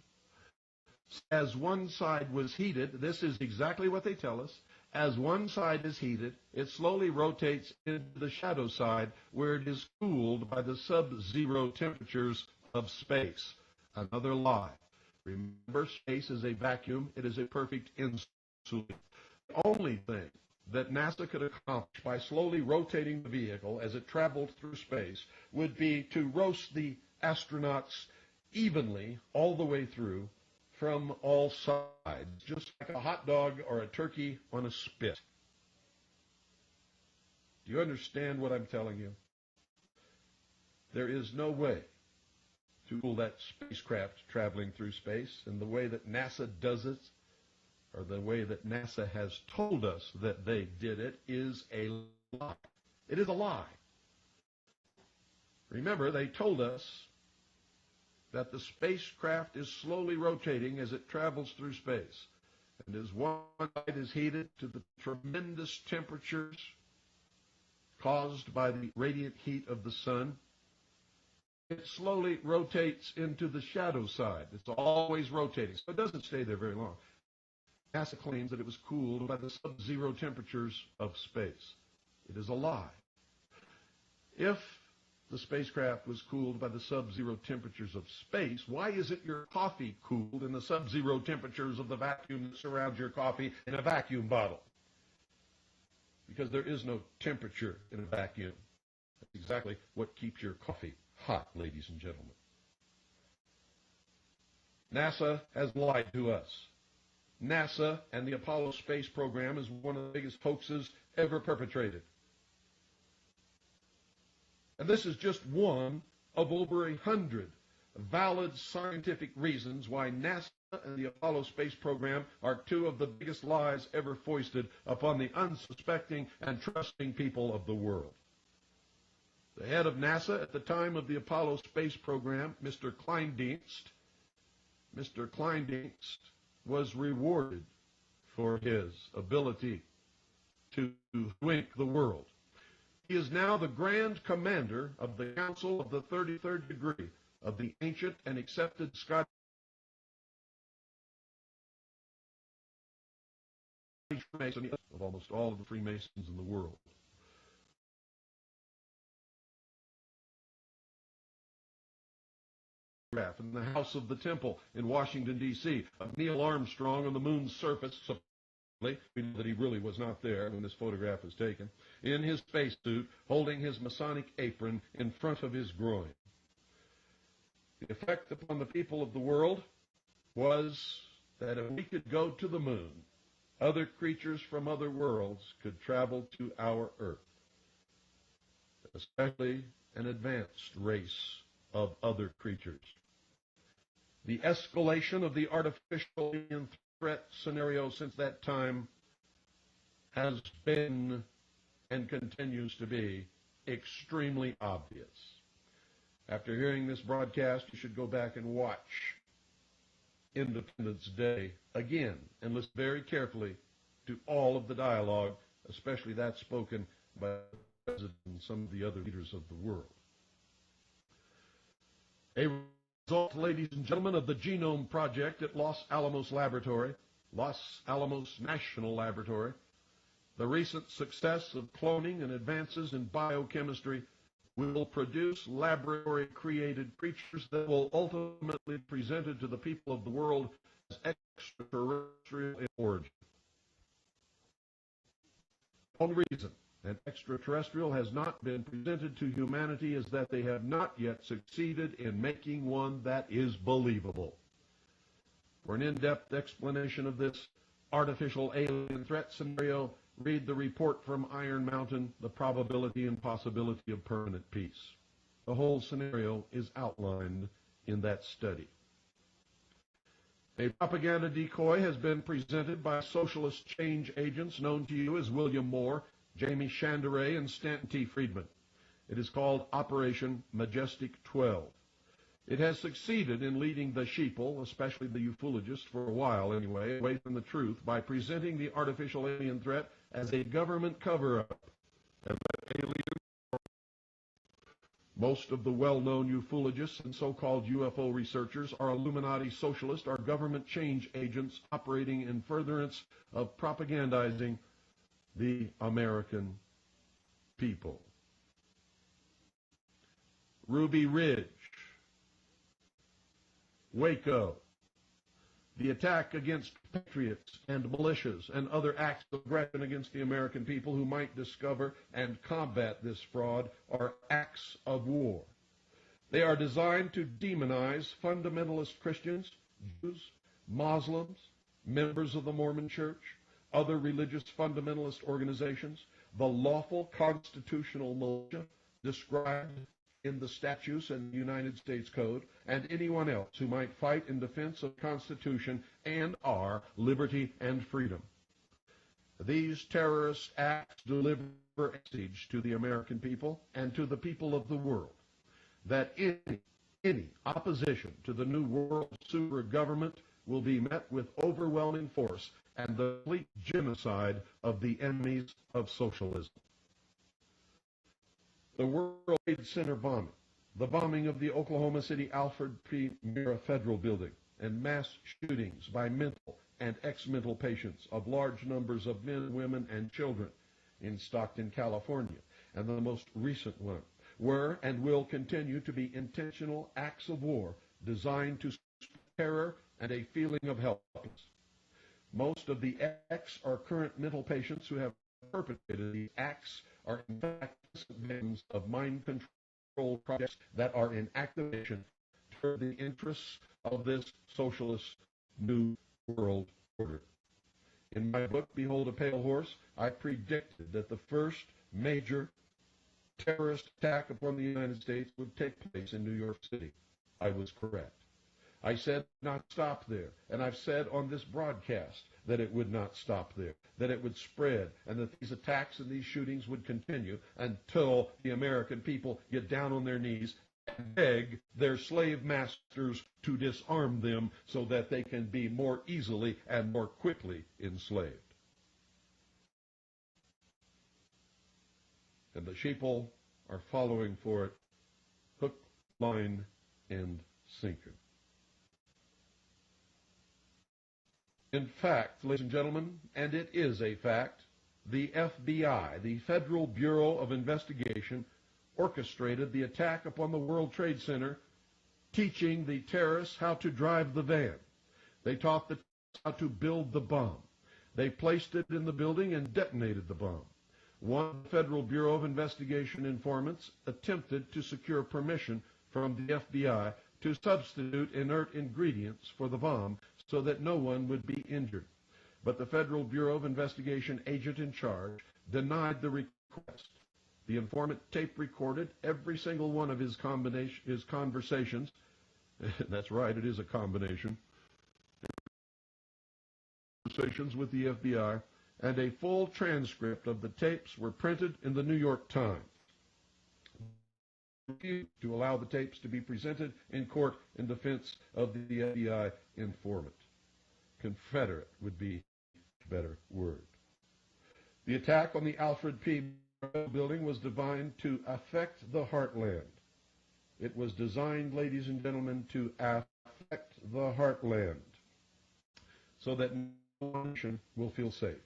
As one side was heated, this is exactly what they tell us, as one side is heated, it slowly rotates into the shadow side where it is cooled by the sub-zero temperatures of space. Another lie. Remember, space is a vacuum. It is a perfect insulator. The only thing that NASA could accomplish by slowly rotating the vehicle as it traveled through space would be to roast the astronauts evenly all the way through from all sides, just like a hot dog or a turkey on a spit. Do you understand what I'm telling you? There is no way to cool that spacecraft traveling through space, and the way that NASA does it, or the way that NASA has told us that they did it, is a lie. It is a lie. Remember, they told us that the spacecraft is slowly rotating as it travels through space. And as one side is heated to the tremendous temperatures caused by the radiant heat of the sun, it slowly rotates into the shadow side. It's always rotating, so it doesn't stay there very long. NASA claims that it was cooled by the sub-zero temperatures of space. It is a lie. If the spacecraft was cooled by the sub-zero temperatures of space, why isn't your coffee cooled in the sub-zero temperatures of the vacuum that surrounds your coffee in a vacuum bottle? Because there is no temperature in a vacuum. That's exactly what keeps your coffee hot, ladies and gentlemen. NASA has lied to us. NASA and the Apollo space program is one of the biggest hoaxes ever perpetrated. And this is just one of over 100 valid scientific reasons why NASA and the Apollo space program are two of the biggest lies ever foisted upon the unsuspecting and trusting people of the world. The head of NASA at the time of the Apollo space program, Mr. Kleindienst was rewarded for his ability to wink the world. He is now the Grand Commander of the Council of the 33rd Degree of the ancient and accepted Scottish Freemasonry of almost all of the Freemasons in the world. In the House of the Temple in Washington, D.C., of Neil Armstrong on the moon's surface. We know that he really was not there when this photograph was taken, in his spacesuit, holding his Masonic apron in front of his groin. The effect upon the people of the world was that if we could go to the moon, other creatures from other worlds could travel to our Earth, especially an advanced race of other creatures. The escalation of the artificial alien threat scenario since that time has been and continues to be extremely obvious. After hearing this broadcast, you should go back and watch Independence Day again and listen very carefully to all of the dialogue, especially that spoken by the President and some of the other leaders of the world. A result, ladies and gentlemen, of the Genome Project at Los Alamos National Laboratory, the recent success of cloning and advances in biochemistry will produce laboratory-created creatures that will ultimately be presented to the people of the world as extraterrestrial in origin. One reason an extraterrestrial has not been presented to humanity is that they have not yet succeeded in making one that is believable. For an in-depth explanation of this artificial alien threat scenario, read the report from Iron Mountain, The Probability and Possibility of Permanent Peace. The whole scenario is outlined in that study. A propaganda decoy has been presented by socialist change agents known to you as William Moore, Jamie Chanderay, and Stanton T. Friedman. It is called Operation Majestic 12. It has succeeded in leading the sheeple, especially the ufologists for a while anyway, away from the truth by presenting the artificial alien threat as a government cover-up. And that alien, most of the well-known ufologists and so-called UFO researchers are Illuminati socialists or government change agents operating in furtherance of propagandizing the American people. Ruby Ridge, Waco, The attack against patriots and militias and other acts of aggression against the American people who might discover and combat this fraud are acts of war. They are designed to demonize fundamentalist Christians, Jews, Muslims, members of the Mormon Church, other religious fundamentalist organizations, the lawful constitutional militia described in the statutes and the United States Code, and anyone else who might fight in defense of the Constitution and our liberty and freedom. These terrorist acts deliver a message to the American people and to the people of the world that any opposition to the new world super government will be met with overwhelming force and the complete genocide of the enemies of socialism. The World Trade Center bombing, the bombing of the Oklahoma City Alfred P. Mira Federal Building, and mass shootings by mental and ex-mental patients of large numbers of men, women, and children in Stockton, California, and the most recent one, were and will continue to be intentional acts of war designed to spread terror and a feeling of helplessness. Most of the ex or current mental patients who have perpetrated these acts are in fact victims of mind control projects that are in activation toward the interests of this socialist new world order. In my book, Behold a Pale Horse, I predicted that the first major terrorist attack upon the United States would take place in New York City. I was correct. I said not stop there, and I've said on this broadcast that it would not stop there, that it would spread, and that these attacks and these shootings would continue until the American people get down on their knees and beg their slave masters to disarm them so that they can be more easily and more quickly enslaved. And the sheeple are following for it, hook, line, and sinker. In fact, ladies and gentlemen, and it is a fact, the FBI, the Federal Bureau of Investigation, orchestrated the attack upon the World Trade Center, teaching the terrorists how to drive the van. They taught the terrorists how to build the bomb. They placed it in the building and detonated the bomb. One Federal Bureau of Investigation informants attempted to secure permission from the FBI to substitute inert ingredients for the bomb so that no one would be injured. But the Federal Bureau of Investigation agent in charge denied the request. The informant tape recorded every single one of his conversations. That's right, it is a combination. Conversations with the FBI, and a full transcript of the tapes were printed in the New York Times. To allow the tapes to be presented in court in defense of the FBI informant. Confederate would be a better word. The attack on the Alfred P. building was designed to affect the heartland. It was designed, ladies and gentlemen, to affect the heartland so that no nation will feel safe.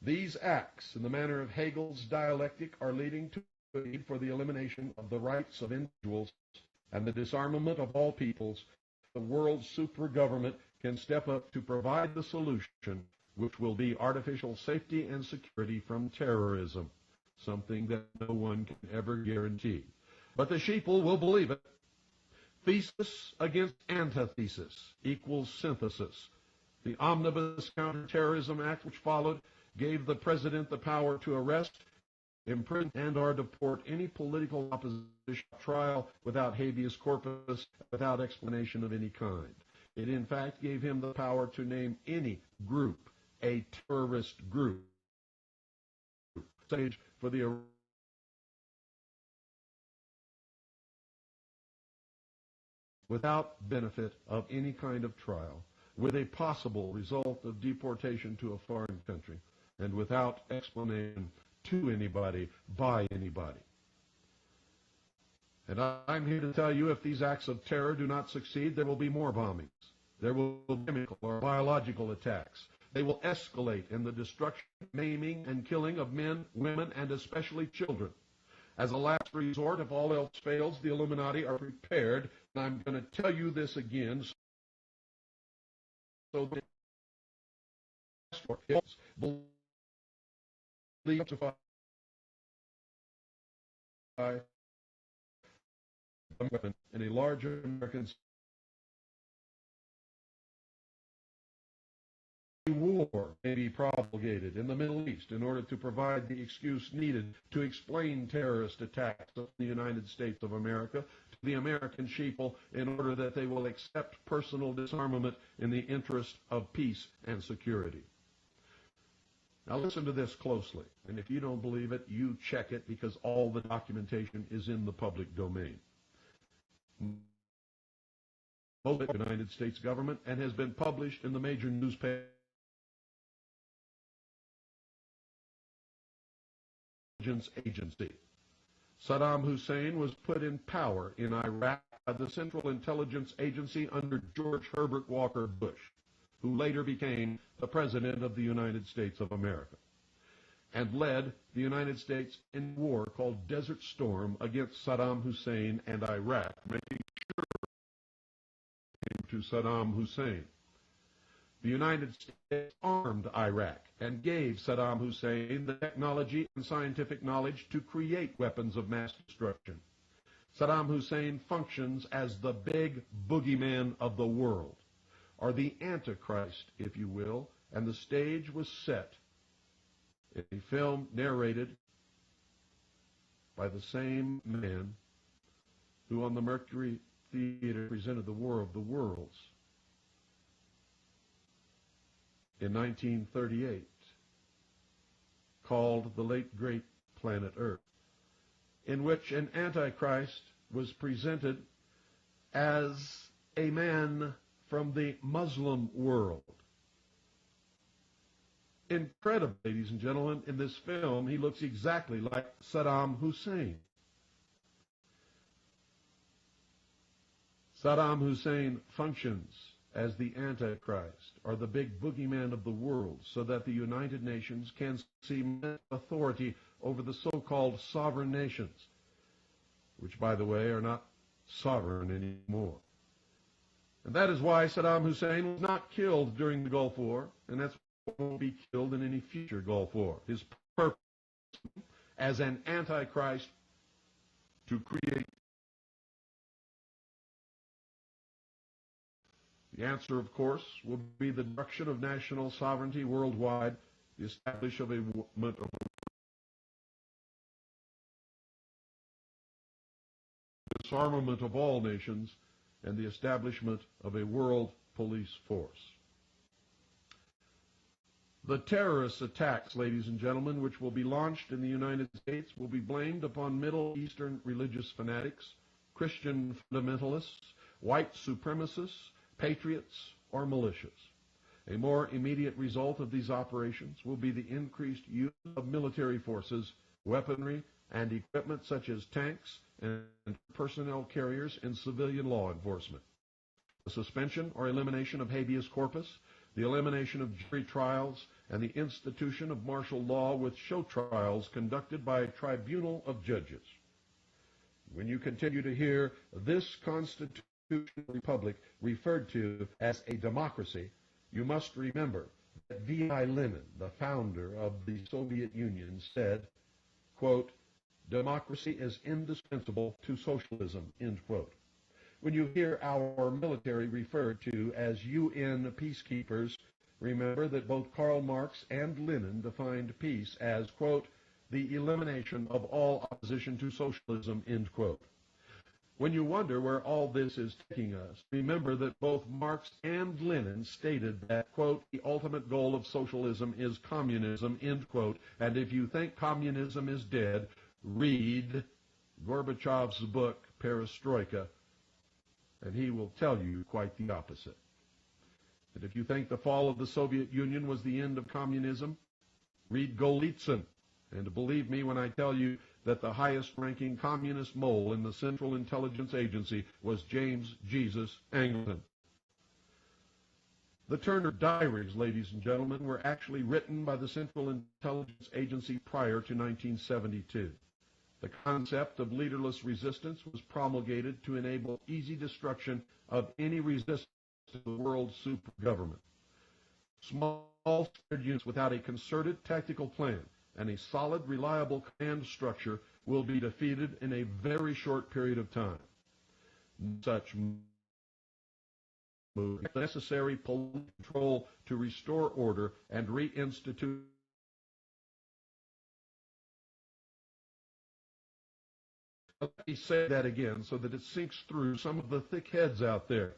These acts, in the manner of Hegel's dialectic, are leading to the need for the elimination of the rights of individuals and the disarmament of all peoples. The world's super government can step up to provide the solution, which will be artificial safety and security from terrorism, something that no one can ever guarantee. But the sheeple will believe it. Thesis against antithesis equals synthesis. The Omnibus Counterterrorism Act, which followed, gave the president the power to arrest, imprison, and/or deport any political opposition trial without habeas corpus, without explanation of any kind. It, in fact, gave him the power to name any group a terrorist group. Stage for the without benefit of any kind of trial, with a possible result of deportation to a foreign country, and without explanation to anybody, by anybody. And I'm here to tell you, if these acts of terror do not succeed, there will be more bombings. There will be chemical or biological attacks. They will escalate in the destruction, maiming, and killing of men, women, and especially children. As a last resort, if all else fails, the Illuminati are prepared, and I'm going to tell you this again, so that it's believed to find a weapon in a large American war may be promulgated in the Middle East in order to provide the excuse needed to explain terrorist attacks of the United States of America to the American people in order that they will accept personal disarmament in the interest of peace and security. Now listen to this closely, and if you don't believe it, you check it, because all the documentation is in the public domain. Both the United States government and has been published in the major newspapers agency. Saddam Hussein was put in power in Iraq by the Central Intelligence Agency under George Herbert Walker Bush, who later became the President of the United States of America, and led the United States in a war called Desert Storm against Saddam Hussein and Iraq, making sure to Saddam Hussein. The United States armed Iraq and gave Saddam Hussein the technology and scientific knowledge to create weapons of mass destruction. Saddam Hussein functions as the big boogeyman of the world, or the Antichrist, if you will, and the stage was set in a film narrated by the same man who on the Mercury Theater presented the War of the Worlds in 1938, called The Late Great Planet Earth, in which an Antichrist was presented as a man from the Muslim world. Incredible, ladies and gentlemen, in this film, he looks exactly like Saddam Hussein. Saddam Hussein functions as the Antichrist, or the big boogeyman of the world, so that the United Nations can see authority over the so-called sovereign nations, which, by the way, are not sovereign anymore. And that is why Saddam Hussein was not killed during the Gulf War, and that's why he won't be killed in any future Gulf War. His purpose as an Antichrist to create. The answer, of course, will be the destruction of national sovereignty worldwide, the establishment of disarmament of all nations, and the establishment of a world police force. The terrorist attacks, ladies and gentlemen, which will be launched in the United States will be blamed upon Middle Eastern religious fanatics, Christian fundamentalists, white supremacists, patriots, or militias. A more immediate result of these operations will be the increased use of military forces, weaponry, and equipment such as tanks and personnel carriers in civilian law enforcement. The suspension or elimination of habeas corpus, the elimination of jury trials, and the institution of martial law with show trials conducted by a tribunal of judges. When you continue to hear this constitutional republic referred to as a democracy, you must remember that V.I. Lenin, the founder of the Soviet Union, said, quote, "Democracy is indispensable to socialism," end quote. When you hear our military referred to as UN peacekeepers, remember that both Karl Marx and Lenin defined peace as, quote, "the elimination of all opposition to socialism," end quote. When you wonder where all this is taking us, remember that both Marx and Lenin stated that, quote, "the ultimate goal of socialism is communism," end quote. And if you think communism is dead, read Gorbachev's book, Perestroika, and he will tell you quite the opposite. And if you think the fall of the Soviet Union was the end of communism, read Golitsyn. And believe me when I tell you that the highest-ranking communist mole in the Central Intelligence Agency was James Jesus Angleton. The Turner Diaries, ladies and gentlemen, were actually written by the Central Intelligence Agency prior to 1972. The concept of leaderless resistance was promulgated to enable easy destruction of any resistance to the world supergovernment. Small scattered units without a concerted tactical plan and a solid, reliable command structure will be defeated in a very short period of time. Such move necessary political control to restore order and reinstitute. Let me say that again so that it sinks through some of the thick heads out there.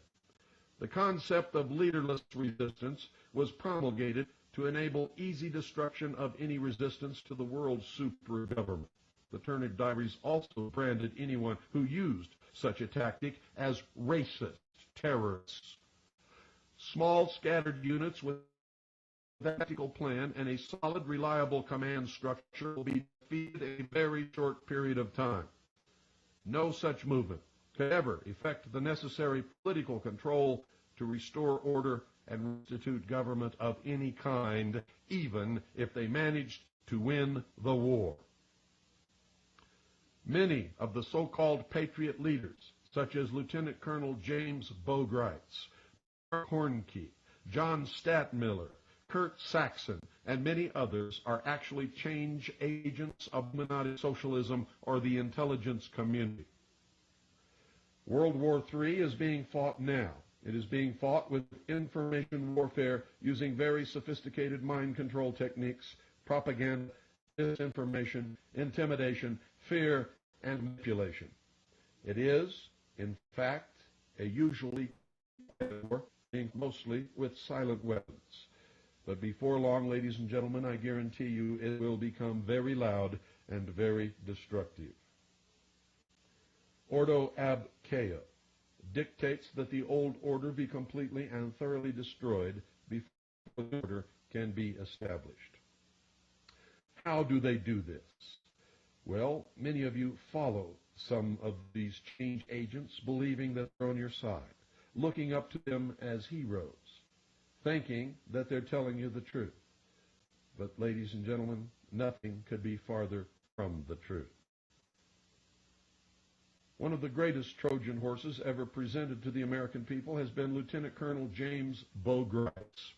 The concept of leaderless resistance was promulgated to enable easy destruction of any resistance to the world super government. The Turner Diaries also branded anyone who used such a tactic as racist terrorists. Small scattered units with a tactical plan and a solid, reliable command structure will be defeated in a very short period of time. No such movement could ever effect the necessary political control to restore order and institute government of any kind, even if they managed to win the war. Many of the so-called patriot leaders, such as Lieutenant Colonel James Bogreitz, Mark Hornkey, John Stadtmiller, Kurt Saxon, and many others, are actually change agents of Illuminati socialism or the intelligence community. World War III is being fought now. It is being fought with information warfare using very sophisticated mind control techniques, propaganda, disinformation, intimidation, fear, and manipulation. It is, in fact, a usually war, mostly with silent weapons. But before long, ladies and gentlemen, I guarantee you it will become very loud and very destructive. Ordo ab chao dictates that the old order be completely and thoroughly destroyed before the order can be established. How do they do this? Well, many of you follow some of these change agents, believing that they're on your side, looking up to them as heroes, thinking that they're telling you the truth. But, ladies and gentlemen, nothing could be farther from the truth. One of the greatest Trojan horses ever presented to the American people has been Lieutenant Colonel James Bogreitz.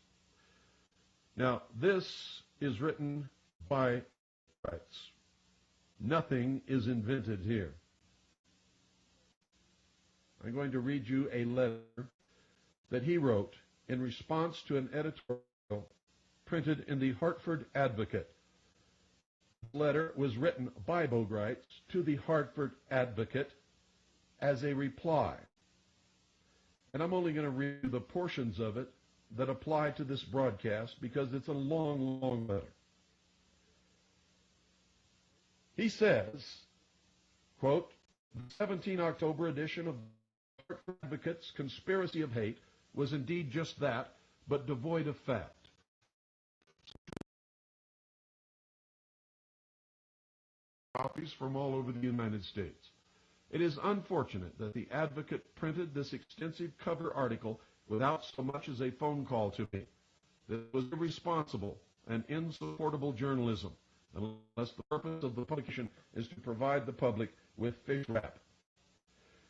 Now, this is written by Bogreitz. Nothing is invented here. I'm going to read you a letter that he wrote in response to an editorial printed in the Hartford Advocate. The letter was written by Bogreitz to the Hartford Advocate as a reply. And I'm only going to read the portions of it that apply to this broadcast because it's a long, long letter. He says, quote, the 17 October edition of the Hartford Advocate's Conspiracy of Hate was indeed just that, but devoid of fact. Copies from all over the United States. It is unfortunate that the Advocate printed this extensive cover article without so much as a phone call to me. This was irresponsible and insupportable journalism, unless the purpose of the publication is to provide the public with fish wrap.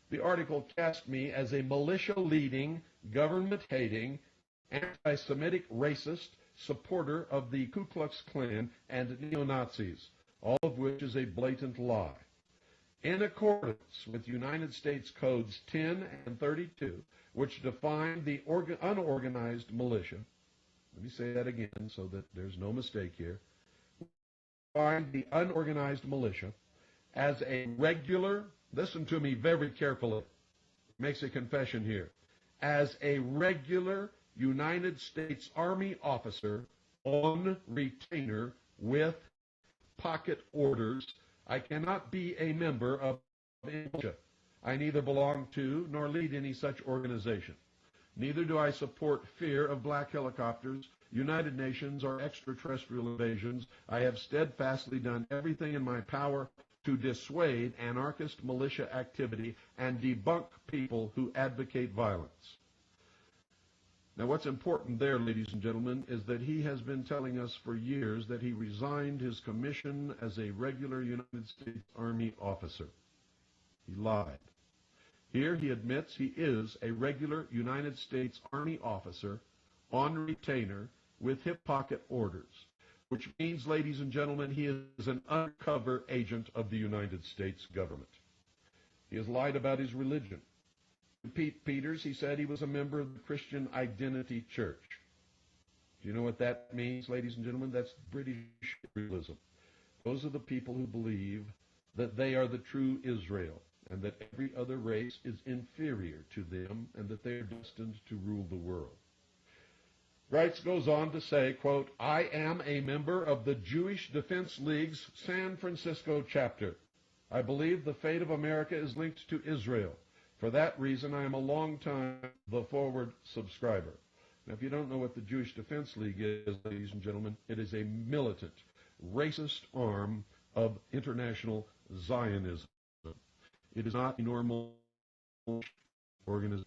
The article cast me as a militia-leading, government-hating, anti-Semitic racist supporter of the Ku Klux Klan and neo-Nazis, all of which is a blatant lie. In accordance with United States Codes 10 and 32, which define the unorganized militia, let me say that again so that there's no mistake here, define the unorganized militia as a regular, listen to me very carefully, makes a confession here, as a regular United States Army officer on retainer with pocket orders. I cannot be a member of a militia. I neither belong to nor lead any such organization. Neither do I support fear of black helicopters, United Nations, or extraterrestrial invasions. I have steadfastly done everything in my power to dissuade anarchist militia activity and debunk people who advocate violence. Now, what's important there, ladies and gentlemen, is that he has been telling us for years that he resigned his commission as a regular United States Army officer. He lied. Here he admits he is a regular United States Army officer on retainer with hip pocket orders, which means, ladies and gentlemen, he is an undercover agent of the United States government. He has lied about his religion. To Pete Peters, he said he was a member of the Christian Identity Church. Do you know what that means, ladies and gentlemen? That's British imperialism. Those are the people who believe that they are the true Israel and that every other race is inferior to them and that they are destined to rule the world. Greitz goes on to say, quote, I am a member of the Jewish Defense League's San Francisco chapter. I believe the fate of America is linked to Israel. For that reason, I am a long-time The Forward subscriber. Now, if you don't know what the Jewish Defense League is, ladies and gentlemen, it is a militant, racist arm of international Zionism. It is not a normal organization.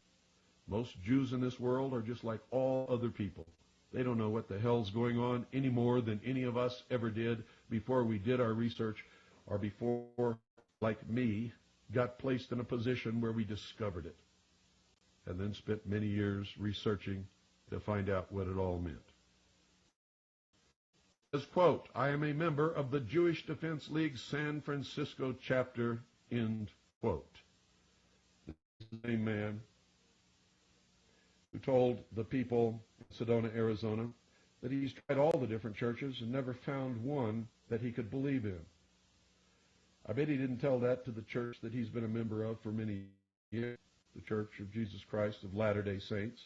Most Jews in this world are just like all other people. They don't know what the hell's going on any more than any of us ever did before we did our research or before, like me, got placed in a position where we discovered it and then spent many years researching to find out what it all meant. As quote, I am a member of the Jewish Defense League San Francisco chapter, end quote. This is a man who told the people in Sedona, Arizona, that he's tried all the different churches and never found one that he could believe in. I bet he didn't tell that to the church that he's been a member of for many years, the Church of Jesus Christ of Latter-day Saints.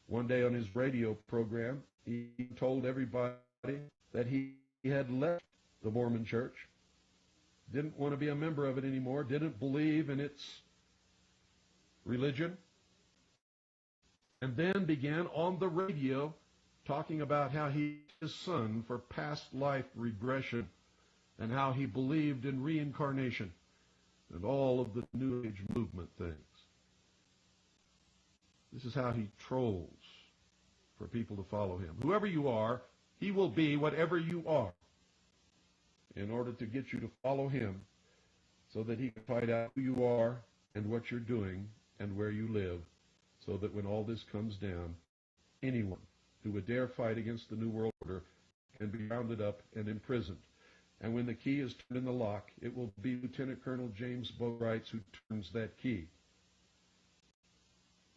One day on his radio program, he told everybody that he had left the Mormon church, didn't want to be a member of it anymore, didn't believe in its religion, and then began on the radio talking about how he is his son for past life regression and how he believed in reincarnation and all of the New Age movement things. This is how he trolls for people to follow him. Whoever you are, he will be whatever you are in order to get you to follow him so that he can find out who you are and what you're doing and where you live, so that when all this comes down, anyone who would dare fight against the New World Order can be rounded up and imprisoned. And when the key is turned in the lock, it will be Lieutenant Colonel James Boatwright who turns that key.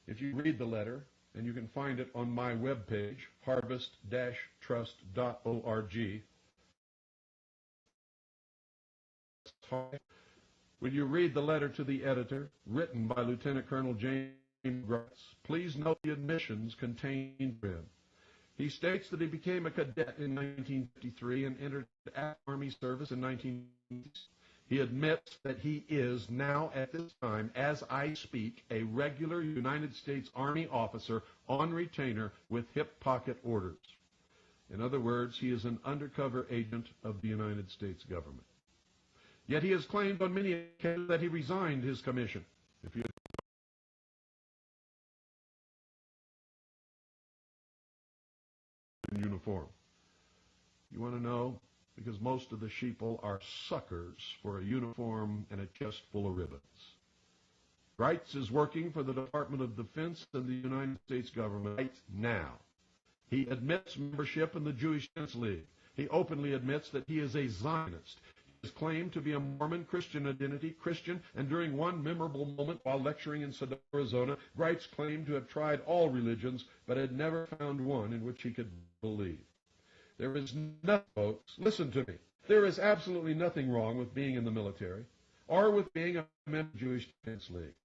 If you read the letter, and you can find it on my webpage, harvest-trust.org, when you read the letter to the editor, written by Lieutenant Colonel James Boatwright, please note the admissions contained therein. He states that he became a cadet in 1953 and entered the Army service in 1960. He admits that he is now, at this time, as I speak, a regular United States Army officer on retainer with hip pocket orders. In other words, he is an undercover agent of the United States government. Yet he has claimed on many occasions that he resigned his commission. If you in uniform. You want to know? Because most of the sheeple are suckers for a uniform and a chest full of ribbons. Greitz is working for the Department of Defense and the United States government right now. He admits membership in the Jewish Defense League. He openly admits that he is a Zionist. He has claimed to be a Mormon Christian identity, Christian, and during one memorable moment while lecturing in Sedona, Arizona, Greitz claimed to have tried all religions, but had never found one in which he could believe. There is nothing, folks, listen to me, there is absolutely nothing wrong with being in the military or with being a member of the Jewish Defense League.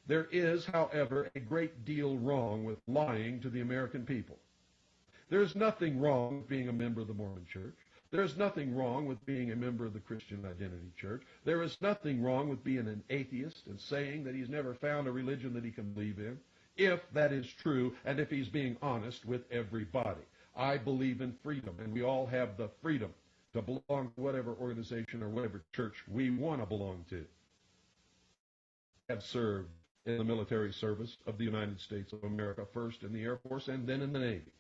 There is, however, a great deal wrong with lying to the American people. There is nothing wrong with being a member of the Mormon Church. There is nothing wrong with being a member of the Christian Identity Church. There is nothing wrong with being an atheist and saying that he's never found a religion that he can believe in, if that is true and if he's being honest with everybody. I believe in freedom, and we all have the freedom to belong to whatever organization or whatever church we want to belong to. I have served in the military service of the United States of America, first in the Air Force and then in the Navy.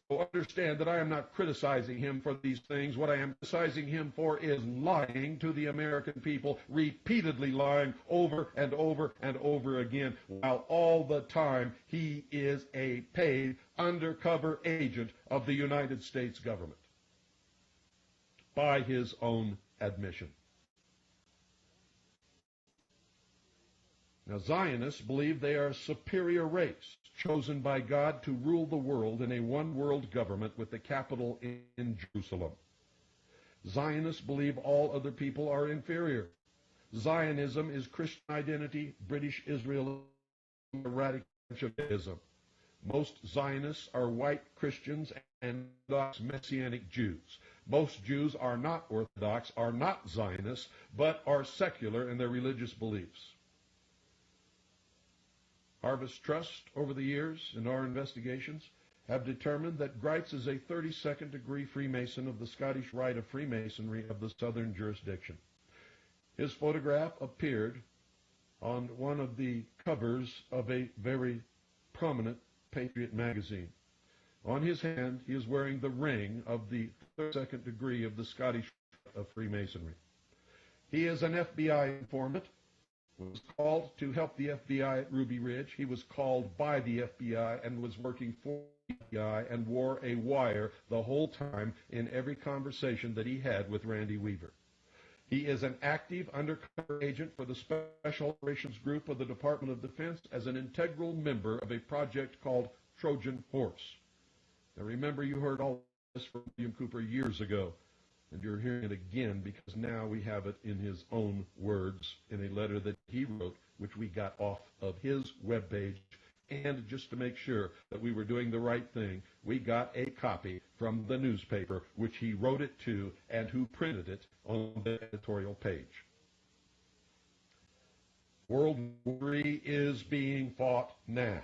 So understand that I am not criticizing him for these things. What I am criticizing him for is lying to the American people, repeatedly lying over and over and over again, while all the time he is a paid undercover agent of the United States government, by his own admission. Now, Zionists believe they are a superior race, chosen by God to rule the world in a one-world government with the capital in Jerusalem. Zionists believe all other people are inferior. Zionism is Christian identity, British Israelism, radical Judaism. Most Zionists are white Christians and Orthodox Messianic Jews. Most Jews are not Orthodox, are not Zionists, but are secular in their religious beliefs. Harvest Trust, over the years, in our investigations, have determined that Greitz is a 32nd degree Freemason of the Scottish Rite of Freemasonry of the Southern jurisdiction. His photograph appeared on one of the covers of a very prominent Patriot magazine. On his hand, he is wearing the ring of the 32nd degree of the Scottish Rite of Freemasonry. He is an FBI informant, was called to help the FBI at Ruby Ridge. He was called by the FBI and was working for the FBI and wore a wire the whole time in every conversation that he had with Randy Weaver. He is an active undercover agent for the Special Operations Group of the Department of Defense as an integral member of a project called Trojan Horse. Now remember, you heard all this from William Cooper years ago, and you're hearing it again because now we have it in his own words in a letter that he wrote, which we got off of his webpage. And just to make sure that we were doing the right thing, we got a copy from the newspaper which he wrote it to and who printed it on the editorial page. World War III is being fought now.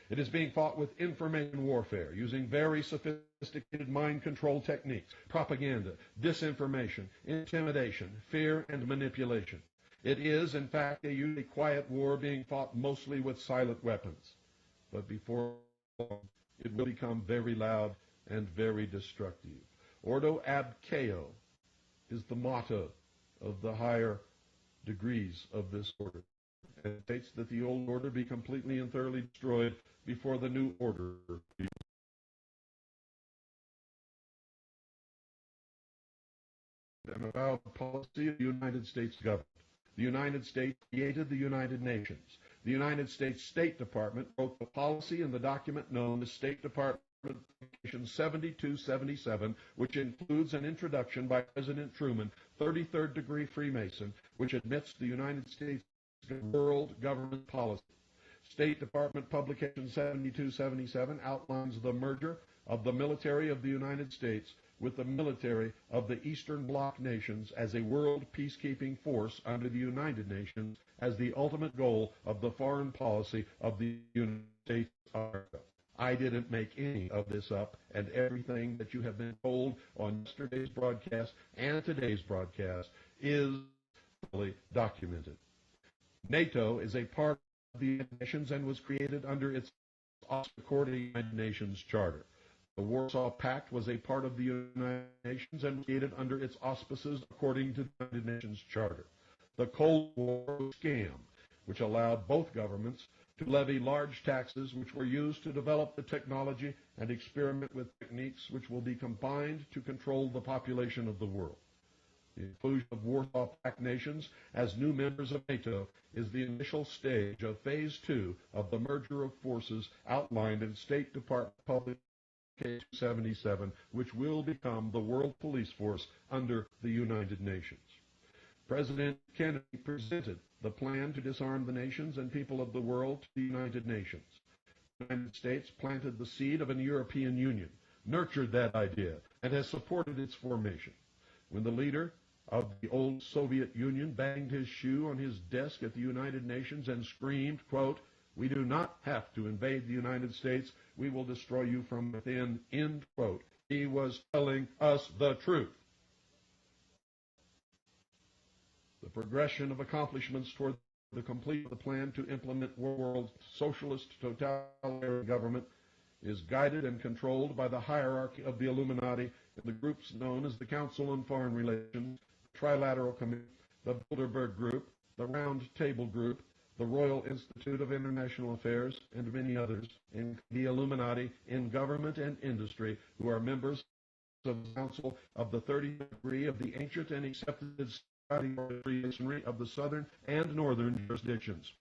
It is being fought with information warfare, using very sophisticated mind control techniques, propaganda, disinformation, intimidation, fear, and manipulation. It is, in fact, a usually quiet war being fought mostly with silent weapons. But before long, it will become very loud and very destructive. Ordo ab chao is the motto of the higher degrees of this order. And it states that the old order be completely and thoroughly destroyed before the new order be and about the policy of the United States government. The United States created the United Nations. The United States State Department wrote the policy in the document known as State Department Communication 7277, which includes an introduction by President Truman, 33rd degree Freemason, which admits the United States world government policy. State Department Publication 7277 outlines the merger of the military of the United States with the military of the Eastern Bloc nations as a world peacekeeping force under the United Nations as the ultimate goal of the foreign policy of the United States of America. I didn't make any of this up, and everything that you have been told on yesterday's broadcast and today's broadcast is fully documented. NATO is a part of the United Nations and was created under its according to the United Nations Charter. The Warsaw Pact was a part of the United Nations and was created under its auspices according to the United Nations Charter. The Cold War was a scam, which allowed both governments to levy large taxes which were used to develop the technology and experiment with techniques which will be combined to control the population of the world. The inclusion of Warsaw Pact nations as new members of NATO is the initial stage of Phase 2 of the merger of forces outlined in State Department Publication 77, which will become the World Police Force under the United Nations. President Kennedy presented the plan to disarm the nations and people of the world to the United Nations. The United States planted the seed of an European Union, nurtured that idea, and has supported its formation. When the leader of the old Soviet Union banged his shoe on his desk at the United Nations and screamed, quote, "We do not have to invade the United States. We will destroy you from within," end quote. He was telling us the truth. The progression of accomplishments toward the complete of the plan to implement world socialist totalitarian government is guided and controlled by the hierarchy of the Illuminati and the groups known as the Council on Foreign Relations, the Trilateral Committee, the Bilderberg Group, the Round Table Group, the Royal Institute of International Affairs, and many others in the Illuminati in government and industry who are members of the Council of the 30th degree of the ancient and accepted Society of Freemasonry of the southern and northern jurisdictions.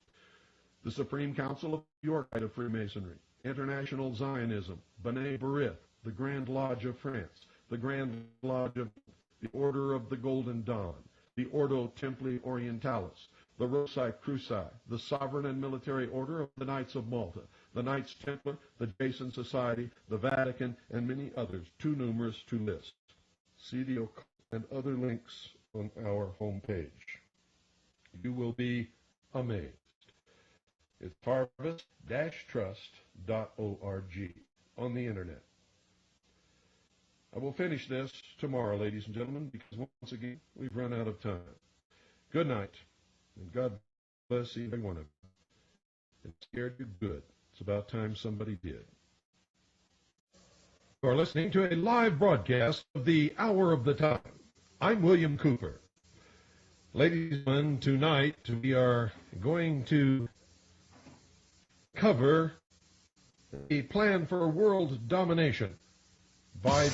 The Supreme Council of New York of Freemasonry, International Zionism, B'nai B'rith, the Grand Lodge of France, the Grand Lodge of the Order of the Golden Dawn, the Ordo Templi Orientalis, the Rossi Cruci, the Sovereign and Military Order of the Knights of Malta, the Knights Templar, the Jason Society, the Vatican, and many others, too numerous to list. See the occult and other links on our homepage. You will be amazed. It's harvest-trust.org on the internet. I will finish this tomorrow, ladies and gentlemen, because once again, we've run out of time. Good night, and God bless every one of you. It scared you good. It's about time somebody did. You are listening to a live broadcast of the Hour of the Time. I'm William Cooper. Ladies and gentlemen, tonight we are going to cover the plan for world domination by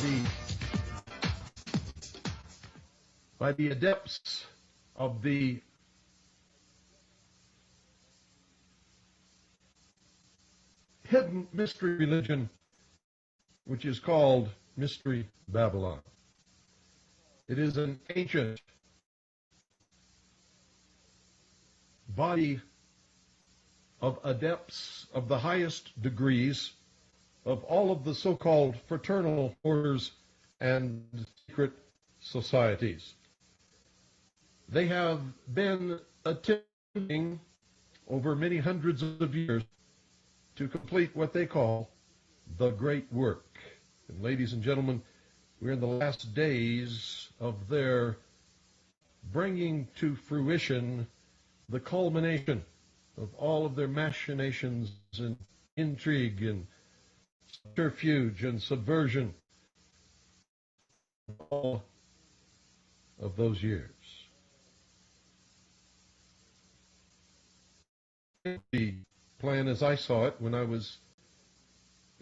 the adepts of the hidden mystery religion, which is called Mystery Babylon. It is an ancient body of adepts of the highest degrees of all of the so-called fraternal orders and secret societies. They have been attempting over many hundreds of years to complete what they call the great work. And ladies and gentlemen, we're in the last days of their bringing to fruition the culmination of all of their machinations and intrigue and subterfuge and subversion, all of those years. The plan as I saw it when I was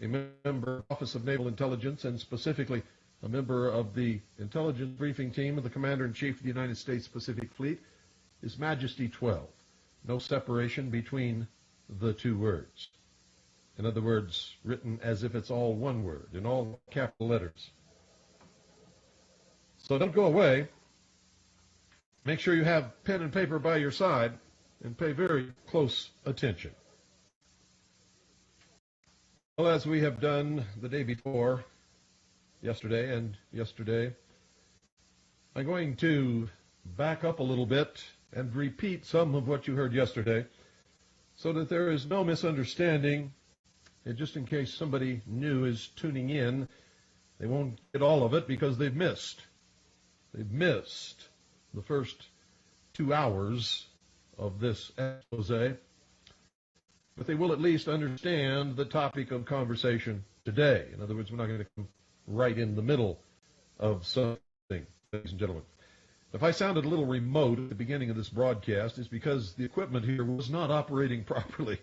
a member of the Office of Naval Intelligence, and specifically a member of the intelligence briefing team of the Commander-in-Chief of the United States Pacific Fleet, is Majesty 12. No separation between the two words. In other words, written as if it's all one word, in all capital letters. So don't go away. Make sure you have pen and paper by your side and pay very close attention. Well, as we have done the day before, yesterday, I'm going to back up a little bit and repeat some of what you heard yesterday so that there is no misunderstanding. And just in case somebody new is tuning in, they won't get all of it because they've missed the first 2 hours of this expose. But they will at least understand the topic of conversation today. In other words, we're not going to come right in the middle of something, ladies and gentlemen. If I sounded a little remote at the beginning of this broadcast, it's because the equipment here was not operating properly.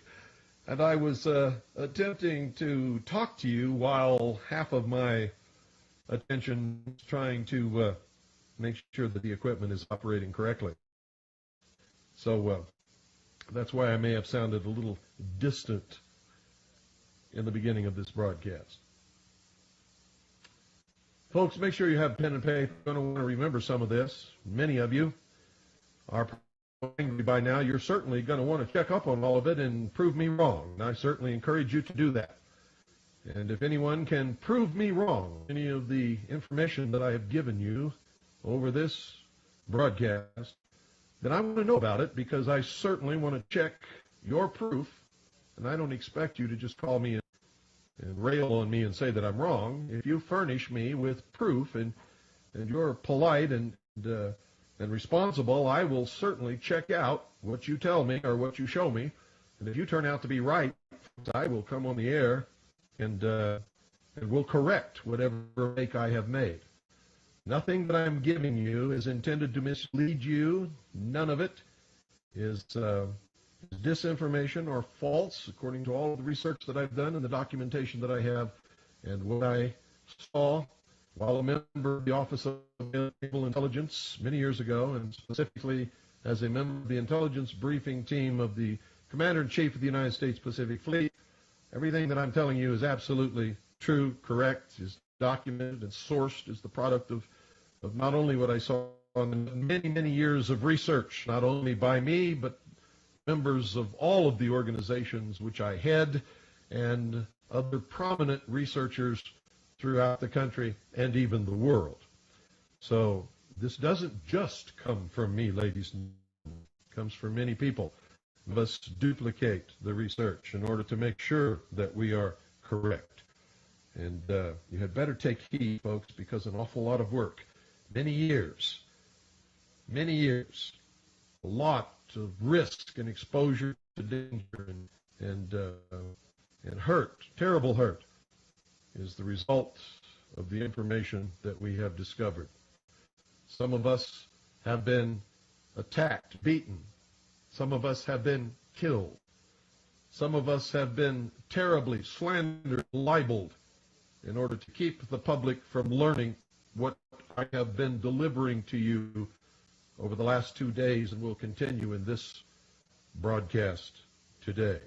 And I was attempting to talk to you while half of my attention is trying to make sure that the equipment is operating correctly. So that's why I may have sounded a little distant in the beginning of this broadcast. Folks, make sure you have pen and paper. You're going to want to remember some of this. Many of you are probably by now. You're certainly going to want to check up on all of it and prove me wrong. And I certainly encourage you to do that. And if anyone can prove me wrong, any of the information that I have given you over this broadcast, then I want to know about it, because I certainly want to check your proof. And I don't expect you to just call me and rail on me and say that I'm wrong. If you furnish me with proof and you're polite and responsible, I will certainly check out what you tell me or what you show me. And if you turn out to be right, I will come on the air and will correct whatever mistake I have made. Nothing that I'm giving you is intended to mislead you. None of it is disinformation or false, according to all of the research that I've done and the documentation that I have, and what I saw while a member of the Office of Naval Intelligence many years ago, and specifically as a member of the intelligence briefing team of the Commander-in-Chief of the United States Pacific Fleet. Everything that I'm telling you is absolutely true, correct, is documented and sourced, is the product of not only what I saw in many, many years of research, not only by me, but members of all of the organizations which I head and other prominent researchers throughout the country and even the world. So this doesn't just come from me, ladies and gentlemen. It comes from many people. We must duplicate the research in order to make sure that we are correct. And you had better take heed, folks, because an awful lot of work, many years, a lot of risk and exposure to danger and hurt, terrible hurt, is the result of the information that we have discovered. Some of us have been attacked, beaten. Some of us have been killed. Some of us have been terribly slandered, libeled, in order to keep the public from learning what I have been delivering to you over the last 2 days and will continue in this broadcast today.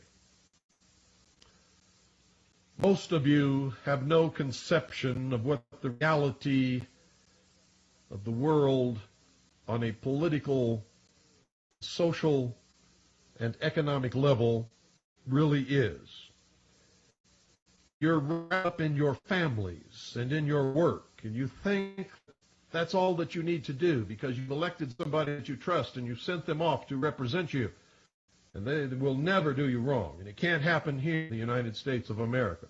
Most of you have no conception of what the reality of the world on a political, social, and economic level really is. You're wrapped up in your families and in your work, and you think that's all that you need to do because you've elected somebody that you trust and you've sent them off to represent you. And they will never do you wrong. And it can't happen here in the United States of America.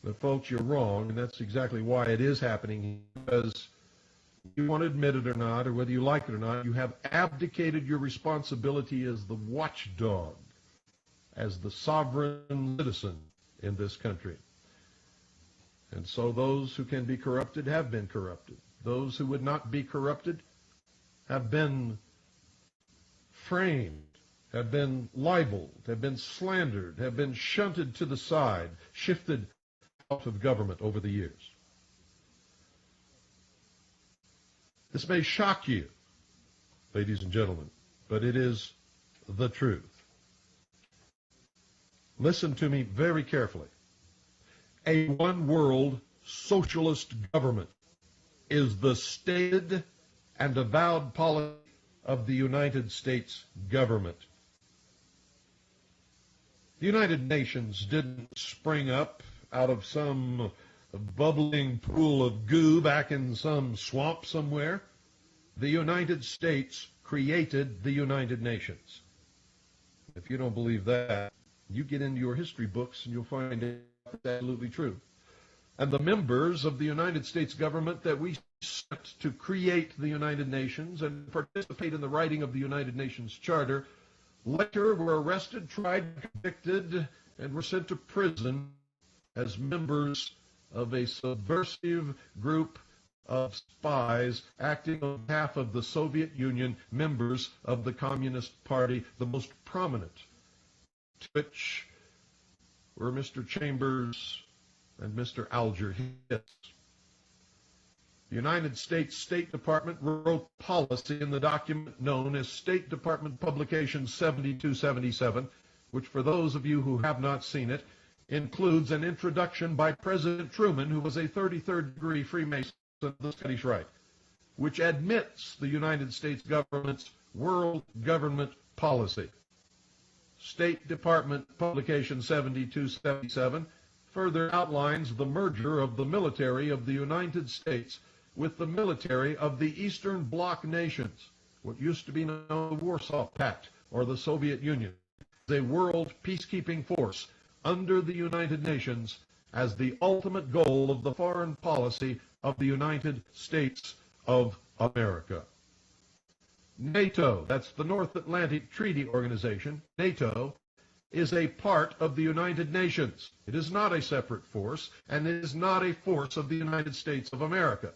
But folks, you're wrong, and that's exactly why it is happening, because you want to admit it or not, or whether you like it or not, you have abdicated your responsibility as the watchdog, as the sovereign citizen in this country. And so those who can be corrupted have been corrupted. Those who would not be corrupted have been framed, have been libeled, have been slandered, have been shunted to the side, shifted out of government over the years. This may shock you, ladies and gentlemen, but it is the truth. Listen to me very carefully. A one-world socialist government is the stated and avowed policy of the United States government. The United Nations didn't spring up out of some bubbling pool of goo back in some swamp somewhere. The United States created the United Nations. If you don't believe that, you get into your history books and you'll find it absolutely true. And the members of the United States government that we sent to create the United Nations and participate in the writing of the United Nations Charter later were arrested, tried, convicted, and were sent to prison as members of a subversive group of spies acting on behalf of the Soviet Union, members of the Communist Party, the most prominent, to which were Mr. Chambers and Mr. Alger Hiss. The United States State Department wrote policy in the document known as State Department Publication 7277, which for those of you who have not seen it, includes an introduction by President Truman, who was a 33rd degree Freemason of the Scottish Rite, which admits the United States government's world government policy. State Department Publication 7277 further outlines the merger of the military of the United States with the military of the Eastern Bloc nations, what used to be known as the Warsaw Pact or the Soviet Union, as a world peacekeeping force under the United Nations as the ultimate goal of the foreign policy of the United States of America. NATO, that's the North Atlantic Treaty Organization, NATO, is a part of the United Nations. It is not a separate force, and it is not a force of the United States of America.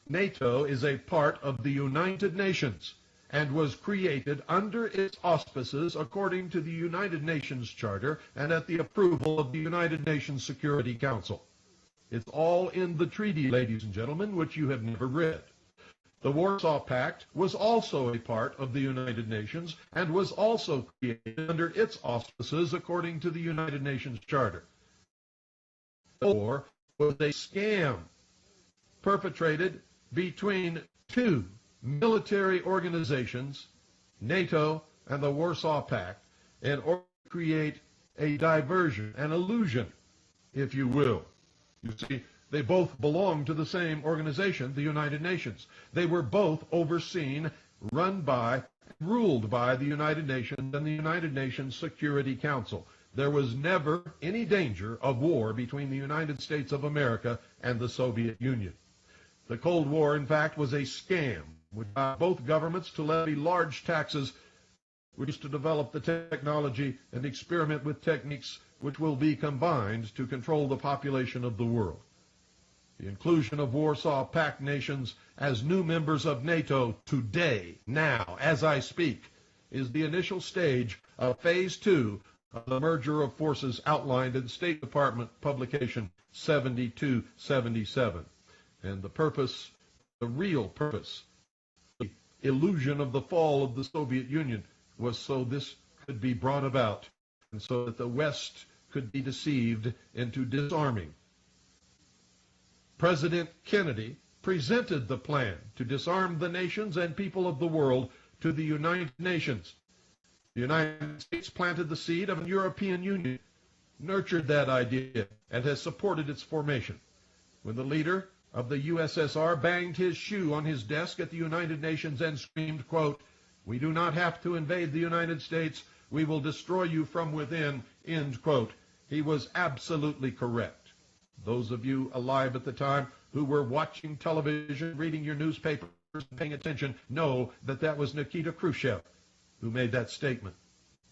NATO is a part of the United Nations and was created under its auspices according to the United Nations Charter and at the approval of the United Nations Security Council. It's all in the treaty, ladies and gentlemen, which you have never read. The Warsaw Pact was also a part of the United Nations and was also created under its auspices according to the United Nations Charter. The war was a scam perpetrated between two military organizations, NATO and the Warsaw Pact, in order to create a diversion, an illusion, if you will. You see, they both belong to the same organization, the United Nations. They were both overseen, run by, ruled by the United Nations and the United Nations Security Council. There was never any danger of war between the United States of America and the Soviet Union. The Cold War, in fact, was a scam which allowed both governments to levy large taxes, which is to develop the technology and experiment with techniques which will be combined to control the population of the world. The inclusion of Warsaw Pact nations as new members of NATO today, now, as I speak, is the initial stage of Phase 2 of the merger of forces outlined in State Department publication 7277. And the purpose, the real purpose, the illusion of the fall of the Soviet Union was so this could be brought about and so that the West could be deceived into disarming. President Kennedy presented the plan to disarm the nations and people of the world to the United Nations. The United States planted the seed of a European Union, nurtured that idea, and has supported its formation. When the leader of the USSR banged his shoe on his desk at the United Nations and screamed, quote, "We do not have to invade the United States. We will destroy you from within," end quote, he was absolutely correct. Those of you alive at the time who were watching television, reading your newspapers, and paying attention, know that that was Nikita Khrushchev who made that statement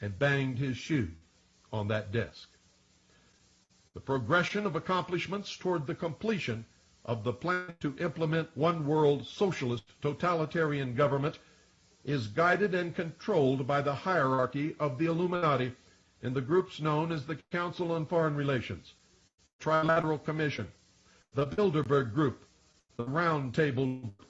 and banged his shoe on that desk. The progression of accomplishments toward the completion of the plan to implement one world socialist totalitarian government is guided and controlled by the hierarchy of the Illuminati in the groups known as the Council on Foreign Relations, Trilateral Commission, the Bilderberg Group, the Round Table Group,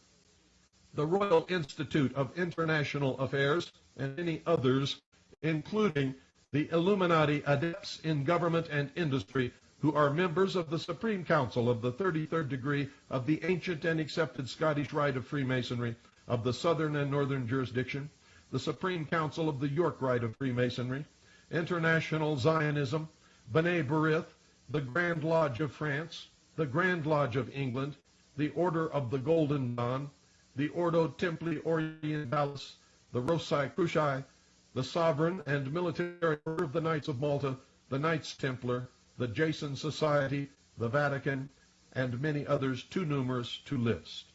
the Royal Institute of International Affairs, and many others, including the Illuminati adepts in government and industry who are members of the Supreme Council of the 33rd degree of the ancient and accepted Scottish Rite of Freemasonry, of the Southern and Northern Jurisdiction, the Supreme Council of the York Rite of Freemasonry, International Zionism, B'nai B'rith, the Grand Lodge of France, the Grand Lodge of England, the Order of the Golden Dawn, the Ordo Templi Orientalis, the Rossi Cruci, the Sovereign and Military Order of the Knights of Malta, the Knights Templar, the Jason Society, the Vatican, and many others too numerous to list.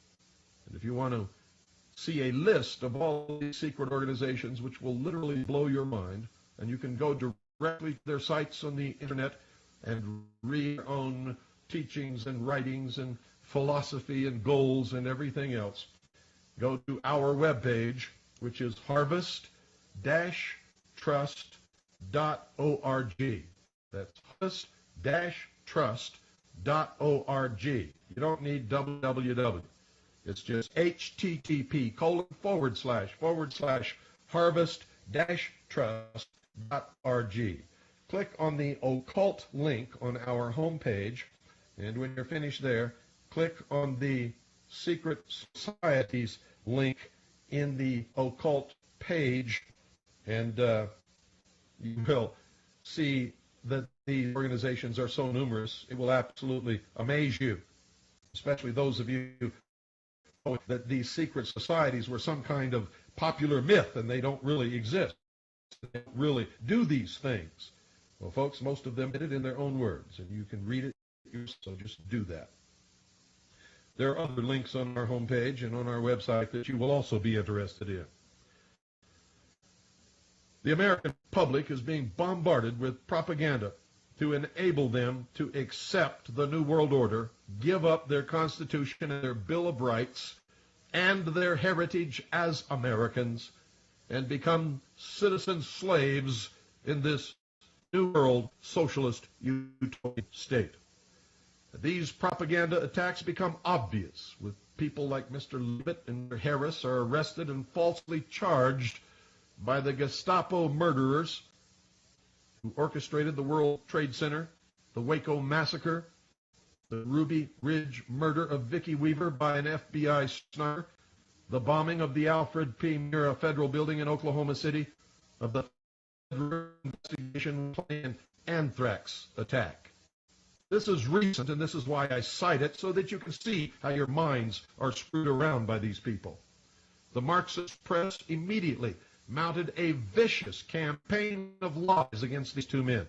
And if you want to see a list of all these secret organizations, which will literally blow your mind, and you can go directly to their sites on the internet and read your own teachings and writings and philosophy and goals and everything else, go to our webpage, which is harvest-trust.org. That's harvest-trust.org. You don't need www. It's just http://harvest-trust.org. Click on the occult link on our homepage, and when you're finished there, click on the Secret Societies link in the occult page, and you will see that these organizations are so numerous, it will absolutely amaze you, especially those of you who know that these secret societies were some kind of popular myth and they don't really exist. They don't really do these things. Well, folks, most of them did it in their own words, and you can read it, so just do that. There are other links on our homepage and on our website that you will also be interested in. The American public is being bombarded with propaganda to enable them to accept the New World Order, give up their Constitution and their Bill of Rights and their heritage as Americans, and become citizen slaves in this New World socialist utopian state. These propaganda attacks become obvious, with people like Mr. Leavitt and Mr. Harris are arrested and falsely charged by the Gestapo murderers who orchestrated the World Trade Center, the Waco massacre, the Ruby Ridge murder of Vicki Weaver by an FBI sniper, the bombing of the Alfred P. Murrah Federal Building in Oklahoma City, of the Federal Investigation Plan Anthrax attack. This is recent, and this is why I cite it, so that you can see how your minds are screwed around by these people. The Marxist press immediately mounted a vicious campaign of lies against these two men.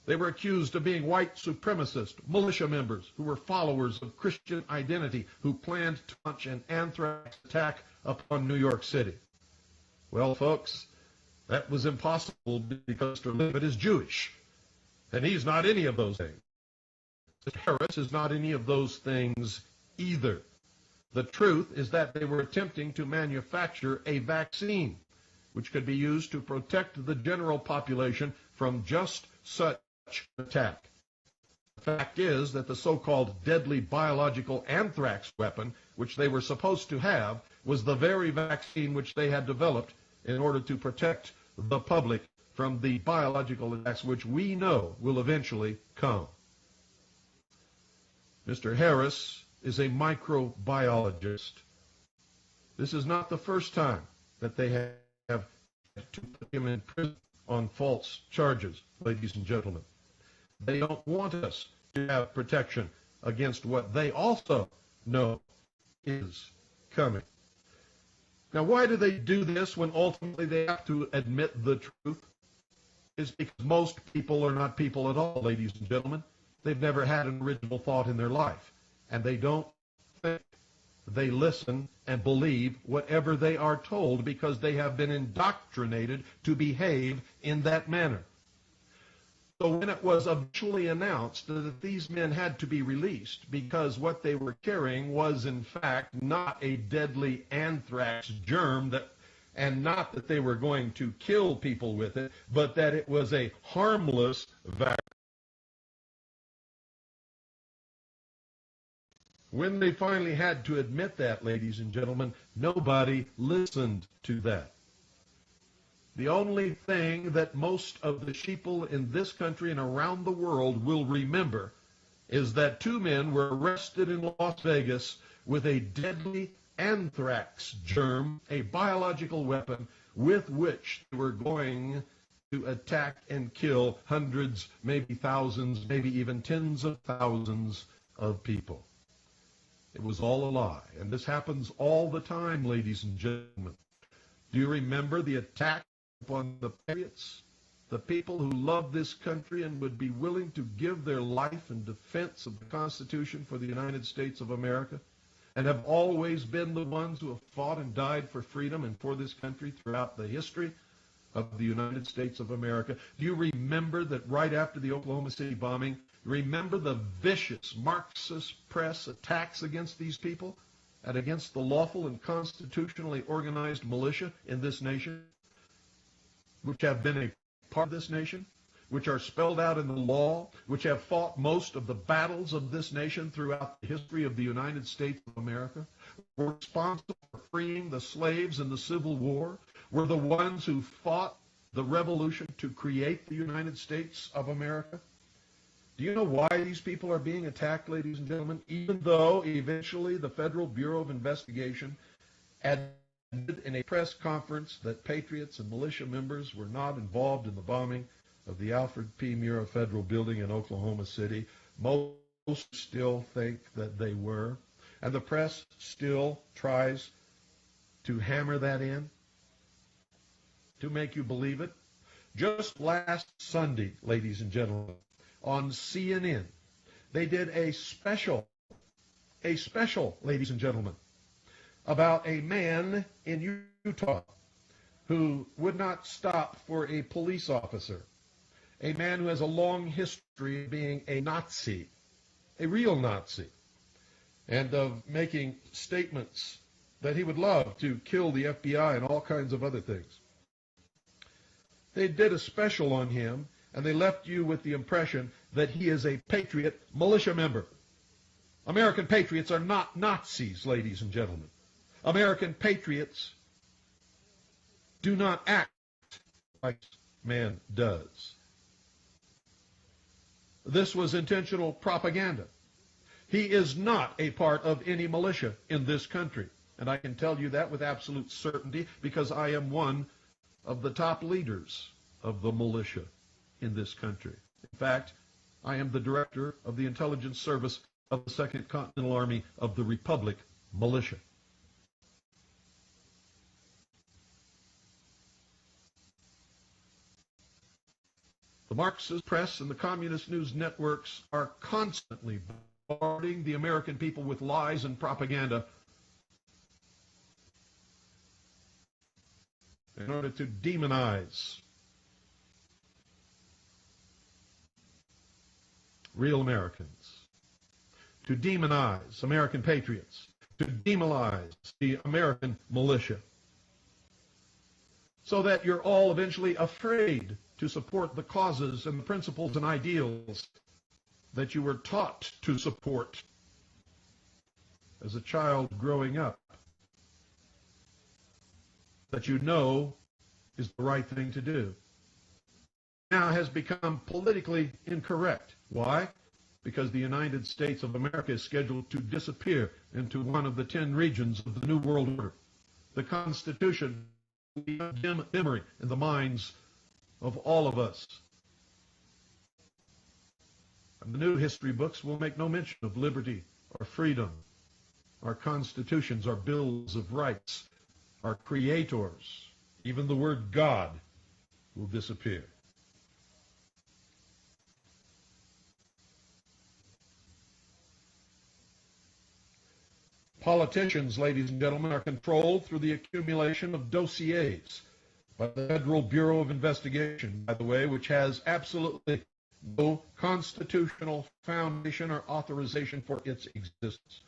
They were accused of being white supremacist militia members who were followers of Christian identity who planned to launch an anthrax attack upon New York City. Well, folks, that was impossible because Mr. Leavitt is Jewish, and he's not any of those things. Mr. Harris is not any of those things either. The truth is that they were attempting to manufacture a vaccine which could be used to protect the general population from just such attack. The fact is that the so-called deadly biological anthrax weapon, which they were supposed to have, was the very vaccine which they had developed in order to protect the public from the biological attacks which we know will eventually come. Mr. Harris is a microbiologist. This is not the first time that they have to put him in prison on false charges, ladies and gentlemen. They don't want us to have protection against what they also know is coming. Now, why do they do this when ultimately they have to admit the truth? It's because most people are not people at all, ladies and gentlemen. They've never had an original thought in their life, and they don't think. They listen and believe whatever they are told because they have been indoctrinated to behave in that manner. So when it was eventually announced that these men had to be released because what they were carrying was in fact not a deadly anthrax germ, and not that they were going to kill people with it, but that it was a harmless vaccine. When they finally had to admit that, ladies and gentlemen, nobody listened to that. The only thing that most of the sheeple in this country and around the world will remember is that two men were arrested in Las Vegas with a deadly anthrax germ, a biological weapon with which they were going to attack and kill hundreds, maybe thousands, maybe even tens of thousands of people. It was all a lie, and this happens all the time, ladies and gentlemen. Do you remember the attack upon the patriots, the people who love this country and would be willing to give their life in defense of the Constitution for the United States of America, and have always been the ones who have fought and died for freedom and for this country throughout the history of the United States of America? Do you remember that right after the Oklahoma City bombing, remember the vicious Marxist press attacks against these people and against the lawful and constitutionally organized militia in this nation, which have been a part of this nation, which are spelled out in the law, which have fought most of the battles of this nation throughout the history of the United States of America, were responsible for freeing the slaves in the Civil War, were the ones who fought the revolution to create the United States of America? Do you know why these people are being attacked, ladies and gentlemen? Even though eventually the Federal Bureau of Investigation admitted in a press conference that patriots and militia members were not involved in the bombing of the Alfred P. Murrah Federal Building in Oklahoma City, most still think that they were, and the press still tries to hammer that in to make you believe it. Just last Sunday, ladies and gentlemen, on CNN, they did a special, ladies and gentlemen, about a man in Utah who would not stop for a police officer, a man who has a long history of being a Nazi, a real Nazi, and of making statements that he would love to kill the FBI and all kinds of other things. They did a special on him, and they left you with the impression that he is a patriot militia member. American patriots are not Nazis, ladies and gentlemen. American patriots do not act like man does. This was intentional propaganda. He is not a part of any militia in this country. And I can tell you that with absolute certainty because I am one of the top leaders of the militia in this country. In fact, I am the director of the intelligence service of the 2nd Continental Army of the Republic Militia. The Marxist press and the communist news networks are constantly bombarding the American people with lies and propaganda in order to demonize real Americans, to demonize American patriots, to demonize the American militia, so that you're all eventually afraid to support the causes and the principles and ideals that you were taught to support as a child growing up, that you know is the right thing to do, now has become politically incorrect. Why? Because the United States of America is scheduled to disappear into one of the 10 regions of the New World Order. The Constitution will be a dim memory in the minds of all of us. And the new history books will make no mention of liberty or freedom. Our constitutions, our bills of rights, our creators, even the word God will disappear. Politicians, ladies and gentlemen, are controlled through the accumulation of dossiers by the Federal Bureau of Investigation, by the way, which has absolutely no constitutional foundation or authorization for its existence.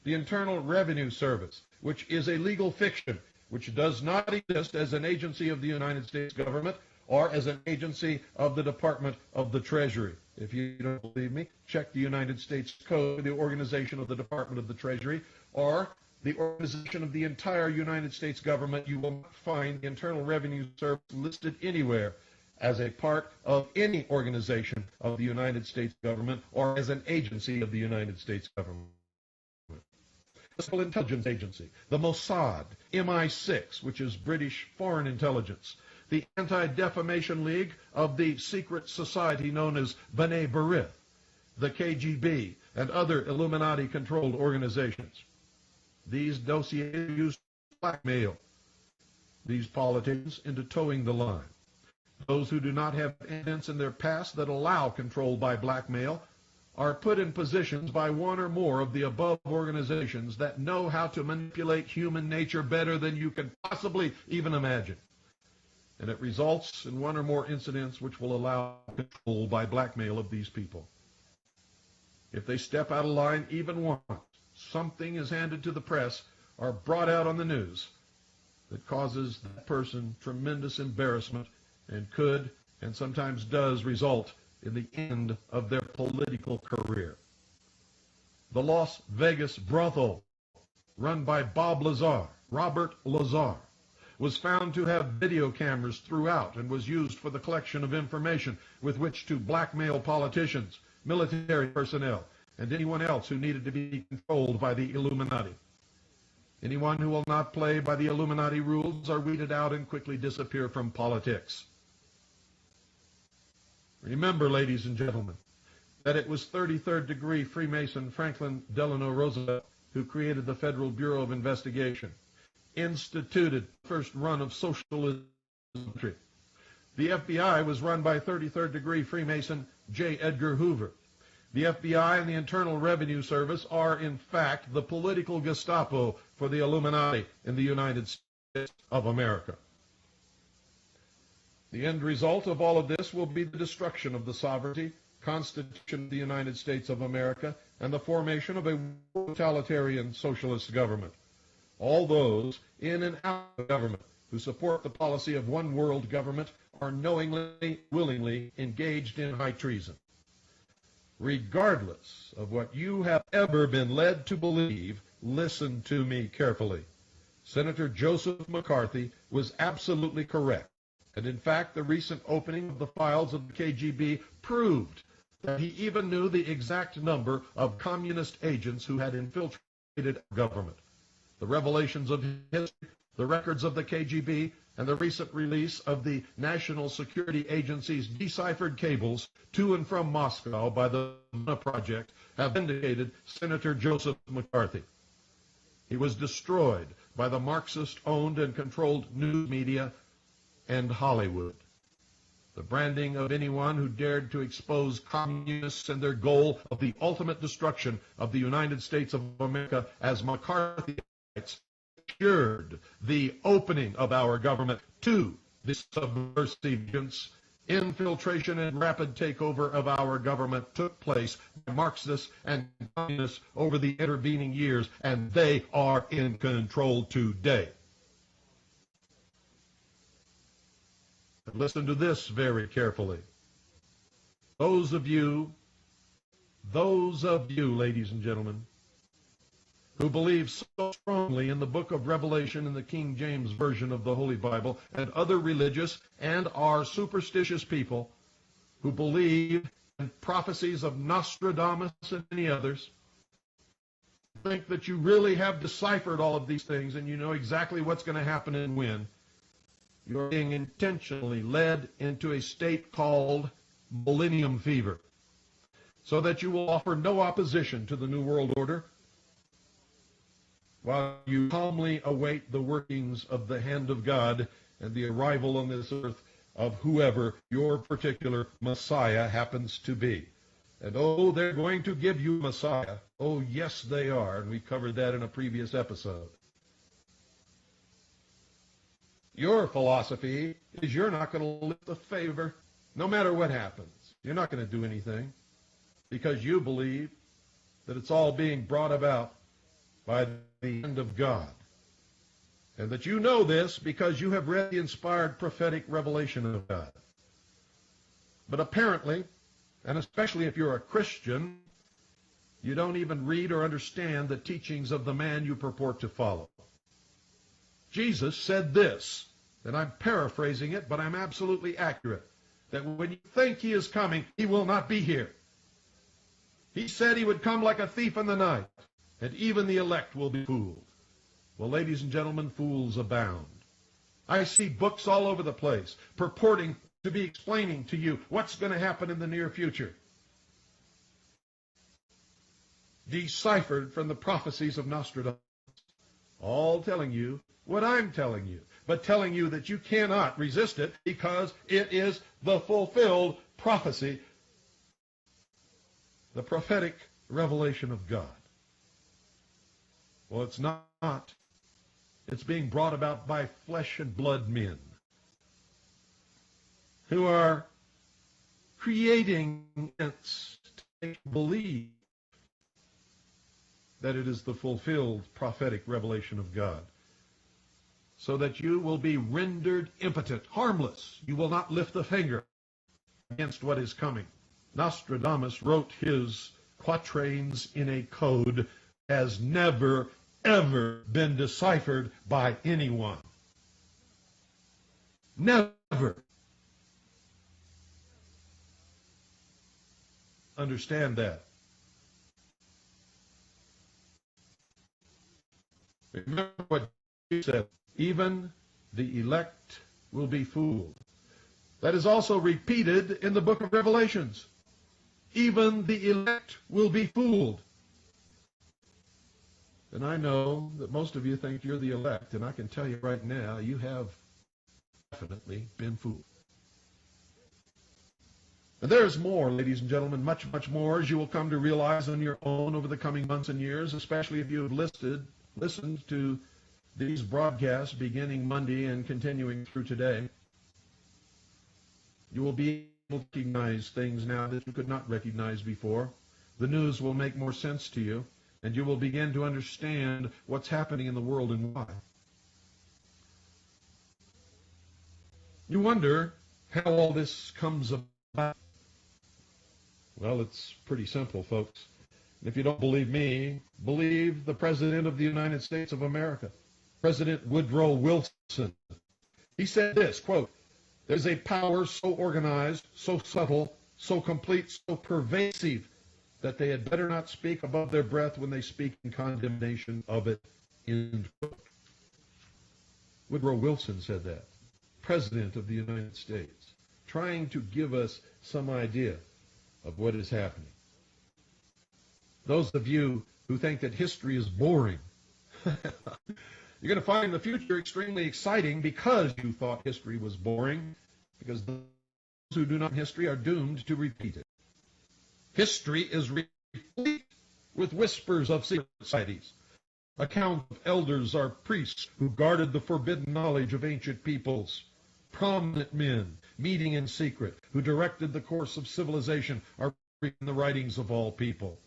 The Internal Revenue Service, which is a legal fiction, which does not exist as an agency of the United States government or as an agency of the Department of the Treasury. If you don't believe me, check the United States Code, the organization of the Department of the Treasury, or the organization of the entire United States government. You will not find the Internal Revenue Service listed anywhere as a part of any organization of the United States government or as an agency of the United States government. The Central Intelligence Agency, the Mossad, MI6, which is British foreign intelligence, the Anti-Defamation League of the secret society known as B'nai B'rith, the KGB, and other Illuminati-controlled organizations. These dossiers are used to blackmail these politicians into towing the line. Those who do not have evidence in their past that allow control by blackmail are put in positions by one or more of the above organizations that know how to manipulate human nature better than you can possibly even imagine. And it results in one or more incidents which will allow control by blackmail of these people. If they step out of line even once, something is handed to the press or brought out on the news that causes that person tremendous embarrassment and could and sometimes does result in the end of their political career. The Las Vegas brothel, run by Bob Lazar, Robert Lazar, was found to have video cameras throughout and was used for the collection of information with which to blackmail politicians, military personnel, and anyone else who needed to be controlled by the Illuminati. Anyone who will not play by the Illuminati rules are weeded out and quickly disappear from politics. Remember, ladies and gentlemen, that it was 33rd degree Freemason Franklin Delano Roosevelt who created the Federal Bureau of Investigation, instituted the first run of socialism. The FBI was run by 33rd degree Freemason J. Edgar Hoover. The FBI and the Internal Revenue Service are, in fact, the political Gestapo for the Illuminati in the United States of America. The end result of all of this will be the destruction of the sovereignty, Constitution of the United States of America, and the formation of a totalitarian socialist government. All those in and out of government who support the policy of one world government are knowingly, willingly engaged in high treason. Regardless of what you have ever been led to believe, listen to me carefully. Senator Joseph McCarthy was absolutely correct. And in fact, the recent opening of the files of the KGB proved that he even knew the exact number of communist agents who had infiltrated government. The revelations of history, the records of the KGB, and the recent release of the National Security Agency's deciphered cables to and from Moscow by the Project have vindicated Senator Joseph McCarthy. He was destroyed by the Marxist-owned and controlled news media and Hollywood. The branding of anyone who dared to expose communists and their goal of the ultimate destruction of the United States of America as McCarthyites secured the opening of our government to the subversive agents. Infiltration and rapid takeover of our government took place by Marxists and communists over the intervening years, and they are in control today. Listen to this very carefully. Those of you, ladies and gentlemen, who believe so strongly in the book of Revelation in the King James Version of the Holy Bible, and other religious and are superstitious people who believe in prophecies of Nostradamus and many others, think that you really have deciphered all of these things and you know exactly what's going to happen and when. You're being intentionally led into a state called millennium fever, so that you will offer no opposition to the New World Order, while you calmly await the workings of the hand of God and the arrival on this earth of whoever your particular Messiah happens to be. And oh, they're going to give you Messiah. Oh, yes, they are. And we covered that in a previous episode. Your philosophy is you're not going to lift a favor no matter what happens. You're not going to do anything because you believe that it's all being brought about by the hand of God. And that you know this because you have read the inspired prophetic revelation of God. But apparently, and especially if you're a Christian, you don't even read or understand the teachings of the man you purport to follow. Jesus said this, and I'm paraphrasing it, but I'm absolutely accurate, that when you think he is coming, he will not be here. He said he would come like a thief in the night, and even the elect will be fooled. Well, ladies and gentlemen, fools abound. I see books all over the place purporting to be explaining to you what's going to happen in the near future, deciphered from the prophecies of Nostradamus, all telling you what I'm telling you, but telling you that you cannot resist it because it is the fulfilled prophecy, the prophetic revelation of God. Well, it's not. It's being brought about by flesh and blood men who are creating events to make you believe that it is the fulfilled prophetic revelation of God, so that you will be rendered impotent, harmless. You will not lift a finger against what is coming. Nostradamus wrote his quatrains in a code has never, ever been deciphered by anyone. Never. Understand that. Remember what he said. Even the elect will be fooled. That is also repeated in the book of Revelations. Even the elect will be fooled. And I know that most of you think you're the elect, and I can tell you right now, you have definitely been fooled. And there's more, ladies and gentlemen, much, much more, as you will come to realize on your own over the coming months and years, especially if you have listened to these broadcasts beginning Monday and continuing through today. You will be able to recognize things now that you could not recognize before. The news will make more sense to you, and you will begin to understand what's happening in the world and why. You wonder how all this comes about. Well, it's pretty simple, folks. And if you don't believe me, believe the President of the United States of America, President Woodrow Wilson. He said this, quote, "There's a power so organized, so subtle, so complete, so pervasive, that they had better not speak above their breath when they speak in condemnation of it." End quote. Woodrow Wilson said that, President of the United States, trying to give us some idea of what is happening. Those of you who think that history is boring, you're going to find the future extremely exciting because you thought history was boring, because those who do not know history are doomed to repeat it. History is replete with whispers of secret societies, accounts of elders or priests who guarded the forbidden knowledge of ancient peoples, prominent men meeting in secret who directed the course of civilization are in the writings of all people.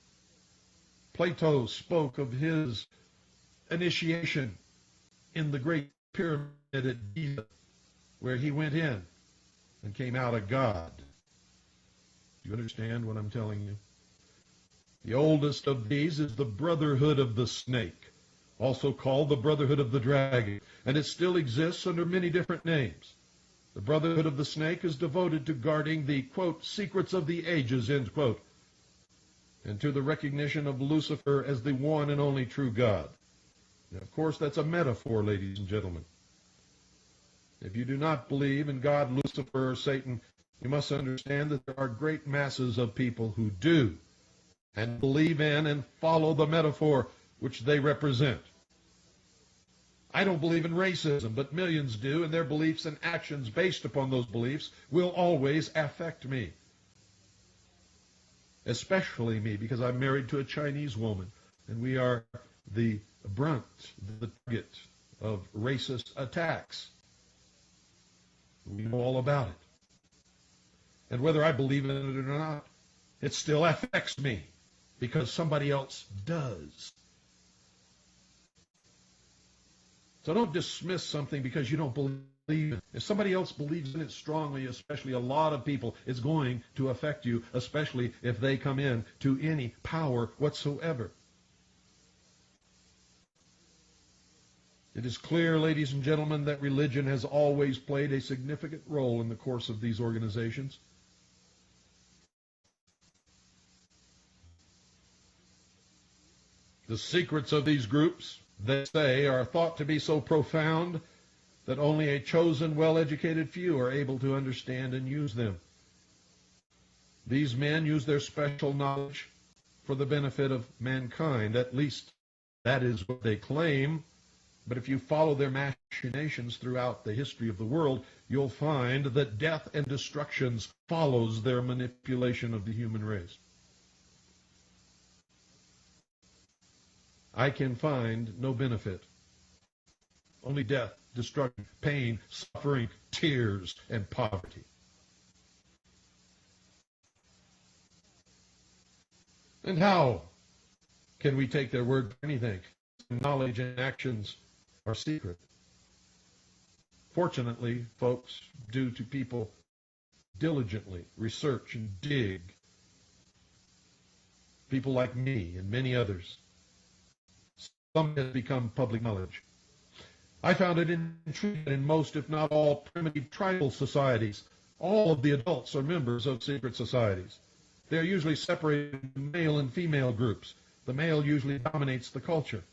Plato spoke of his initiation in the Great Pyramid at Giza, where he went in and came out a god. Do you understand what I'm telling you? The oldest of these is the Brotherhood of the Snake, also called the Brotherhood of the Dragon, and it still exists under many different names. The Brotherhood of the Snake is devoted to guarding the, quote, secrets of the ages, end quote, and to the recognition of Lucifer as the one and only true God. Now, of course, that's a metaphor, ladies and gentlemen. If you do not believe in God, Lucifer, or Satan, you must understand that there are great masses of people who do and believe in and follow the metaphor which they represent. I don't believe in racism, but millions do, and their beliefs and actions based upon those beliefs will always affect me. Especially me, because I'm married to a Chinese woman, and we are the brunt, the target of racist attacks. We know all about it. And whether I believe in it or not, it still affects me, because somebody else does. So don't dismiss something because you don't believe in it. If somebody else believes in it strongly, especially a lot of people, it's going to affect you, especially if they come in to any power whatsoever. It is clear, ladies and gentlemen, that religion has always played a significant role in the course of these organizations. The secrets of these groups, they say, are thought to be so profound that only a chosen, well-educated few are able to understand and use them. These men use their special knowledge for the benefit of mankind. At least that is what they claim. But if you follow their machinations throughout the history of the world, you'll find that death and destruction follows their manipulation of the human race. I can find no benefit. Only death, destruction, pain, suffering, tears, and poverty. And how can we take their word for anything? Knowledge and actions are secret. Fortunately, folks, due to people diligently research and dig, people like me and many others, some has become public knowledge. I found it intriguing in most, if not all, primitive tribal societies. All of the adults are members of secret societies. They are usually separated into male and female groups. The male usually dominates the culture.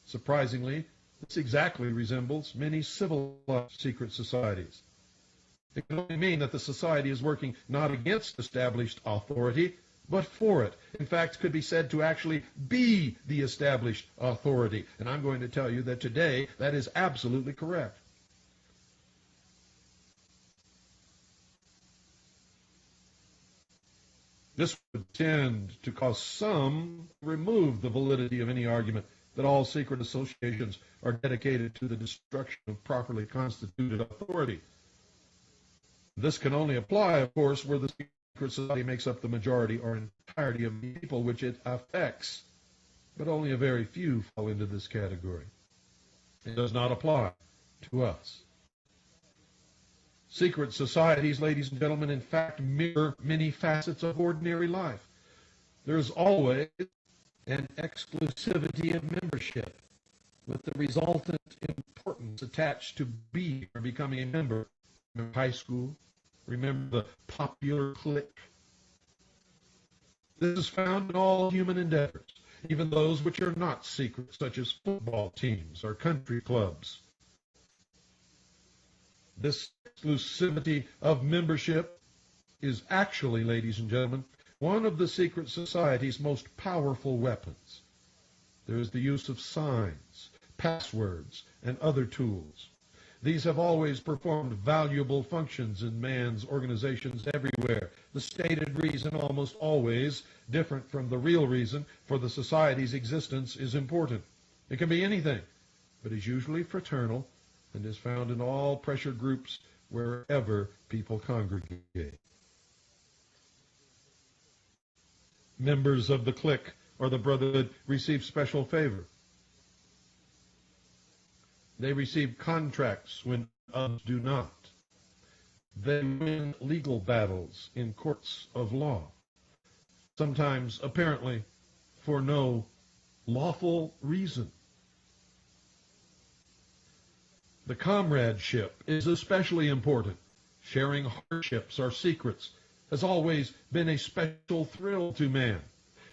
Surprisingly, this exactly resembles many civilized secret societies. It can only mean that the society is working not against established authority, but for it. In fact, could be said to actually be the established authority. And I'm going to tell you that today that is absolutely correct. This would tend to cause some to remove the validity of any argument that all secret associations are dedicated to the destruction of properly constituted authority. This can only apply, of course, where the secret society makes up the majority or entirety of the people which it affects, but only a very few fall into this category. It does not apply to us. Secret societies, ladies and gentlemen, in fact mirror many facets of ordinary life. There is always an exclusivity of membership, with the resultant importance attached to being or becoming a member. Remember high school? Remember the popular clique? This is found in all human endeavors, even those which are not secret, such as football teams or country clubs. This exclusivity of membership is actually, ladies and gentlemen, one of the secret society's most powerful weapons. There is the use of signs, passwords, and other tools. These have always performed valuable functions in man's organizations everywhere. The stated reason, almost always different from the real reason for the society's existence, is important. It can be anything, but is usually fraternal and is found in all pressure groups wherever people congregate. Members of the clique or the brotherhood receive special favor. They receive contracts when others do not. They win legal battles in courts of law, sometimes apparently for no lawful reason. The comradeship is especially important. Sharing hardships or secrets has always been a special thrill to man.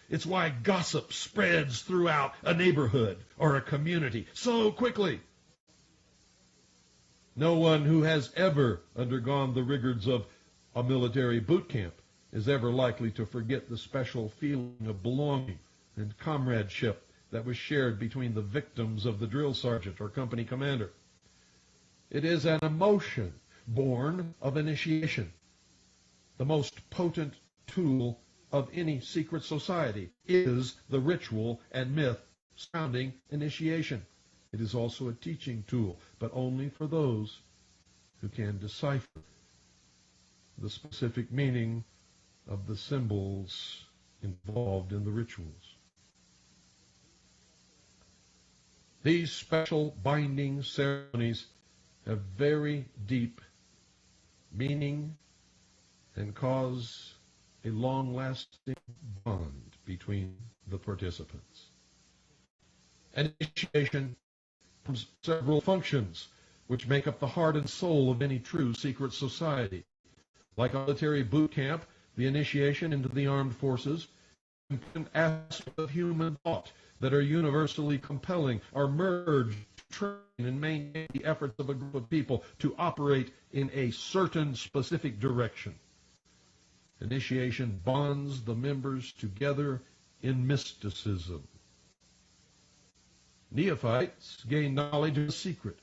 It's why gossip spreads throughout a neighborhood or a community so quickly. No one who has ever undergone the rigors of a military boot camp is ever likely to forget the special feeling of belonging and comradeship that was shared between the victims of the drill sergeant or company commander. It is an emotion born of initiation. The most potent tool of any secret society is the ritual and myth surrounding initiation. It is also a teaching tool, but only for those who can decipher the specific meaning of the symbols involved in the rituals. These special binding ceremonies have very deep meaning and cause a long-lasting bond between the participants. Initiation has several functions which make up the heart and soul of any true secret society. Like a military boot camp, the initiation into the armed forces, important aspects of human thought that are universally compelling are merged to train and maintain the efforts of a group of people to operate in a certain specific direction. Initiation bonds the members together in mysticism. Neophytes gain knowledge of the secret,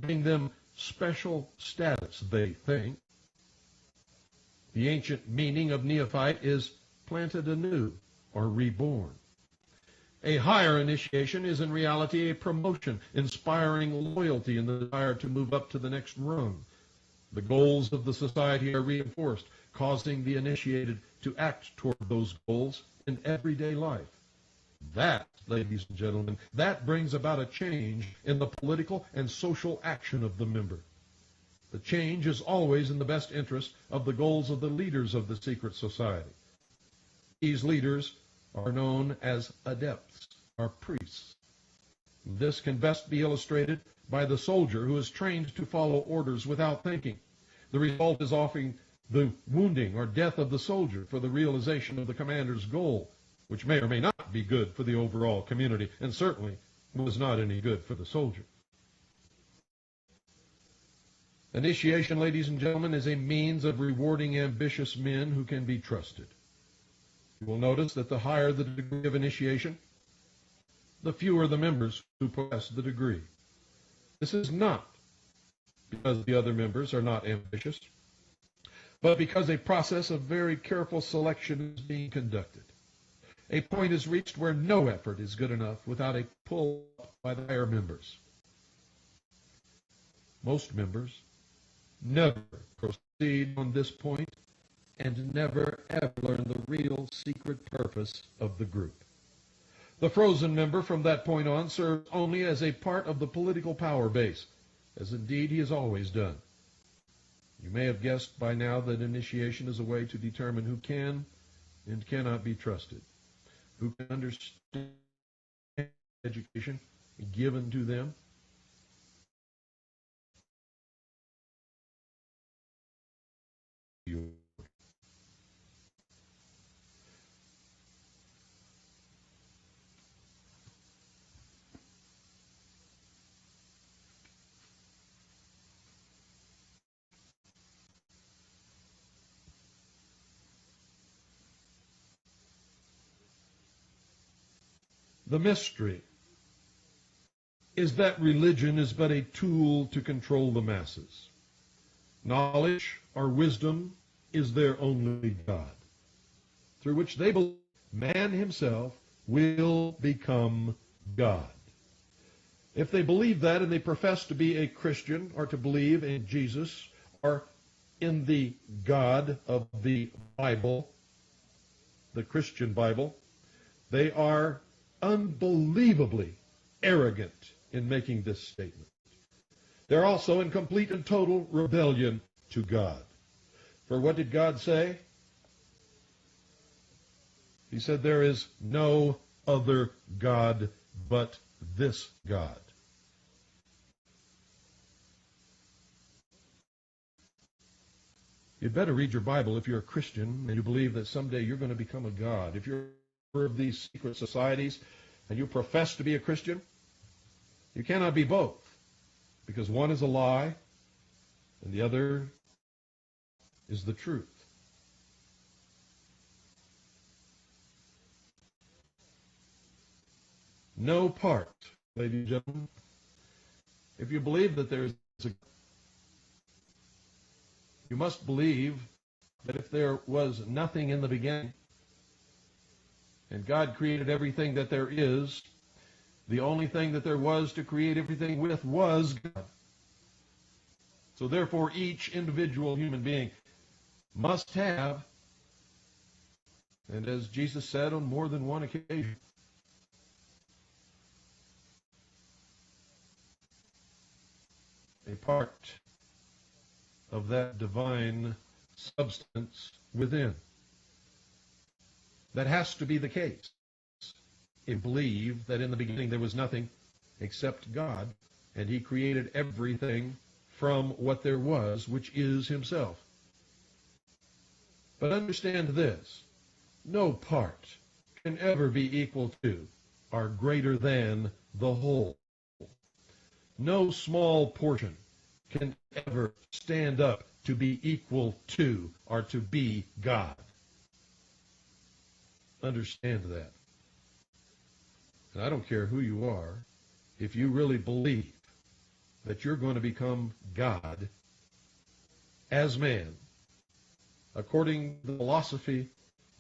giving them special status, they think. The ancient meaning of neophyte is planted anew or reborn. A higher initiation is in reality a promotion, inspiring loyalty and the desire to move up to the next rung. The goals of the society are reinforced, causing the initiated to act toward those goals in everyday life. That, ladies and gentlemen, that brings about a change in the political and social action of the member. The change is always in the best interest of the goals of the leaders of the secret society. These leaders are known as adepts, or priests. This can best be illustrated by the soldier who is trained to follow orders without thinking. The result is often the wounding or death of the soldier for the realization of the commander's goal, which may or may not be good for the overall community, and certainly was not any good for the soldier. Initiation, ladies and gentlemen, is a means of rewarding ambitious men who can be trusted. You will notice that the higher the degree of initiation, the fewer the members who possess the degree. This is not because the other members are not ambitious, but because a process of very careful selection is being conducted. A point is reached where no effort is good enough without a pull by the higher members. Most members never proceed proceed on this point and never ever learn the real secret purpose of the group. The frozen member from that point on serves only as a part of the political power base, as indeed he has always done. You may have guessed by now that initiation is a way to determine who can and cannot be trusted, who can understand education given to them. The mystery is that religion is but a tool to control the masses. Knowledge or wisdom is their only God, through which they believe man himself will become God. If they believe that and they profess to be a Christian or to believe in Jesus or in the God of the Bible, the Christian Bible, they are unbelievably arrogant in making this statement. They're also in complete and total rebellion to God. For what did God say? He said, there is no other God but this God. You'd better read your Bible if you're a Christian and you believe that someday you're going to become a God. If you're of these secret societies and you profess to be a Christian, you cannot be both, because one is a lie and the other is the truth. No part, ladies and gentlemen, if you believe that there is a, you must believe that if there was nothing in the beginning and God created everything that there is, the only thing that there was to create everything with was God. So therefore, each individual human being must have, and as Jesus said on more than one occasion, a part of that divine substance within. That has to be the case. If you believe that in the beginning there was nothing except God, and He created everything from what there was, which is Himself. But understand this, no part can ever be equal to or greater than the whole. No small portion can ever stand up to be equal to or to be God. Understand that. And I don't care who you are, if you really believe that you're going to become God as man, according to the philosophy,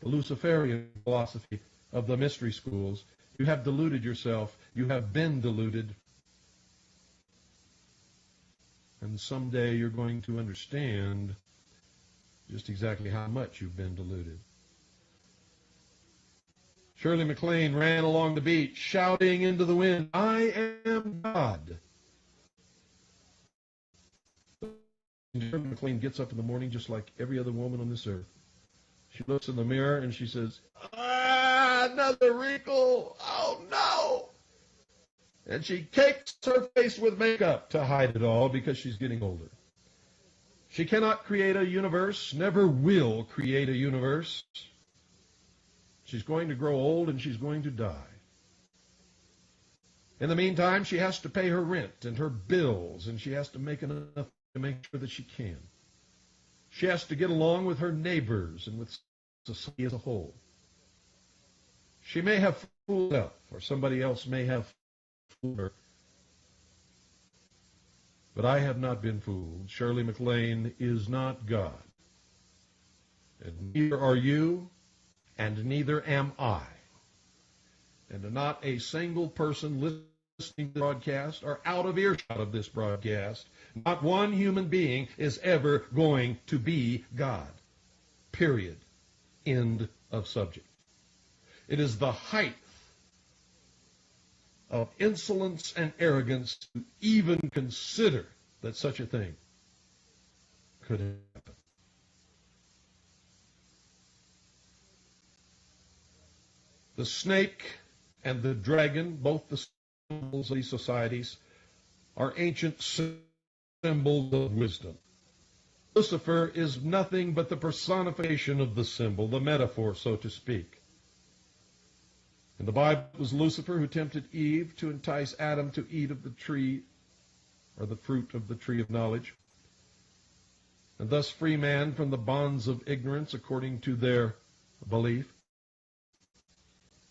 the Luciferian philosophy of the mystery schools, you have deluded yourself. You have been deluded. And someday you're going to understand just exactly how much you've been deluded. Shirley MacLaine ran along the beach, shouting into the wind, I am God. Shirley MacLaine gets up in the morning just like every other woman on this earth. She looks in the mirror and she says, another wrinkle. Oh, no. And she cakes her face with makeup to hide it all because she's getting older. She cannot create a universe, never will create a universe. She's going to grow old and she's going to die. In the meantime, she has to pay her rent and her bills, and she has to make enough to make sure that she can. She has to get along with her neighbors and with society as a whole. She may have fooled herself, or somebody else may have fooled her. But I have not been fooled. Shirley MacLaine is not God. And neither are you, and neither am I. And not a single person listening listening to the broadcast are out of earshot of this broadcast, not one human being is ever going to be God. Period. End of subject. It is the height of insolence and arrogance to even consider that such a thing could happen. The snake and the dragon, both the symbols of these societies, are ancient symbols of wisdom. Lucifer is nothing but the personification of the symbol, the metaphor, so to speak. In the Bible, it was Lucifer who tempted Eve to entice Adam to eat of the tree, or the fruit of the tree of knowledge, and thus free man from the bonds of ignorance according to their belief.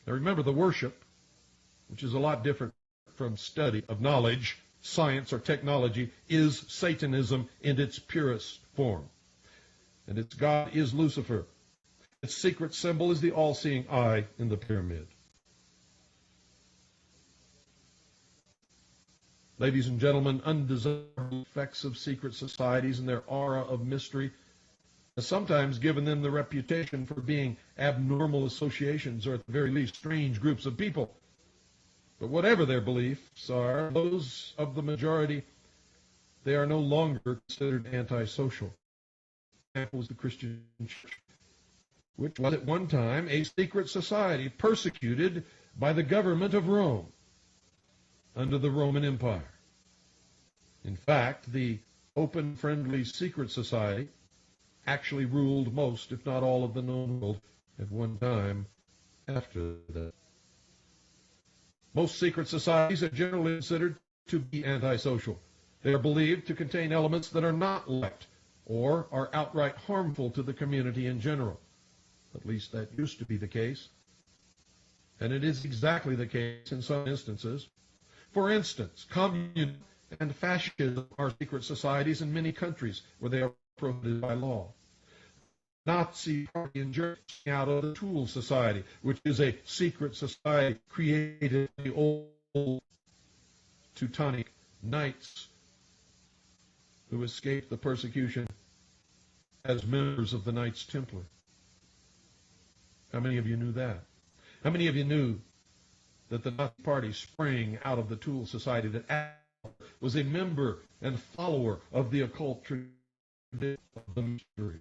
Now remember, the worship, which is a lot different from study of knowledge, science, or technology, is Satanism in its purest form. And its god is Lucifer. Its secret symbol is the all-seeing eye in the pyramid. Ladies and gentlemen, undesirable effects of secret societies and their aura of mystery has sometimes given them the reputation for being abnormal associations, or at the very least strange groups of people. But whatever their beliefs are, those of the majority, they are no longer considered antisocial. Example was the Christian Church, which was at one time a secret society persecuted by the government of Rome under the Roman Empire. In fact, the open, friendly secret society actually ruled most, if not all, of the known world at one time after that. Most secret societies are generally considered to be antisocial. They are believed to contain elements that are not liked or are outright harmful to the community in general. At least that used to be the case. And it is exactly the case in some instances. For instance, communism and fascism are secret societies in many countries where they are prohibited by law. Nazi party in Germany out of the Tool Society, which is a secret society created by the old Teutonic knights who escaped the persecution as members of the Knights Templar. How many of you knew that? How many of you knew that the Nazi party sprang out of the Tool Society, that Adolf was a member and follower of the occult tradition of the mystery?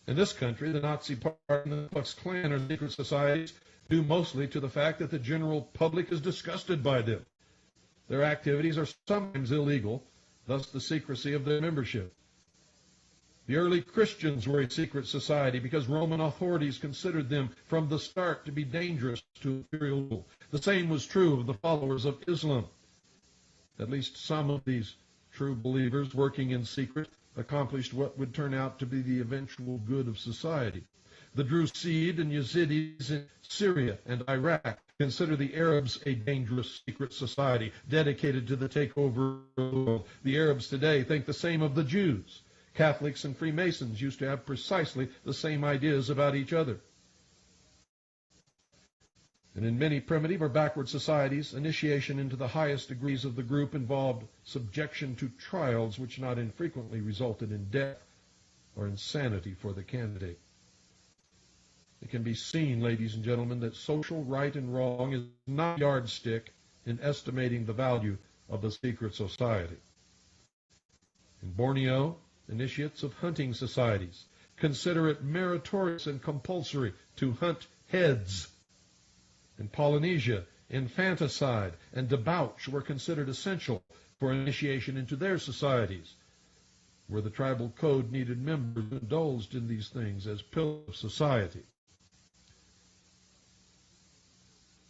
In this country, the Nazi Party and the Ku Klux Klan are secret societies due mostly to the fact that the general public is disgusted by them. Their activities are sometimes illegal, thus the secrecy of their membership. The early Christians were a secret society because Roman authorities considered them from the start to be dangerous to imperial rule. The same was true of the followers of Islam. At least some of these true believers working in secret accomplished what would turn out to be the eventual good of society. The Drusid and Yazidis in Syria and Iraq consider the Arabs a dangerous secret society dedicated to the takeover of the world. The Arabs today think the same of the Jews. Catholics and Freemasons used to have precisely the same ideas about each other. And in many primitive or backward societies, initiation into the highest degrees of the group involved subjection to trials which not infrequently resulted in death or insanity for the candidate. It can be seen, ladies and gentlemen, that social right and wrong is not a yardstick in estimating the value of the secret society. In Borneo, initiates of hunting societies consider it meritorious and compulsory to hunt heads. In Polynesia, infanticide and debauch were considered essential for initiation into their societies, where the tribal code needed members who indulged in these things as pillars of society.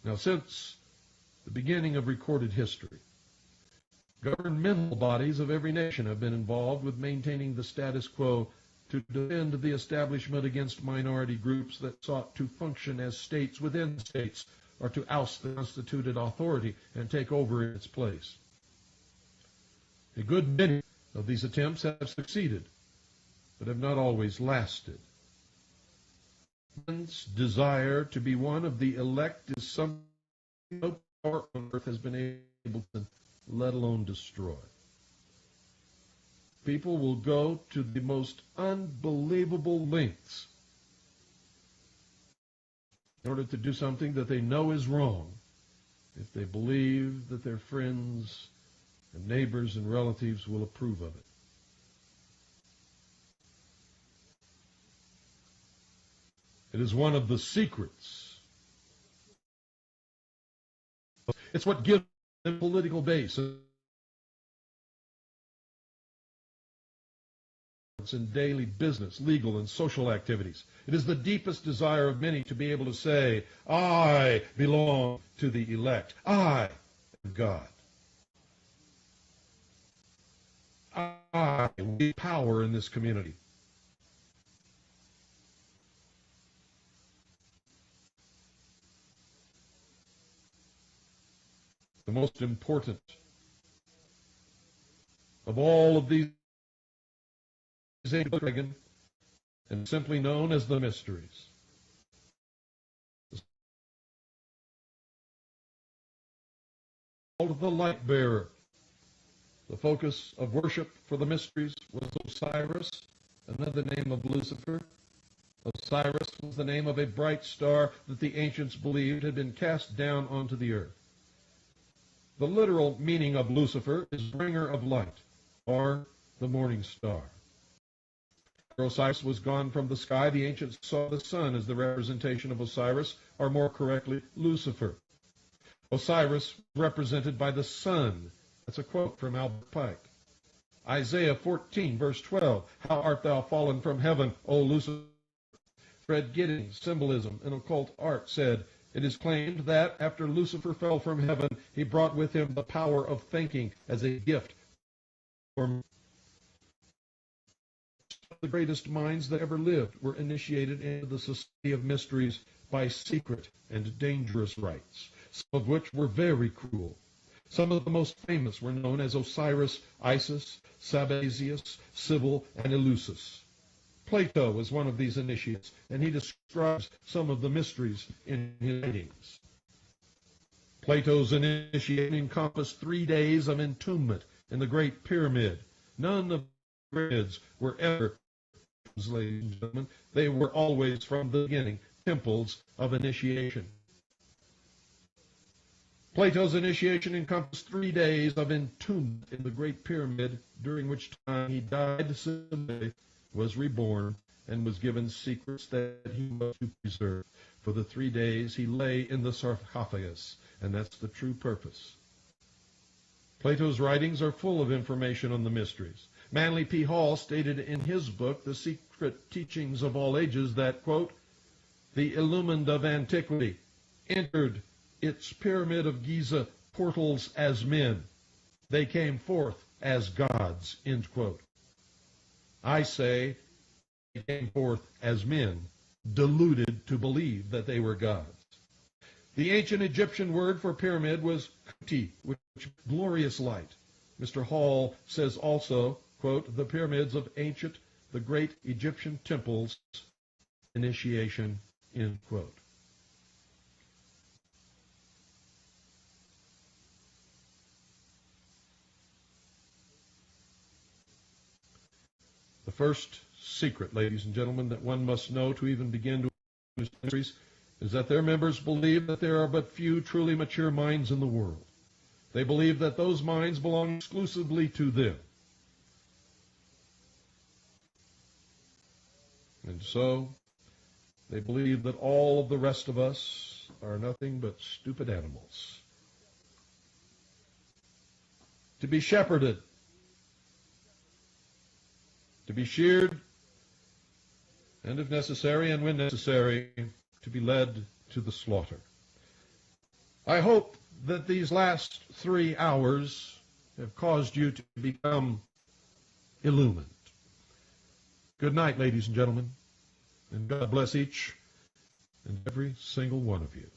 Now, since the beginning of recorded history, governmental bodies of every nation have been involved with maintaining the status quo to defend the establishment against minority groups that sought to function as states within states, or to oust the constituted authority and take over its place. A good many of these attempts have succeeded, but have not always lasted. Man's desire to be one of the elect is something no power on earth has been able to, let alone destroy. People will go to the most unbelievable lengths in order to do something that they know is wrong if they believe that their friends and neighbors and relatives will approve of it. It is one of the secrets. It's what gives them political base in daily business, legal, and social activities. It is the deepest desire of many to be able to say, I belong to the elect. I am God. I need power in this community. The most important of all of these dragon, and simply known as the mysteries. Called the light bearer. The focus of worship for the mysteries was Osiris, another name of Lucifer. Osiris was the name of a bright star that the ancients believed had been cast down onto the earth. The literal meaning of Lucifer is bringer of light, or the morning star. After Osiris was gone from the sky, the ancients saw the sun as the representation of Osiris, or more correctly, Lucifer. Osiris represented by the sun. That's a quote from Albert Pike. Isaiah 14, verse 12, How art thou fallen from heaven, O Lucifer? Fred Giddings, Symbolism and Occult Art, said, It is claimed that after Lucifer fell from heaven, he brought with him the power of thinking as a gift. The greatest minds that ever lived were initiated into the society of mysteries by secret and dangerous rites, some of which were very cruel. Some of the most famous were known as Osiris, Isis, Sabazius, Cybele, and Eleusis. Plato was one of these initiates, and he describes some of the mysteries in his writings. Plato's initiation encompassed 3 days of entombment in the Great Pyramid. None of the pyramids were ever, ladies and gentlemen, they were always from the beginning temples of initiation. Plato's initiation encompassed 3 days of entombment in the Great Pyramid, during which time he died, was reborn, and was given secrets that he was to preserve. For the 3 days he lay in the sarcophagus, and that's the true purpose. Plato's writings are full of information on the mysteries. Manly P. Hall stated in his book, The Secret Teachings of All Ages, that, quote, the illumined of antiquity entered its pyramid of Giza portals as men. They came forth as gods, end quote. I say they came forth as men, deluded to believe that they were gods. The ancient Egyptian word for pyramid was kuti, which means glorious light. Mr. Hall says also, quote, the pyramids of ancient, the great Egyptian temples, initiation, end quote. The first secret, ladies and gentlemen, that one must know to even begin to understand mysteries is that their members believe that there are but few truly mature minds in the world. They believe that those minds belong exclusively to them. And so, they believe that all of the rest of us are nothing but stupid animals. To be shepherded, to be sheared, and if necessary, and when necessary, to be led to the slaughter. I hope that these last 3 hours have caused you to become illumined. Good night, ladies and gentlemen, and God bless each and every single one of you.